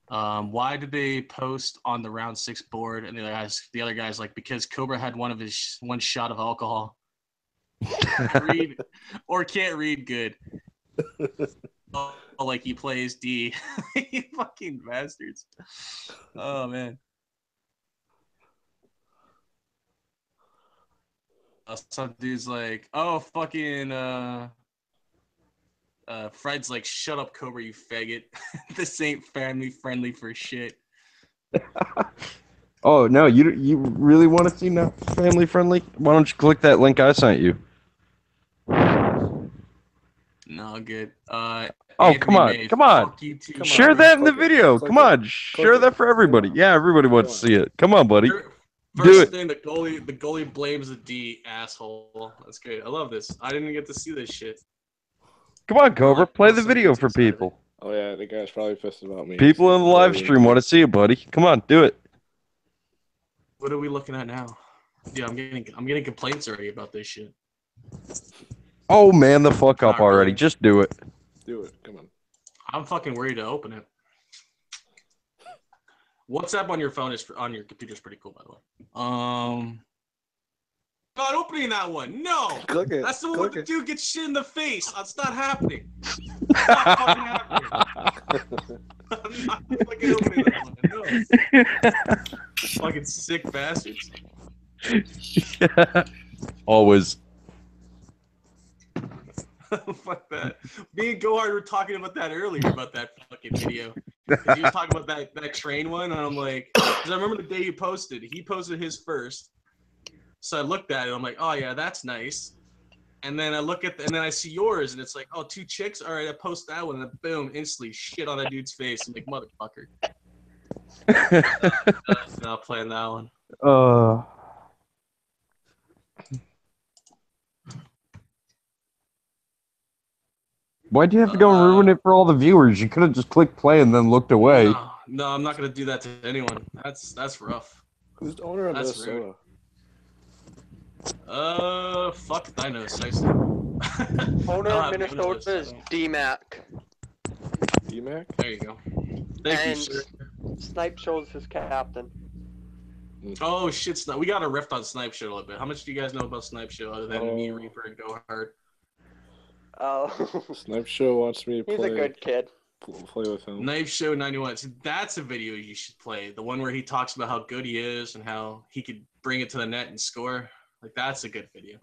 Why did they post on the round 6 board? And the other guys like, because Cobra had one shot of alcohol. Read or can't read good. Oh, like he plays D. You fucking bastards. Oh man. Some dude's like, oh fucking Fred's like, shut up, Cobra, you faggot. This ain't family friendly for shit.
Oh no, you really want to see not family friendly? Why don't you click that link I sent you?
No good.
Oh,
Anthony
come on,
May,
come on.
fuck you too.
Come
Share
on,
that in the
click it,
video.
click
Come
it,
on,
click
share that
it.
for everybody.
Come on.
Yeah, everybody wants to see it. Come on, buddy. Do
First
it.
thing, the goalie blames the D, asshole. That's great. I love this. I didn't get to see this shit.
Come on, Cobra,
like
play
how
the
some
video
dudes
for
excited.
people.
Oh yeah, the guy's probably pissed about me.
People in the live stream want to see it, buddy. Come on, do it.
What are we looking at now? Yeah, I'm getting complaints already about this shit.
Oh man, the fuck up
Not
already.
really.
Just do it.
Do it. Come on.
I'm fucking worried to open it. WhatsApp on your phone on your computer is pretty cool, by the way. Not opening that one. No,
Click it.
That's the one where
Click
the
it.
dude gets shit in the face. That's not happening. It's not fucking happening. I'm not fucking opening that one. No. Fucking sick bastards.
Always.
Fuck that. Me and Gohard were talking about that earlier, about that fucking video. Because he was talking about that train one, and I'm like, because I remember the day he posted his first. So I looked at it, I'm like, oh yeah, that's nice. And then I look at and then I see yours, and it's like, oh, 2 chicks? All right, I post that one, and then boom, instantly shit on that dude's face. I'm like, motherfucker. Not playing that one.
Why'd you have to go and ruin it for all the viewers? You could have just clicked play and then looked away.
No, I'm not gonna do that to anyone. That's rough.
Who's the owner of
That's
Minnesota?
Fuck Dinos.
Owner of Minnesota is D-Mac.
D-Mac?
There you go. Thank you,
And
sir.
Snipe shows his captain.
Oh shit, Snipe. We got a rift on Snipe Show a little bit. How much do you guys know about Snipe Show other than me, Reaper, and Go Hard?
Oh.
Snipe Show wants me to play.
He's a good kid.
Play with him.
Knife Show 91. So that's a video you should play. The one where he talks about how good he is and how he could bring it to the net and score. Like, that's a good video.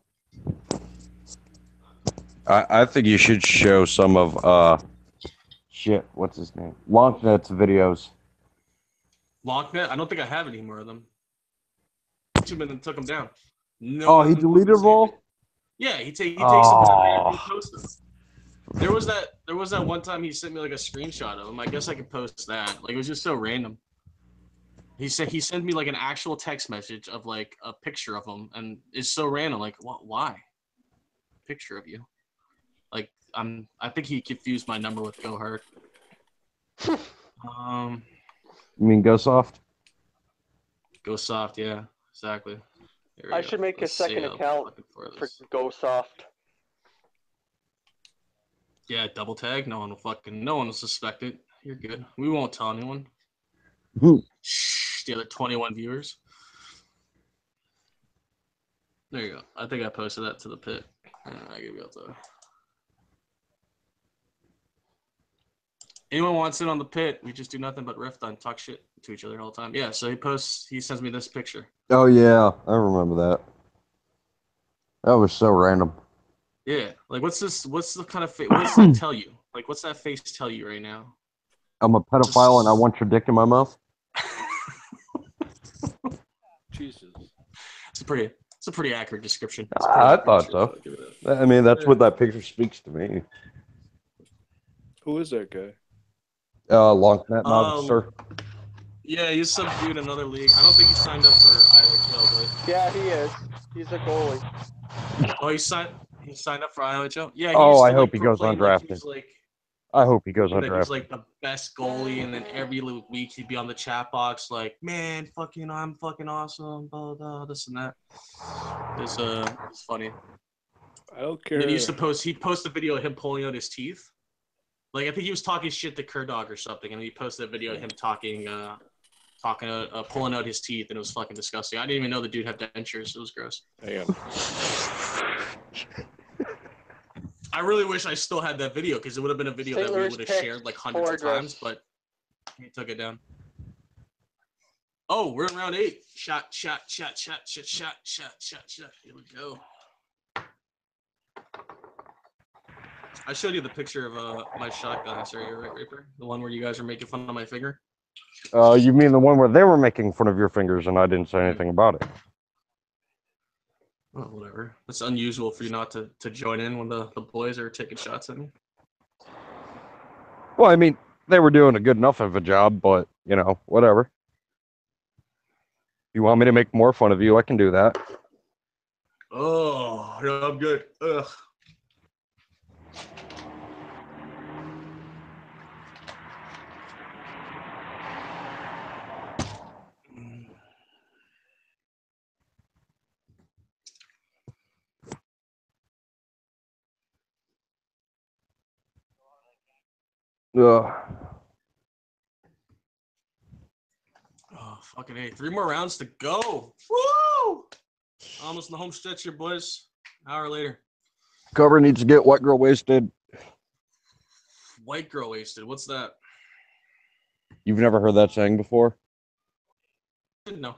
I think you should show some of shit, what's his name? Lonknet's videos.
Lonknet? I don't think I have any more of them. YouTube took them down. No.
Oh, he deleted them all?
Yeah, he takes them down and he posts them. There was that one time he sent me like a screenshot of him. I guess I could post that. Like, it was just so random. He sent me like an actual text message of like a picture of him, and it's so random. Like, what? Why? Picture of you? Like, I think he confused my number with Go Hard.
You mean Go Soft?
Go Soft, yeah, exactly.
I should make a second account for Go Soft.
Yeah, double tag. No one will suspect it. You're good. We won't tell anyone. Shh, the other 21 viewers. There you go. I think I posted that to the pit. I give you out the. Anyone wants it on the pit? We just do nothing but riff on, talk shit to each other all the time. Yeah. So he sends me this picture.
Oh yeah, I remember that. That was so random.
Yeah. Like, what's this? What's the kind of face? What's that tell you? Like, what's that face tell you right now?
I'm a pedophile and I want your dick in my mouth.
Jesus.
It's a pretty accurate description.
I thought so. I mean, that's what that picture speaks to me.
Who is that guy?
Long net officer.
Yeah, he's some dude in another league. I don't think he signed up for IHL, but
Yeah, he is. He's a goalie.
oh, he signed up for IHL. Yeah, he
Oh,
used to
I hope
like
he goes
proclaim like he
undrafted.
was like
I hope he goes
that he's
undrafted.
like the best goalie, and then every week he'd be on the chat box like, man, fucking, I'm fucking awesome, blah blah, this and that. It's funny.
I don't
And then
care.
he'd post a video of him pulling out his teeth. Like I think he was talking shit to Kerdog or something, and he posted a video of him pulling out his teeth, and it was fucking disgusting. I didn't even know the dude had dentures. It was gross.
Damn.
I really wish I still had that video because it would have been a video
St.
that we
Louis
would have
picked
shared like hundreds of
Ford
times, but he took it down. Oh, we're in round 8. Shot. Here we go. I showed you the picture of my shotgun essay, right, Reaper? The one where you guys are making fun of my finger.
You mean the one where they were making fun of your fingers and I didn't say anything about it?
Oh, whatever. It's unusual for you not to join in when the boys are taking shots at me.
Well, I mean, they were doing a good enough of a job, but, you know, whatever. You want me to make more fun of you, I can do that.
Oh, no, I'm good. Ugh.
Ugh.
Oh, fucking A. 3 more rounds to go. Woo! Almost in the home stretch here, boys. Hour later.
Cover needs to get white girl wasted.
White girl wasted. What's that?
You've never heard that saying before?
No.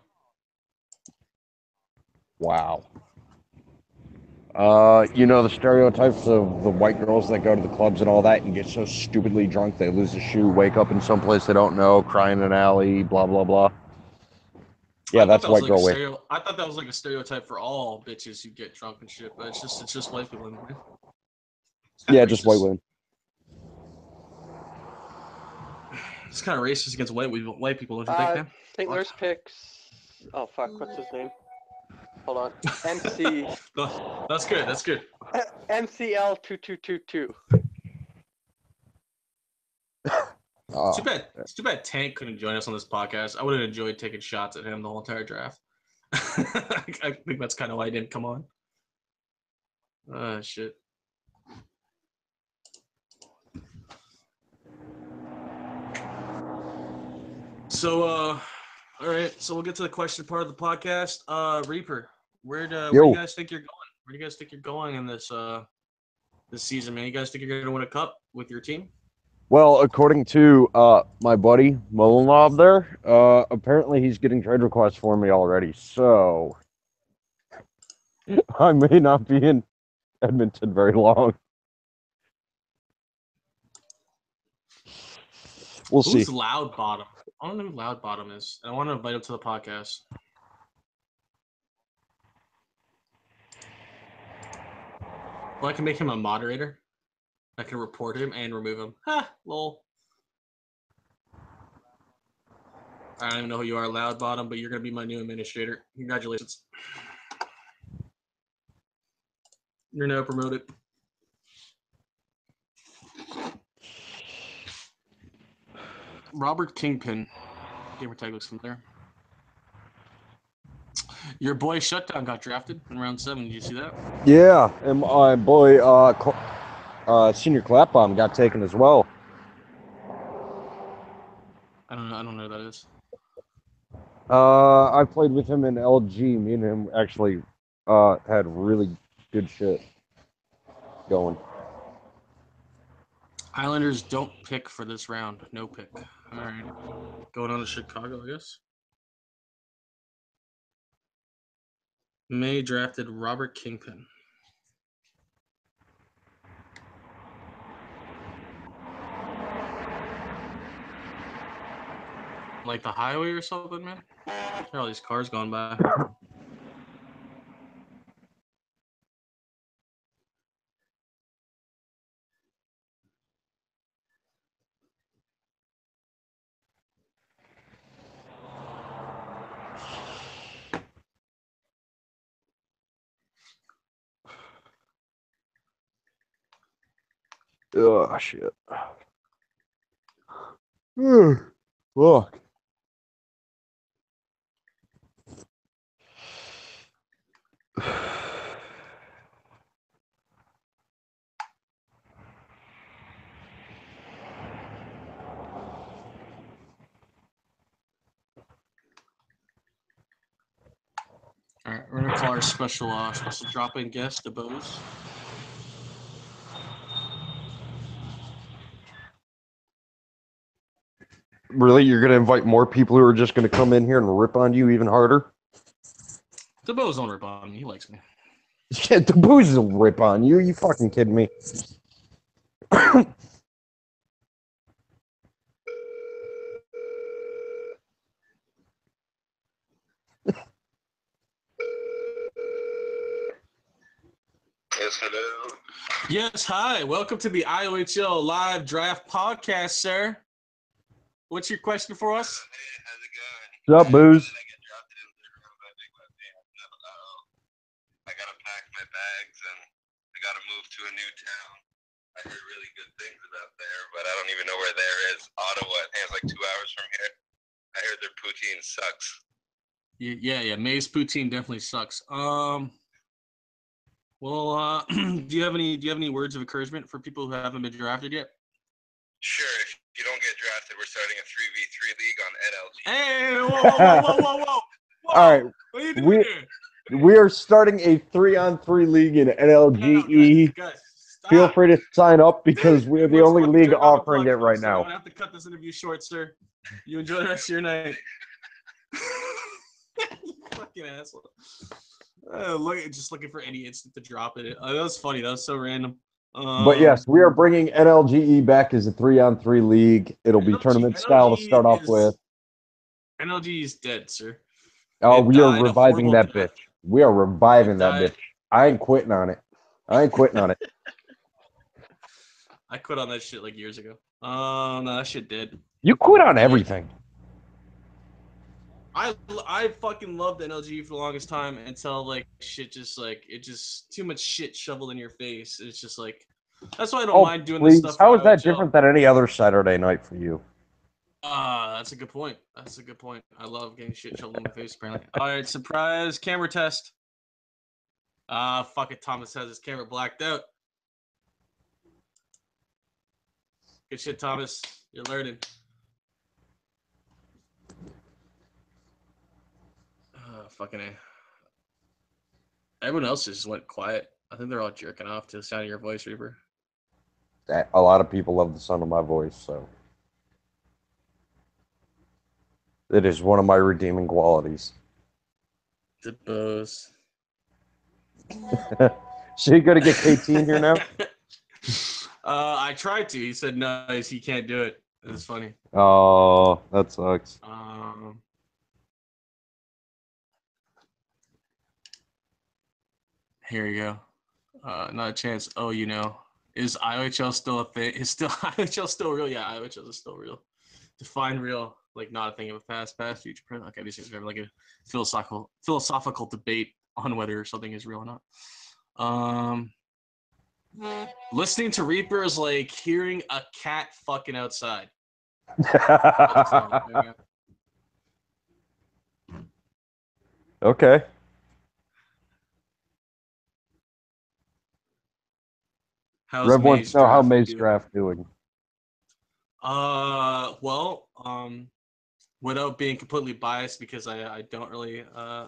Wow. You know the stereotypes of the white girls that go to the clubs and all that and get so stupidly drunk they lose a shoe, wake up in some place they don't know, cry in an alley, blah blah blah. Yeah, that's white girl way.
I thought that was like a stereotype for all bitches who get drunk and shit, but it's just white people anyway.
Yeah, just white women.
It's kind of racist against white people, don't you think, man?
St. Louis picks. Oh fuck, what's his name? Hold on. NC.
No, that's good. That's good.
NCL 2222.
It's too bad Tank couldn't join us on this podcast. I would have enjoyed taking shots at him the whole entire draft. I think that's kind of why he didn't come on. Shit. So, all right. So we'll get to the question part of the podcast. Reaper, where do you guys think you're going? Where do you guys think you're going in this this season, man? You guys think you're going to win a cup with your team?
Well, according to my buddy Molinov there, apparently he's getting trade requests for me already. So I may not be in Edmonton very long. We'll see.
Who's Loud Bottom? I don't know who Loud Bottom is. I want to invite him to the podcast. Well, I can make him a moderator. I can report him and remove him. Ha! Lol. I don't even know who you are, Loud Bottom, but you're going to be my new administrator. Congratulations. You're now promoted. Robert Kingpin. Gamer tag looks familiar. Your boy Shutdown got drafted in round 7. Did you see that?
Yeah, and my boy Senior Clapbomb got taken as well.
I don't know who that is.
I played with him in LG. Me and him actually had really good shit going.
Islanders don't pick for this round. No pick. All right. Going on to Chicago, I guess. May drafted Robert Kingpin. like the highway or something, man? Look at all these cars going by.
Oh shit. Look.
All right, we're gonna call our special drop-in guest, the Bose.
Really? You're gonna invite more people who are just gonna come in here and rip on you even harder?
The Bose don't rip on me. He likes me.
Yeah, the booze will rip on you. You fucking kidding me?
Yes, hello.
Yes, hi. Welcome to the Iohl live draft podcast, sir. What's your question for us?
Hey, how's it going?
What's up, Booze?
I get drafted in the third round by Big Web. I gotta pack my bags and I gotta move to a new town. I heard really good things about there, but I don't even know where there is. Ottawa, I think it's like 2 hours from here. I heard their poutine sucks.
Yeah. May's poutine definitely sucks. Well, do you have any words of encouragement for people who haven't been drafted yet?
Sure, if you don't get drafted, we're starting a 3v3 league on NLG.
Hey, whoa!
All right,
What are you doing here?
we are starting a 3-on-3 league in NLGE.
Guys, stop.
Feel free to sign up because we're the
Let's
only
fucking
league
turn down the
offering
plug,
it right
folks. I'm
now.
gonna have to cut this interview short, sir. You enjoy the rest of your night. You fucking asshole. Just looking for any instant to drop it. That was funny. That was so random.
But yes, we are bringing NLGE back as a 3-on-3 league. It'll be tournament style to start off with.
NLG is dead, sir.
Oh,
It
we are
died a
reviving
horrible
that
death.
bitch. We are reviving
It
that
died.
bitch. I ain't quitting on it.
I quit on that shit like years ago. No, that shit did.
You quit on everything.
I fucking loved NLG for the longest time until like shit just too much shit shoveled in your face. It's just like that's why I don't mind doing this stuff.
How
for
is that
IHL.
different than any other Saturday night for you?
That's a good point. I love getting shit shoveled in my face, apparently. All right, surprise camera test. Fuck it. Thomas has his camera blacked out. Good shit, Thomas. You're learning. Fucking A. Everyone else just went quiet. I think they're all jerking off to the sound of your voice, Reaper.
A lot of people love the sound of my voice, so it is one of my redeeming qualities.
The Bose.
So you gonna get KT in here now?
I tried to. He said no. He can't do it. It's funny.
Oh, that sucks.
Here you go. Not a chance. Oh, is IHL still a thing? Is still IHL still real? Yeah, IHL is still real. Define real, like not a thing of a past, future, present. Okay, these things are like a philosophical debate on whether something is real or not. Listening to Reaper is like hearing a cat fucking outside.
Okay. Rev wants to know how May's draft doing.
Well, without being completely biased because I don't really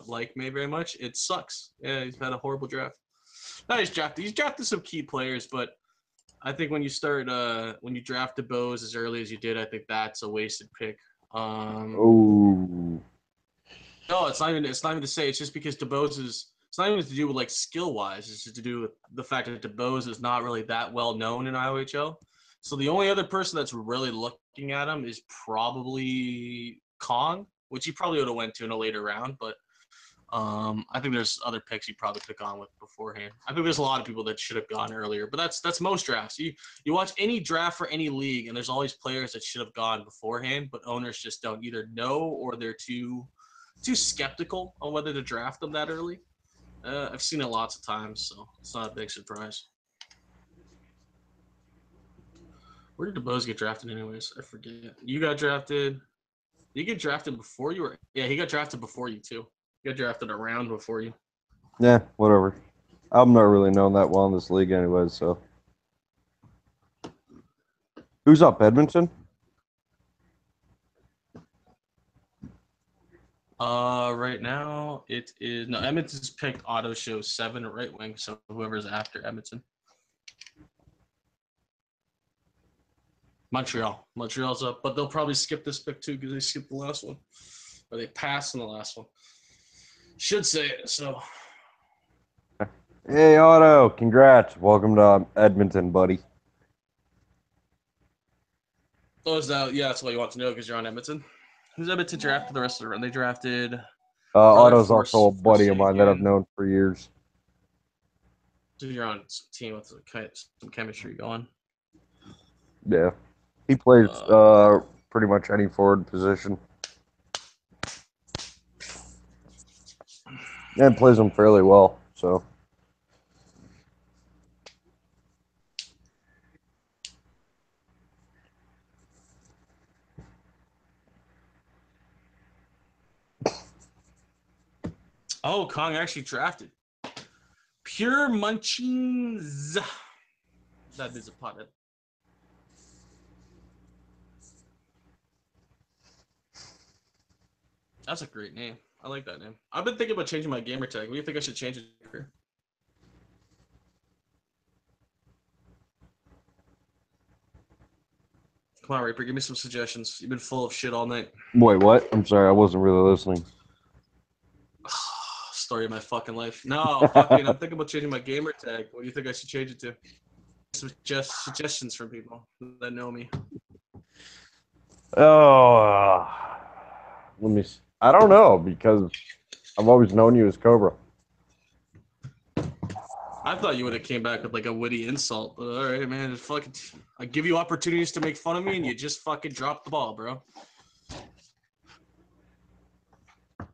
like May very much, it sucks. Yeah, he's had a horrible draft. He's drafted some key players, but I think when you draft the Bose as early as you did, I think that's a wasted pick.
Oh.
No, it's not even to say. It's just because DeBose is. It's not even to do with like skill wise. It's just to do with the fact that DeBose is not really that well known in IOHL. So the only other person that's really looking at him is probably Kong, which he probably would have went to in a later round, but I think there's other picks he probably could have gone with beforehand. I think there's a lot of people that should have gone earlier, but that's most drafts. You watch any draft for any league, and there's always players that should have gone beforehand, but owners just don't either know or they're too skeptical on whether to draft them that early. I've seen it lots of times, so it's not a big surprise. Where did DeBose get drafted anyways? I forget. You got drafted. Did you get drafted before you were? Yeah, he got drafted before you too. He got drafted a round before you.
Yeah, whatever. I'm not really known that well in this league anyways, so. Who's up, Edmonton?
Right now it is Edmonton's picked auto show 7 right wing, so whoever's after Edmonton. Montreal's up, but they'll probably skip this pick too because they skipped the last one, or they passed in the last one. Should say it. So.
Hey, Otto! Congrats! Welcome to Edmonton, buddy.
Oh, is that? Yeah, that's what you want to know because you're on Edmonton. Who's Edmonton drafted the rest of the run? They drafted.
Otto's also a buddy of mine that I've known for years.
So you're on some team with some chemistry going.
Yeah. He plays pretty much any forward position. And plays them fairly well, so.
Oh, Kong actually drafted. Pure Munchings. That is a pot. That's a great name. I like that name. I've been thinking about changing my gamer tag. What do you think I should change it to? Come on, Reaper, give me some suggestions. You've been full of shit all night.
Wait, what? I'm sorry, I wasn't really listening.
Story of my fucking life. No, fucking, I'm thinking about changing my gamer tag. What do you think I should change it to? Suggestions from people that know me.
Oh, let me. I don't know because I've always known you as Cobra.
I thought you would have came back with like a witty insult, but all right, man. Fucking, I give you opportunities to make fun of me, and you just fucking drop the ball, bro.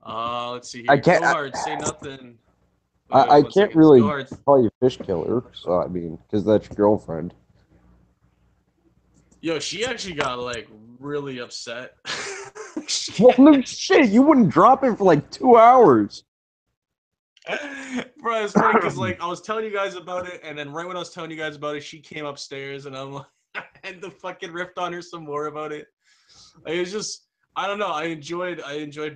Let's see here.
I can't.
Go hard. Say nothing.
I can't really
Go hard.
call you fish killer, so I mean, because that's your girlfriend.
Yo, she actually got like really upset.
Well, no shit. You wouldn't drop it for like 2 hours.
Bro, it's funny because like I was telling you guys about it, and then right when I was telling you guys about it, she came upstairs, and I'm like, I had to fucking riffed on her some more about it. Like, it was just, I don't know. I enjoyed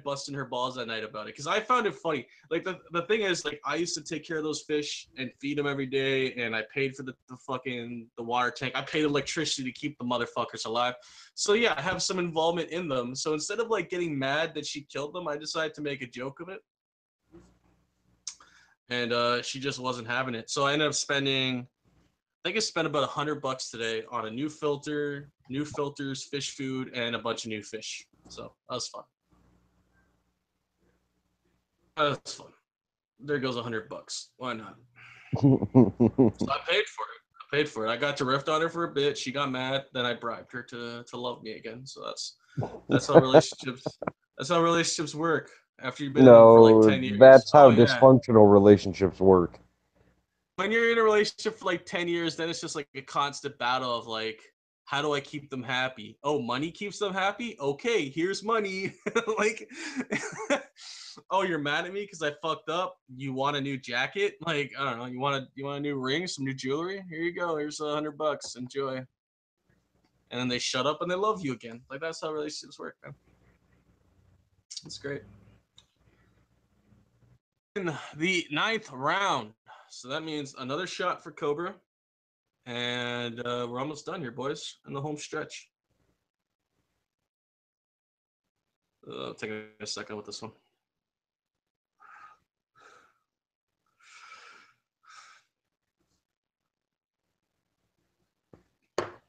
busting her balls that night about it because I found it funny. Like the thing is, like I used to take care of those fish and feed them every day, and I paid for the water tank. I paid electricity to keep the motherfuckers alive. So yeah, I have some involvement in them. So instead of like getting mad that she killed them, I decided to make a joke of it. And she just wasn't having it. So I ended up spending, I think I spent about $100 today on a new filter, new filters, fish food, and a bunch of new fish. So that was fun. That's fun. There goes $100. Why not? So I paid for it. I got to riff on her for a bit. She got mad. Then I bribed her to love me again. So that's how relationships work. After you've been in them for like 10 years.
That's how dysfunctional relationships work.
When you're in a relationship for like 10 years, then it's just like a constant battle of like, how do I keep them happy? Oh, money keeps them happy? Okay, here's money. Like, oh, you're mad at me because I fucked up? You want a new jacket? Like, I don't know. You want a new ring, some new jewelry? Here you go. Here's $100. Enjoy. And then they shut up and they love you again. Like, that's how relationships work, man. It's great. In the 9th round. So that means another shot for Cobra. And we're almost done here, boys, in the home stretch. Take a second with this one.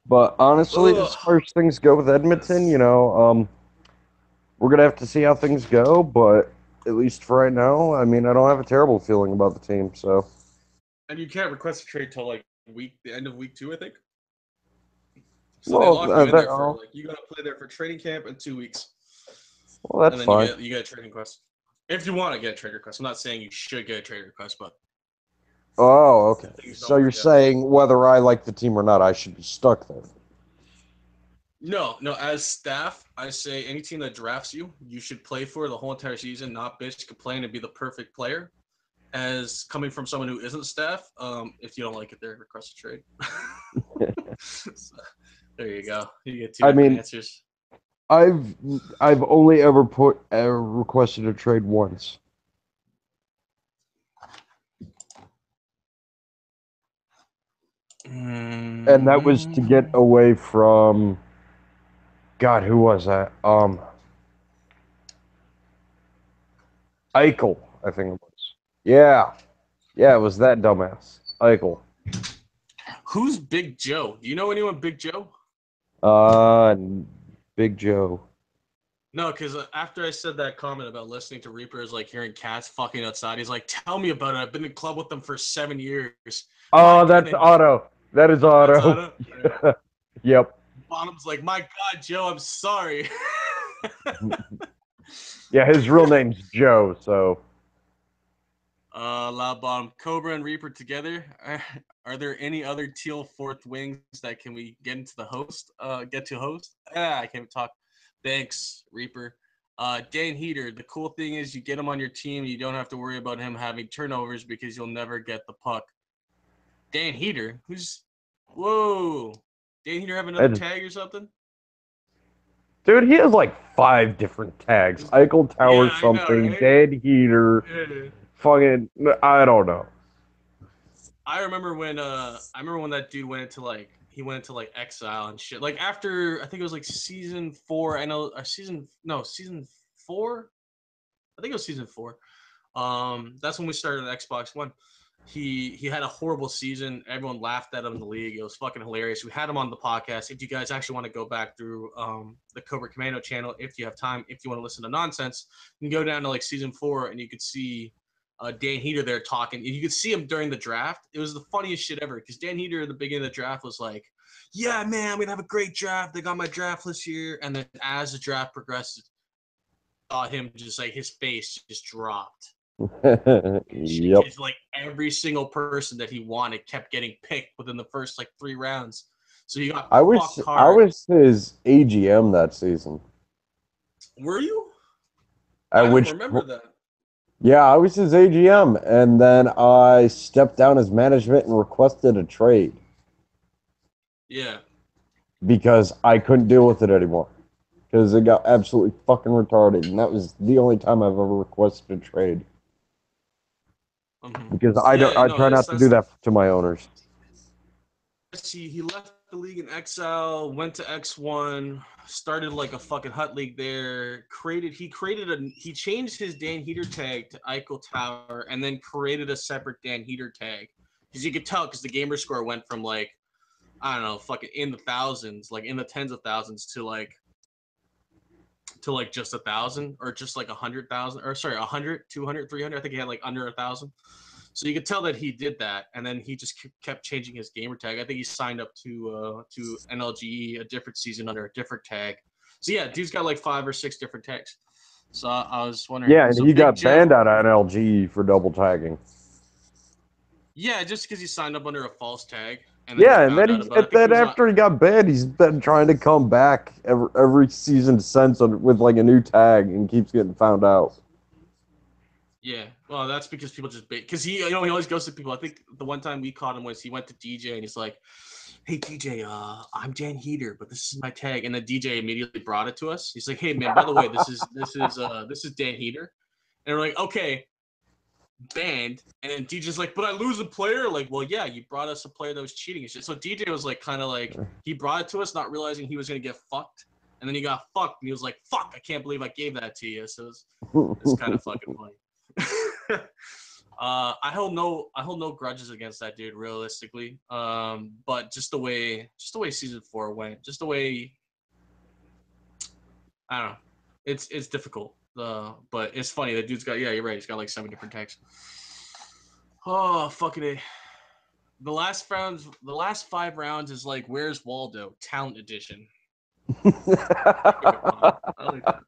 But honestly, as far as things go with Edmonton, you know, We're gonna have to see how things go, but at least for right now, I mean, I don't have a terrible feeling about the team. So.
And you can't request a trade till like the end of week 2, I think. So
Well,
they lock you in there for
oh,
like you gotta play there for training camp in 2 weeks,
well,
and
that's
then
fine.
you get a trade request if you want to get a trade request. I'm not saying you should get a trade request, but
Oh, okay.
things don't
So you're
work out.
saying whether I like the team or not, I should be stuck there.
No. As staff, I say any team that drafts you, you should play for the whole entire season, not bitch, complain, and be the perfect player. As coming from someone who isn't staff, if you don't like it, there, request a trade. So, there you go. You get 2 different answers.
I've only ever requested a trade once. And that was to get away from God, who was that? Iohl, I think it was. Yeah. Yeah, it was that dumbass. Iohl.
Who's Big Joe? Do you know anyone Big Joe?
Big Joe.
No, because after I said that comment about listening to Reapers, like hearing cats fucking outside, he's like, "Tell me about it. I've been in club with them for 7 years."
Oh, that's Otto. That is Otto.
That's Otto?
Yep.
Bottom's like, "My God, Joe, I'm sorry."
Yeah, his real name's Joe, so.
Loud Bottom, Cobra and Reaper together. Are there any other teal fourth wings that can we get into the host? Get to host? I can't talk. Thanks, Reaper. Dan Heater. The cool thing is you get him on your team. You don't have to worry about him having turnovers because you'll never get the puck. Dan Heater? Whoa. Dan Heater have another tag or something?
Dude, he has like 5 different tags. Iohl Tower
Yeah,
something,
I know, right?
Dead Heater, fucking, I don't know.
I remember when that dude went into like exile and shit. Like after I think it was like season 4. I know season 4. I think it was season 4. That's when we started Xbox One. He had a horrible season. Everyone laughed at him in the league. It was fucking hilarious. We had him on the podcast. If you guys actually want to go back through the Cobra Commando channel, if you have time, if you want to listen to nonsense, you can go down to like season 4 and you could see Dan Heater there talking. You could see him during the draft. It was the funniest shit ever because Dan Heater at the beginning of the draft was like, "Yeah, man, we're gonna have a great draft. They got my draft list here." And then as the draft progressed, saw him just like his face just dropped.
Yep.
Just like every single person that he wanted kept getting picked within the first like 3 rounds. So he got fucked hard.
I was his AGM that season.
Were you? I don't remember that.
Yeah, I was his AGM, and then I stepped down as management and requested a trade.
Yeah.
Because I couldn't deal with it anymore. Because it got absolutely fucking retarded, and that was the only time I've ever requested a trade. Because I try not to do that to my owners.
He left the league in exile, went to X1, started like a fucking hut league there. He changed his Dan Heater tag to Iohl Tower, and then created a separate Dan Heater tag. Because you could tell, because the gamer score went from like, I don't know, fucking in the thousands, like in the tens of thousands to like just 1,000 or just like 100,000 or sorry, 100, 200, 300. I think he had like under 1,000. So you could tell that he did that, and then he just kept changing his gamer tag. I think he signed up to NLGE a different season under a different tag. So yeah, dude's got like 5 or 6 different tags. So I was wondering.
Yeah, and
so
he got banned out of NLGE for double tagging.
Yeah, just because he signed up under a false tag. And
then after he got banned, he's been trying to come back every season since with like a new tag and keeps getting found out.
Yeah, well, that's because people just because he always goes to people. I think the one time we caught him was he went to DJ and he's like, "Hey DJ, I'm Dan Heater, but this is my tag." And then DJ immediately brought it to us. He's like, "Hey man, by the way, this is Dan Heater," and we're like, "Okay." Banned, and then DJ's like, "But I lose a player." Like, well, yeah, you brought us a player that was cheating and shit. So DJ was like, kind of like, he brought it to us, not realizing he was gonna get fucked, and then he got fucked, and he was like, "Fuck, I can't believe I gave that to you." So it's kind of fucking funny. I hold no grudges against that dude, realistically. But just the way season 4 went, just the way, I don't know. It's difficult. But it's funny. The dude's got you're right. He's got like 7 different tags. Oh fucking A. The last 5 rounds is like Where's Waldo Talent Edition. I like that.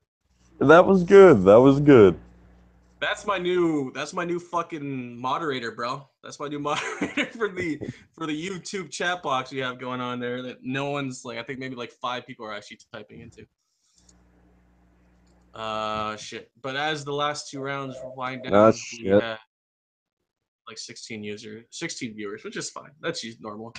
That was good. That was good.
That's my new fucking moderator, bro. That's my new moderator for the YouTube chat box we have going on there that no one's like. I think maybe like 5 people are actually typing into. Shit. But as the last 2 rounds wind down, we had like 16 viewers, which is fine. That's normal.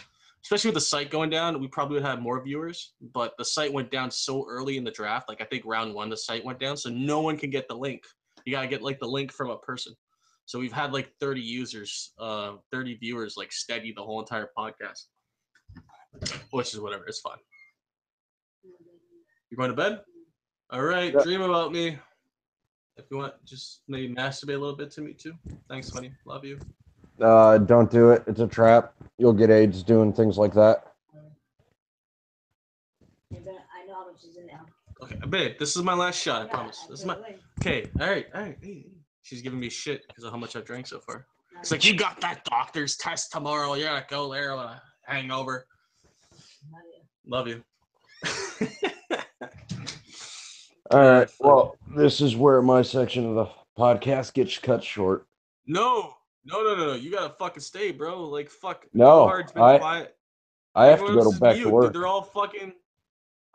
Especially with the site going down, we probably would have more viewers, but the site went down so early in the draft. Like I think round 1, the site went down, so no one can get the link. You gotta get like the link from a person. So we've had like 30 viewers like steady the whole entire podcast, which is whatever. It's fine. You're going to bed? All right. Dream about me. If you want, just maybe masturbate a little bit to me too. Thanks, honey. Love you.
Don't do it. It's a trap. You'll get AIDS doing things like that.
I know how much is in there.
Okay, babe, this is my last shot. I promise. This is my. Okay, all right. Hey. She's giving me shit because of how much I've drank so far. It's like, you got that doctor's test tomorrow. You gotta go there with a hangover. Love you.
All right. Well, this is where my section of the podcast gets cut short.
No. You gotta fucking stay, bro. Like, fuck.
No,
Go Hard's been quiet.
I have to
Everyone
go
else is
back to
mute,
work.
dude. They're all fucking.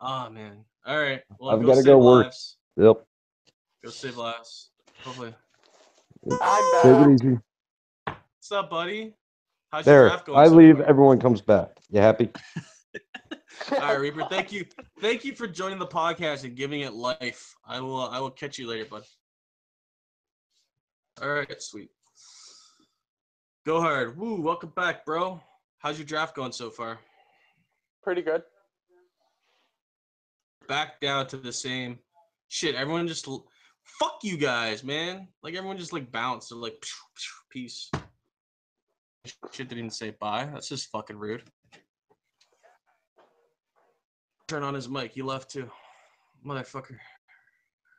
Oh man. All right. Well,
I've
go
got to
save
go work.
lives.
Yep.
Go save lives. Hopefully.
I'm
Take
back.
it easy.
What's up, buddy? How's your
There.
draft going
I
so
leave.
far?
Everyone comes back. You happy?
All right, Reaper. Thank you for joining the podcast and giving it life. I will catch you later, bud. All right, sweet. Go hard. Woo, welcome back, bro. How's your draft going so far?
Pretty good.
Back down to the same shit. Everyone just fuck you guys, man. Like everyone just like bounced. They're like peace. Shit didn't even say bye. That's just fucking rude. Turn on his mic. He left too. Motherfucker.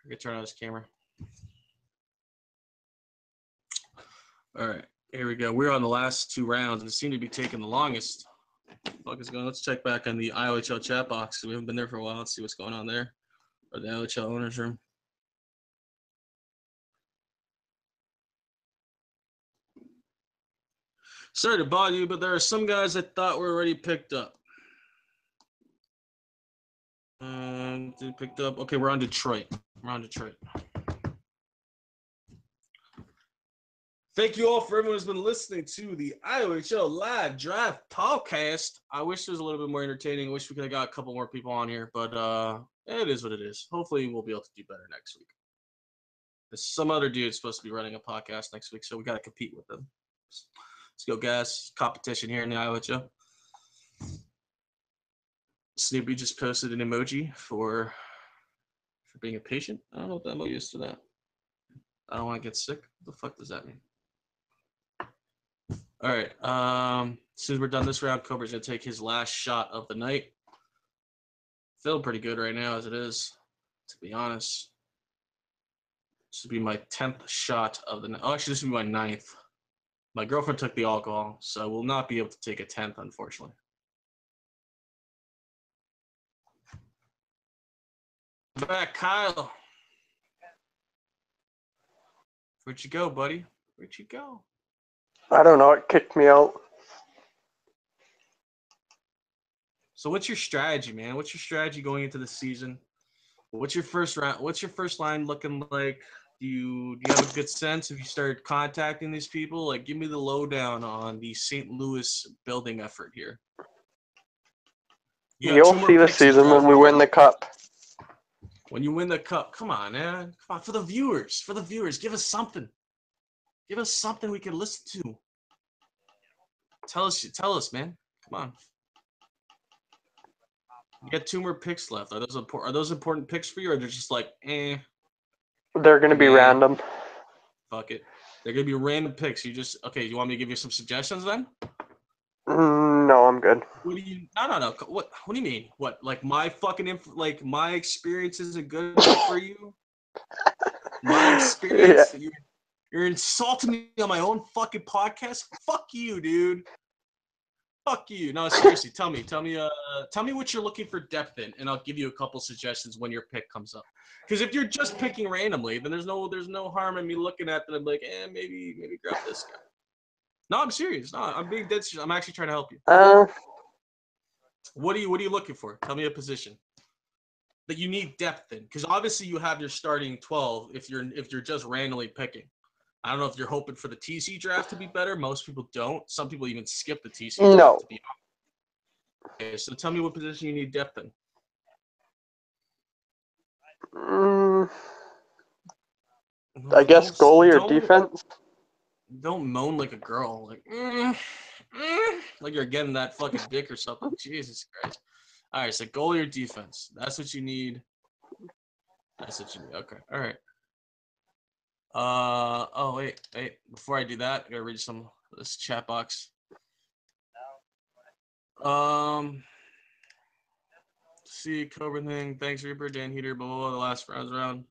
I can turn on his camera. All right. Here we go. We're on the last 2 rounds, and it seemed to be taking the longest. What the fuck is going on? Let's check back on the Iohl chat box. We haven't been there for a while. Let's see what's going on there. Or the Iohl owners room. Sorry to bother you, but there are some guys I thought were already picked up. Picked up. Okay, we're on Detroit. Thank you all for everyone who's been listening to the Iohl Live Draft Podcast. I wish it was a little bit more entertaining. I wish we could have got a couple more people on here, but it is what it is. Hopefully, we'll be able to do better next week. There's some other dude supposed to be running a podcast next week, so we got to compete with them. Let's go, guys. Competition here in the Iohl. Snoopy just posted an emoji for being a patient. I don't know what that emoji is to that. I don't want to get sick. What the fuck does that mean? All right. As soon as we're done this round, Cobra's gonna take his last shot of the night. Feeling pretty good right now as it is, to be honest. This will be my 10th shot of the night. Oh, actually, this will be my 9th. My girlfriend took the alcohol, so I will not be able to take a 10th, unfortunately. Back, Kyle. Where'd you go, buddy? Where'd you go?
I don't know. It kicked me out.
So what's your strategy, man? What's your strategy going into the season? What's your first round? What's your first line looking like? Do you have a good sense? Have you started contacting these people? Like, give me the lowdown on the St. Louis building effort here.
You'll see the season when we win the cup.
When you win the cup, come on, man. Come on, for the viewers, give us something. Give us something we can listen to. Tell us, man. Come on. You got 2 more picks left. Are those important picks for you, or they're just like, eh?
They're gonna be random.
Fuck it. They're gonna be random picks. You want me to give you some suggestions then?
No, I'm good.
What do you? No. What do you mean? What? Like my fucking my experience isn't good for you? My experience?
Yeah.
You're insulting me on my own fucking podcast? Fuck you, dude. Fuck you. No, seriously, tell me what you're looking for depth in, and I'll give you a couple suggestions when your pick comes up. Because if you're just picking randomly, then there's no harm in me looking at them and be like, maybe grab this guy. No, I'm serious. No, I'm being dead serious. I'm actually trying to help you. What are you looking for? Tell me a position that you need depth in, because obviously you have your starting 12 if you're just randomly picking. I don't know if you're hoping for the TC draft to be better. Most people don't. Some people even skip the TC draft
No.
to be honest. Okay, so tell me what position you need depth in.
I guess goalie or defense.
Don't moan like a girl, like you're getting that fucking dick or something. Jesus Christ. All right, so goalie or defense. That's what you need. Okay. All right. Oh wait. Before I do that, I gotta read some of this chat box. See Cobra thing. Thanks, Reaper, Dan Heater, blah blah blah. The last round.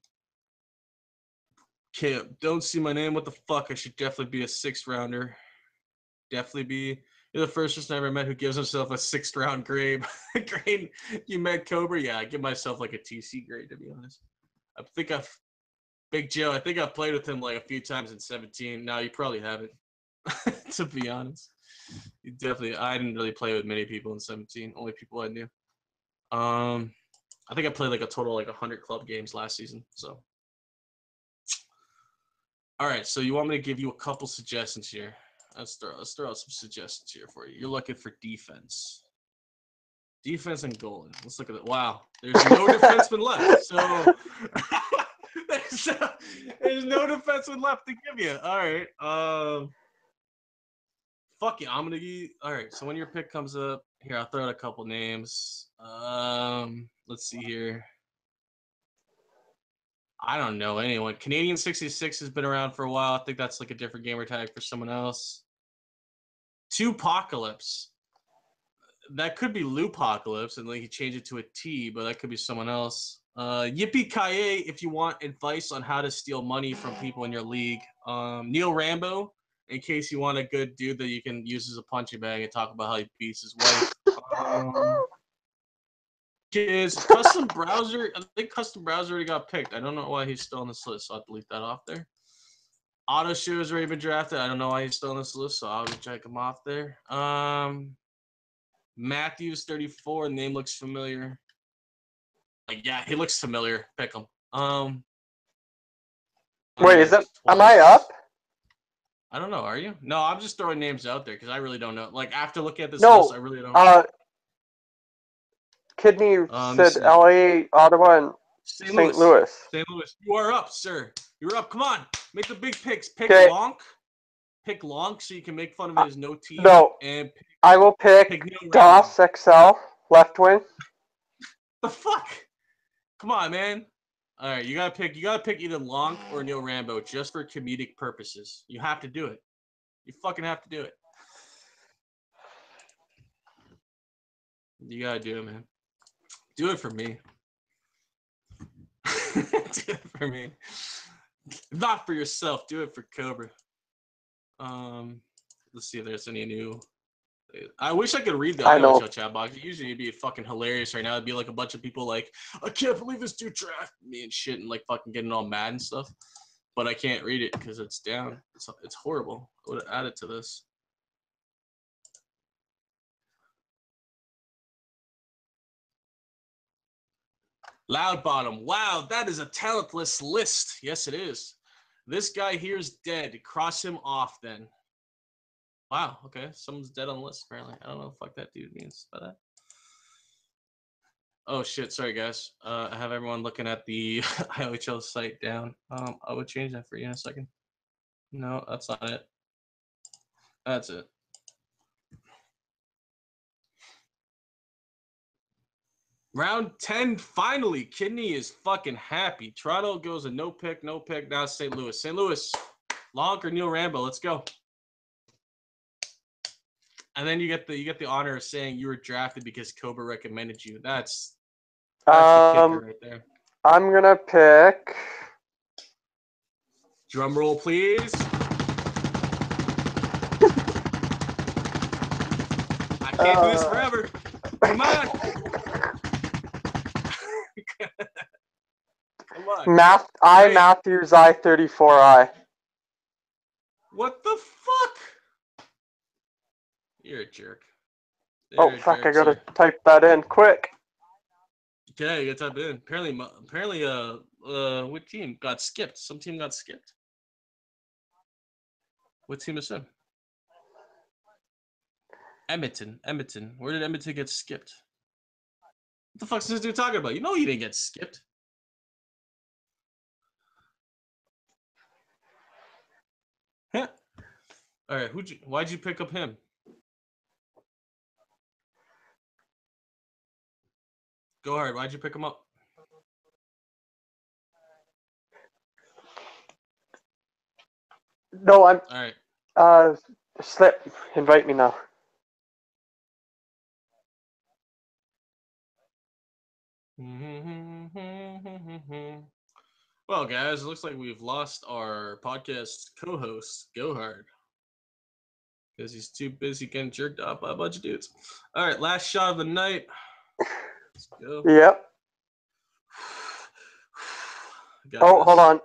Okay, don't see my name. What the fuck? I should definitely be a 6th rounder. Definitely be. You're the first person I ever met who gives himself a 6th round grade. Grade. You met Cobra? Yeah, I give myself like a TC grade, to be honest. Big Joe, I think I've played with him like a few times in 17. No, you probably haven't, to be honest. I didn't really play with many people in 17. Only people I knew. I think I played like a total like 100 club games last season. So, all right. So you want me to give you a couple suggestions here? Let's throw out some suggestions here for you. You're looking for defense. Defense and goalie. Let's look at it. Wow, there's no defenseman left. So there's no defenseman left to give you. All right. Fuck yeah, I'm gonna be. All right. So when your pick comes up, here I'll throw out a couple names. Let's see here. I don't know anyone. Canadian 66 has been around for a while. I think that's like a different gamer tag for someone else. Twopocalypse. That could be Lupocalypse, and like he changed it to a T, but that could be someone else. Yippee Kaye, if you want advice on how to steal money from people in your league. Neil Rambo, in case you want a good dude that you can use as a punching bag and talk about how he beats his wife. Kids, Custom Browser. I think Custom Browser already got picked. I don't know why he's still on this list, so I'll delete that off there. Auto Shoe has already been drafted. I don't know why he's still on this list, so I'll just check him off there. Matthews 34, name looks familiar. Like, yeah, he looks familiar. Pick him.
Wait, am I up?
I don't know. Are you? No, I'm just throwing names out there because I really don't know. Like after looking at this list, I really don't know.
Kidney said LA, Ottawa, and St. Louis.
St. Louis. You are up, sir. You're up. Come on. Make the big picks. Pick Lonk. Pick Lonk so you can make fun of his no team.
No.
And
I will pick DOS XL, left wing.
The fuck? Come on, man. All right, you gotta pick either Lonk or Neil Rambo just for comedic purposes. You have to do it. You fucking have to do it. You gotta do it, man. Do it for me. Do it for me. Not for yourself. Do it for Cobra. Let's see if there's any new. I wish I could read the Iohl chat box. Usually it'd be fucking hilarious right now. It'd be like a bunch of people like, I can't believe this dude drafted me and shit and like fucking getting all mad and stuff. But I can't read it because it's down. It's horrible. I would have added to this. Loud Bottom. Wow, that is a talentless list. Yes, it is. This guy here is dead. Cross him off then. Wow, okay. Someone's dead on the list, apparently. I don't know what the fuck that dude means by that. Oh, shit. Sorry, guys. I have everyone looking at the Iohl site down. I would change that for you in a second. No, that's not it. That's it. Round 10, finally. Kidney is fucking happy. Toronto goes a no pick. Now St. Louis. St. Louis, Lonk or Neil Rambo. Let's go. And then you get the honor of saying you were drafted because Cobra recommended you. That's the kicker right there.
I'm gonna pick.
Drum roll, please. I can't do this forever. Come on. Come on.
Matthews I-34I.
What the fuck? You're a jerk.
Oh fuck! I gotta type that in quick.
Okay, you gotta type it in. Apparently, what team got skipped? Some team got skipped. What team is it? Edmonton. Where did Edmonton get skipped? What the fuck is this dude talking about? You know he didn't get skipped. Huh. All right, why'd you pick up him? Go hard. Why'd you pick him up?
No, I'm.
All right.
Slip. Invite me now.
Well, guys, it looks like we've lost our podcast co-host, Go Hard, because he's too busy getting jerked off by a bunch of dudes. All right, last shot of the night. Let's go.
Yep. Hold on.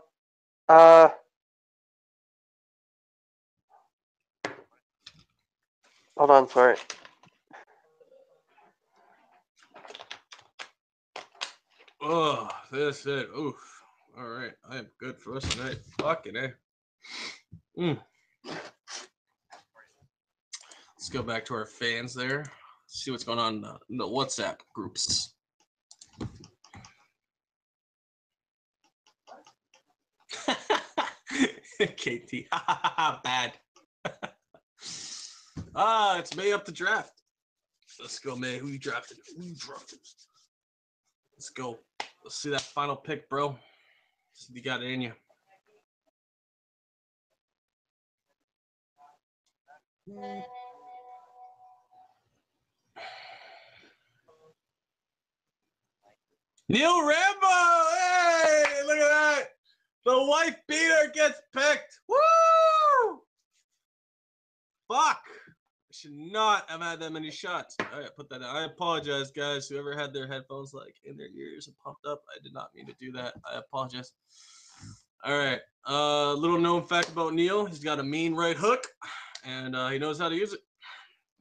Hold on, sorry.
Oh, this it. Oof. All right, I am good for the rest of the night. Fucking A. Let's go back to our fans there. See what's going on in the WhatsApp groups. KT. Bad. It's May up to draft. Let's go, May. Who you drafted? Let's go. Let's see that final pick, bro. See if you got it in you. Neil Rambo! Hey, look at that! The wife beater gets picked. Woo! Fuck! I should not have had that many shots. All right, put that down. I apologize, guys. Whoever had their headphones like in their ears and pumped up, I did not mean to do that. I apologize. All right. Little known fact about Neil: he's got a mean right hook, and he knows how to use it.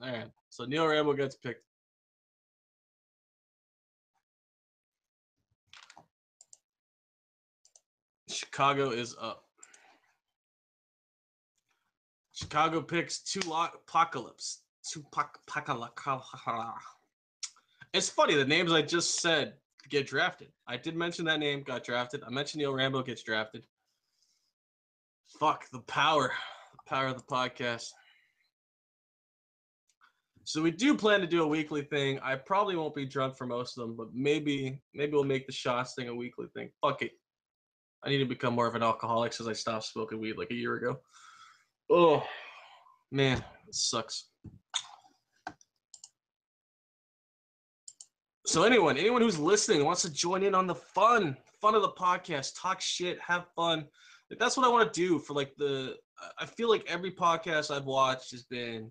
All right. So Neil Rambo gets picked. Chicago is up. Chicago picks Apocalypse. It's funny, the names I just said get drafted. I did mention that name got drafted. I mentioned Neil Rambo gets drafted. Fuck, the power of the podcast. So we do plan to do a weekly thing. I probably won't be drunk for most of them, but maybe we'll make the shots thing a weekly thing. Fuck it. I need to become more of an alcoholic since I stopped smoking weed like a year ago. Oh, man, it sucks. So anyone who's listening wants to join in on the fun of the podcast, talk shit, have fun. Like, that's what I want to do for I feel like every podcast I've watched has been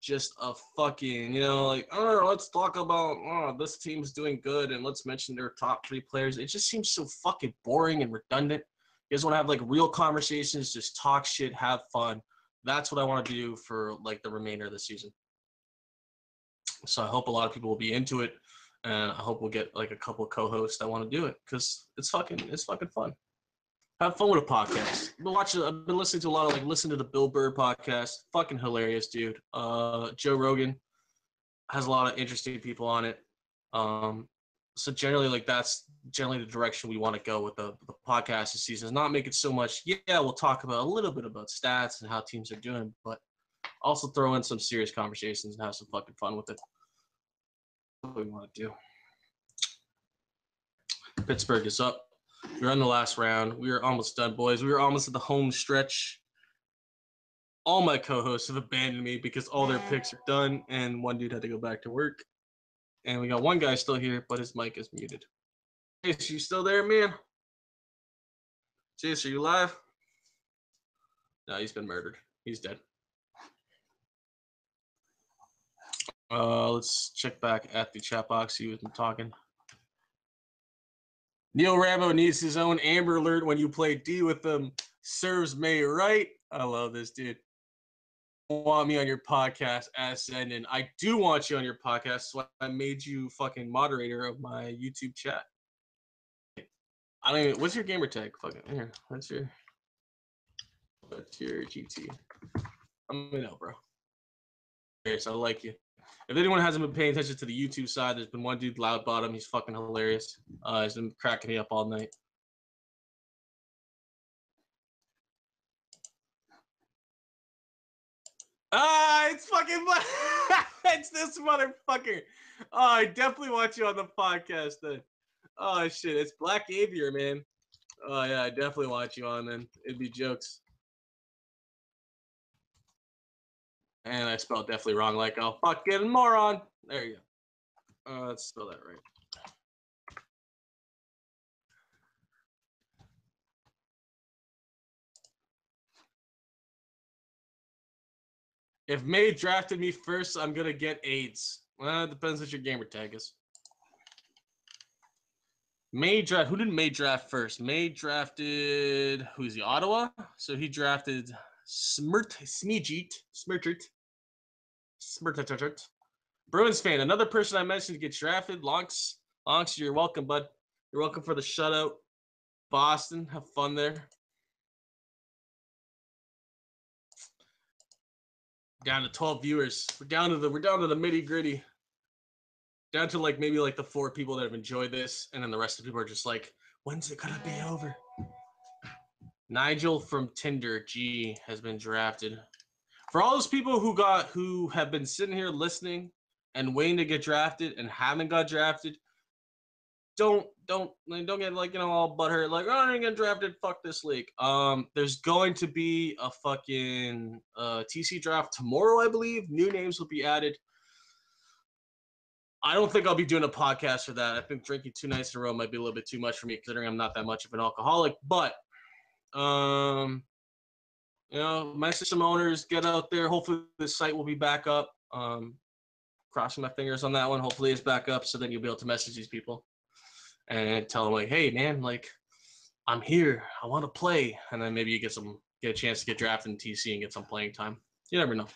just a fucking, let's talk about, this team's doing good and let's mention their top 3 players. It just seems so fucking boring and redundant. You guys want to have like real conversations, just talk shit, have fun. That's what I want to do for like the remainder of the season. So I hope a lot of people will be into it, and I hope we'll get like a couple of co-hosts that want to do it because it's fucking fun. Have fun with a podcast. I've been listening to a lot of listen to the Bill Burr podcast. Fucking hilarious, dude. Joe Rogan has a lot of interesting people on it. So generally, that's generally the direction we want to go with the podcast this season. Is not make it so much. Yeah, we'll talk about a little bit about stats and how teams are doing, but also throw in some serious conversations and have some fucking fun with it. That's what we want to do. Pittsburgh is up. We're on the last round. We are almost done, boys. We are almost at the home stretch. all my co-hosts have abandoned me because all their picks are done, and one dude had to go back to work. And we got one guy still here, but his mic is muted. Jace, you still there, man? Jace, are you alive? No, he's been murdered. He's dead. Let's check back at the chat box, see who's been talking. Neil Rambo needs his own Amber Alert when you play D with them. Serves May right. I love this dude. Want me on your podcast, Ascendant. I do want you on your podcast, so I made you fucking moderator of my YouTube chat. I don't even, what's your gamer tag? Fucking here. What's your GT? I'm gonna know, bro. Okay, so I like you. If anyone hasn't been paying attention to the YouTube side, there's been one dude, Loud Bottom. He's fucking hilarious. He's been cracking me up all night. It's fucking it's this motherfucker. Oh, I definitely want you on the podcast then. Oh shit, it's Black Aviator, man. Oh yeah, I definitely want you on then. It'd be jokes. And I spelled definitely wrong, like a fucking moron. There you go. Let's spell that right. If May drafted me first, I'm gonna get AIDS. Well, it depends what your gamer tag is. May draft. Who did May draft first? May drafted who's the Ottawa? So he drafted Smirtert. Bruins fan. Another person I mentioned to get drafted. Lonks, you're welcome, bud. You're welcome for the shutout. Boston, have fun there. Down to 12 viewers. We're down to the nitty gritty. Down to maybe the 4 people that have enjoyed this, and then the rest of the people are just like, when's it gonna be over? Nigel from Tinder G has been drafted. For all those people who have been sitting here listening and waiting to get drafted and haven't got drafted, don't get all butthurt like, oh, I didn't get drafted, fuck this league. There's going to be a fucking TC draft tomorrow, I believe. New names will be added. I don't think I'll be doing a podcast for that. I think drinking 2 nights in a row might be a little bit too much for me, considering I'm not that much of an alcoholic. But, message some owners, get out there. Hopefully the site will be back up. Crossing my fingers on that one. Hopefully it's back up, so then you'll be able to message these people and tell them hey man, I'm here. I want to play, and then maybe you get a chance to get drafted in TC and get some playing time. You never know.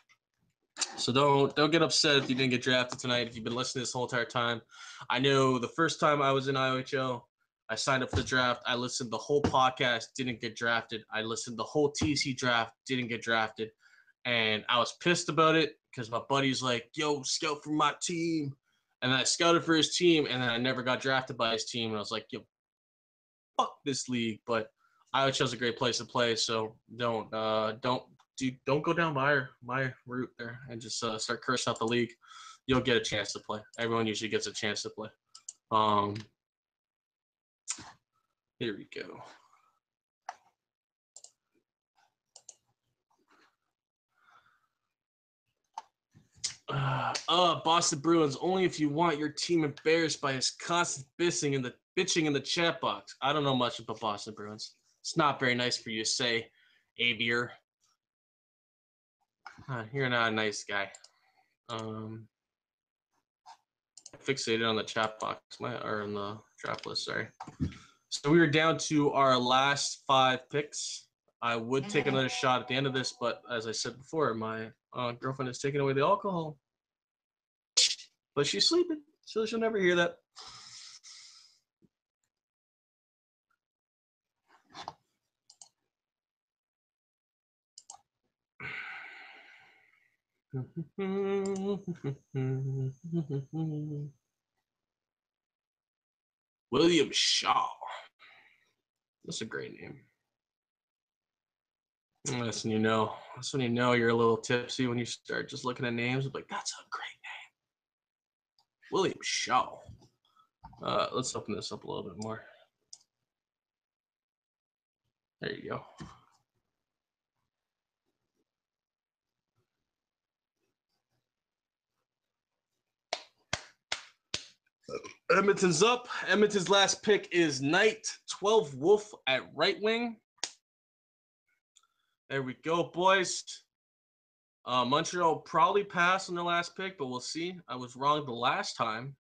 So don't get upset if you didn't get drafted tonight. If you've been listening this whole entire time, I know the first time I was in Iohl, I signed up for the draft. I listened the whole podcast, didn't get drafted. I listened the whole TC draft, didn't get drafted, and I was pissed about it because my buddy's like, "Yo, scout for my team," and then I scouted for his team, and then I never got drafted by his team, and I was like, "Yo, fuck this league." But Iohl's a great place to play, so don't go down my route there and just start cursing out the league. You'll get a chance to play. Everyone usually gets a chance to play. Here we go. Boston Bruins, only if you want your team embarrassed by his constant bitching in the chat box. I don't know much about Boston Bruins. It's not very nice for you to say, Avier. You're not a nice guy. Fixated on the chat box, or in the draft list, sorry. So we are down to our last 5 picks. I would take another shot at the end of this, but as I said before, my girlfriend is taking away the alcohol. But she's sleeping, so she'll never hear that. William Shaw. That's a great name. That's when you know. That's when you know you're a little tipsy, when you start just looking at names. Like, that's a great name. William Shaw. Let's open this up a little bit more. There you go. Edmonton's up. Edmonton's last pick is Knight, 12 Wolf at right wing. There we go, boys. Montreal probably passed on their last pick, but we'll see. I was wrong the last time.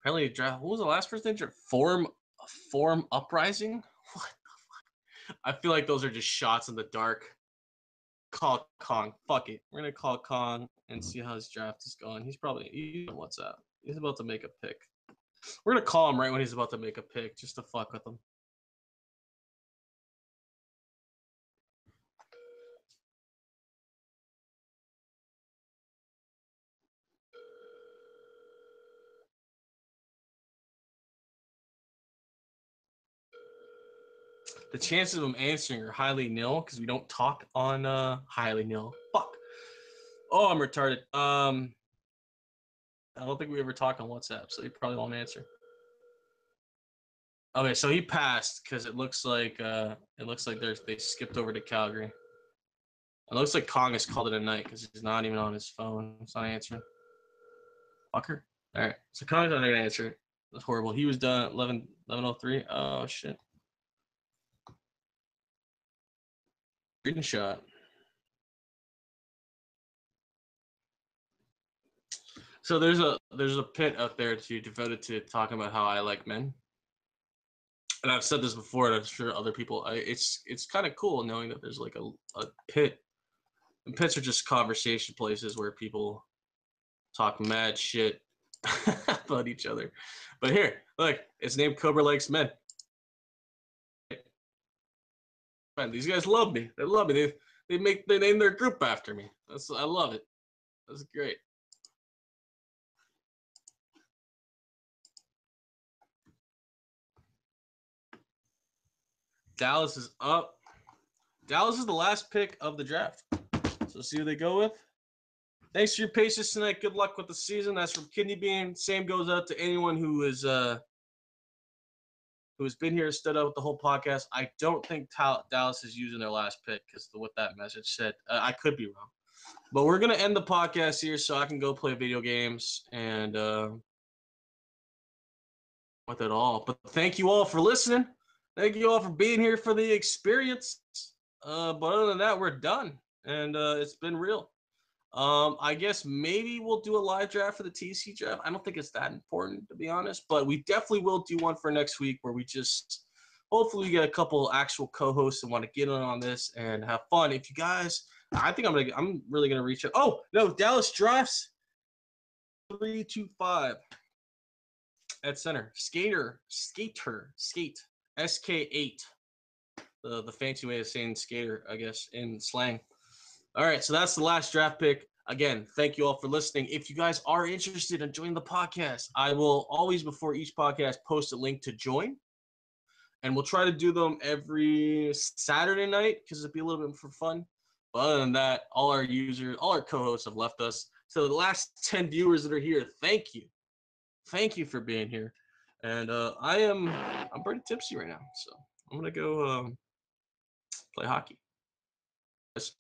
Apparently, draft. What was the last first name? Forum Uprising. What the fuck? I feel like those are just shots in the dark. Call Kong. Fuck it. We're gonna call Kong and see how his draft is going. He's on WhatsApp. He's about to make a pick. We're gonna call him right when he's about to make a pick, just to fuck with him. The chances of him answering are highly nil because we don't talk on highly nil. Fuck. Oh, I'm retarded. I don't think we ever talk on WhatsApp, so he probably won't answer. Okay, so he passed because it looks like they skipped over to Calgary. It looks like Kong has called it a night because he's not even on his phone. He's not answering. Fucker. All right, so Kong's not gonna answer. That's horrible. He was done at 11:03. Oh shit. Reading shot. So there's a pit up there devoted to talking about how I like men. And I've said this before, and I'm sure other people. It's kind of cool knowing that there's like a pit. And pits are just conversation places where people talk mad shit about each other. But here, look, it's named Cobra Likes Men. Man, these guys love me. They love me. They name their group after me. I love it. That's great. Dallas is up. Dallas is the last pick of the draft. So see who they go with. Thanks for your patience tonight. Good luck with the season. That's from Kidney Bean. Same goes out to anyone who has been here and stood out with the whole podcast. I don't think Dallas is using their last pick because what that message said. I could be wrong. But we're going to end the podcast here so I can go play video games and with it all. But thank you all for listening. Thank you all for being here for the experience. But other than that, we're done. And it's been real. I guess maybe we'll do a live draft for the TC draft. I don't think it's that important, to be honest. But we definitely will do one for next week where we just hopefully get a couple actual co-hosts and want to get in on this and have fun. If you guys, I think I'm really gonna reach out. Oh no, Dallas drafts 325 at center. Skate SK8. The fancy way of saying skater, I guess, in slang. All right, so that's the last draft pick. Again, thank you all for listening. If you guys are interested in joining the podcast, I will always, before each podcast, post a link to join. And we'll try to do them every Saturday night because it'll be a little bit for fun. But other than that, all our co-hosts have left us. So the last 10 viewers that are here, thank you. Thank you for being here. And I'm pretty tipsy right now, so I'm going to go play hockey. Yes.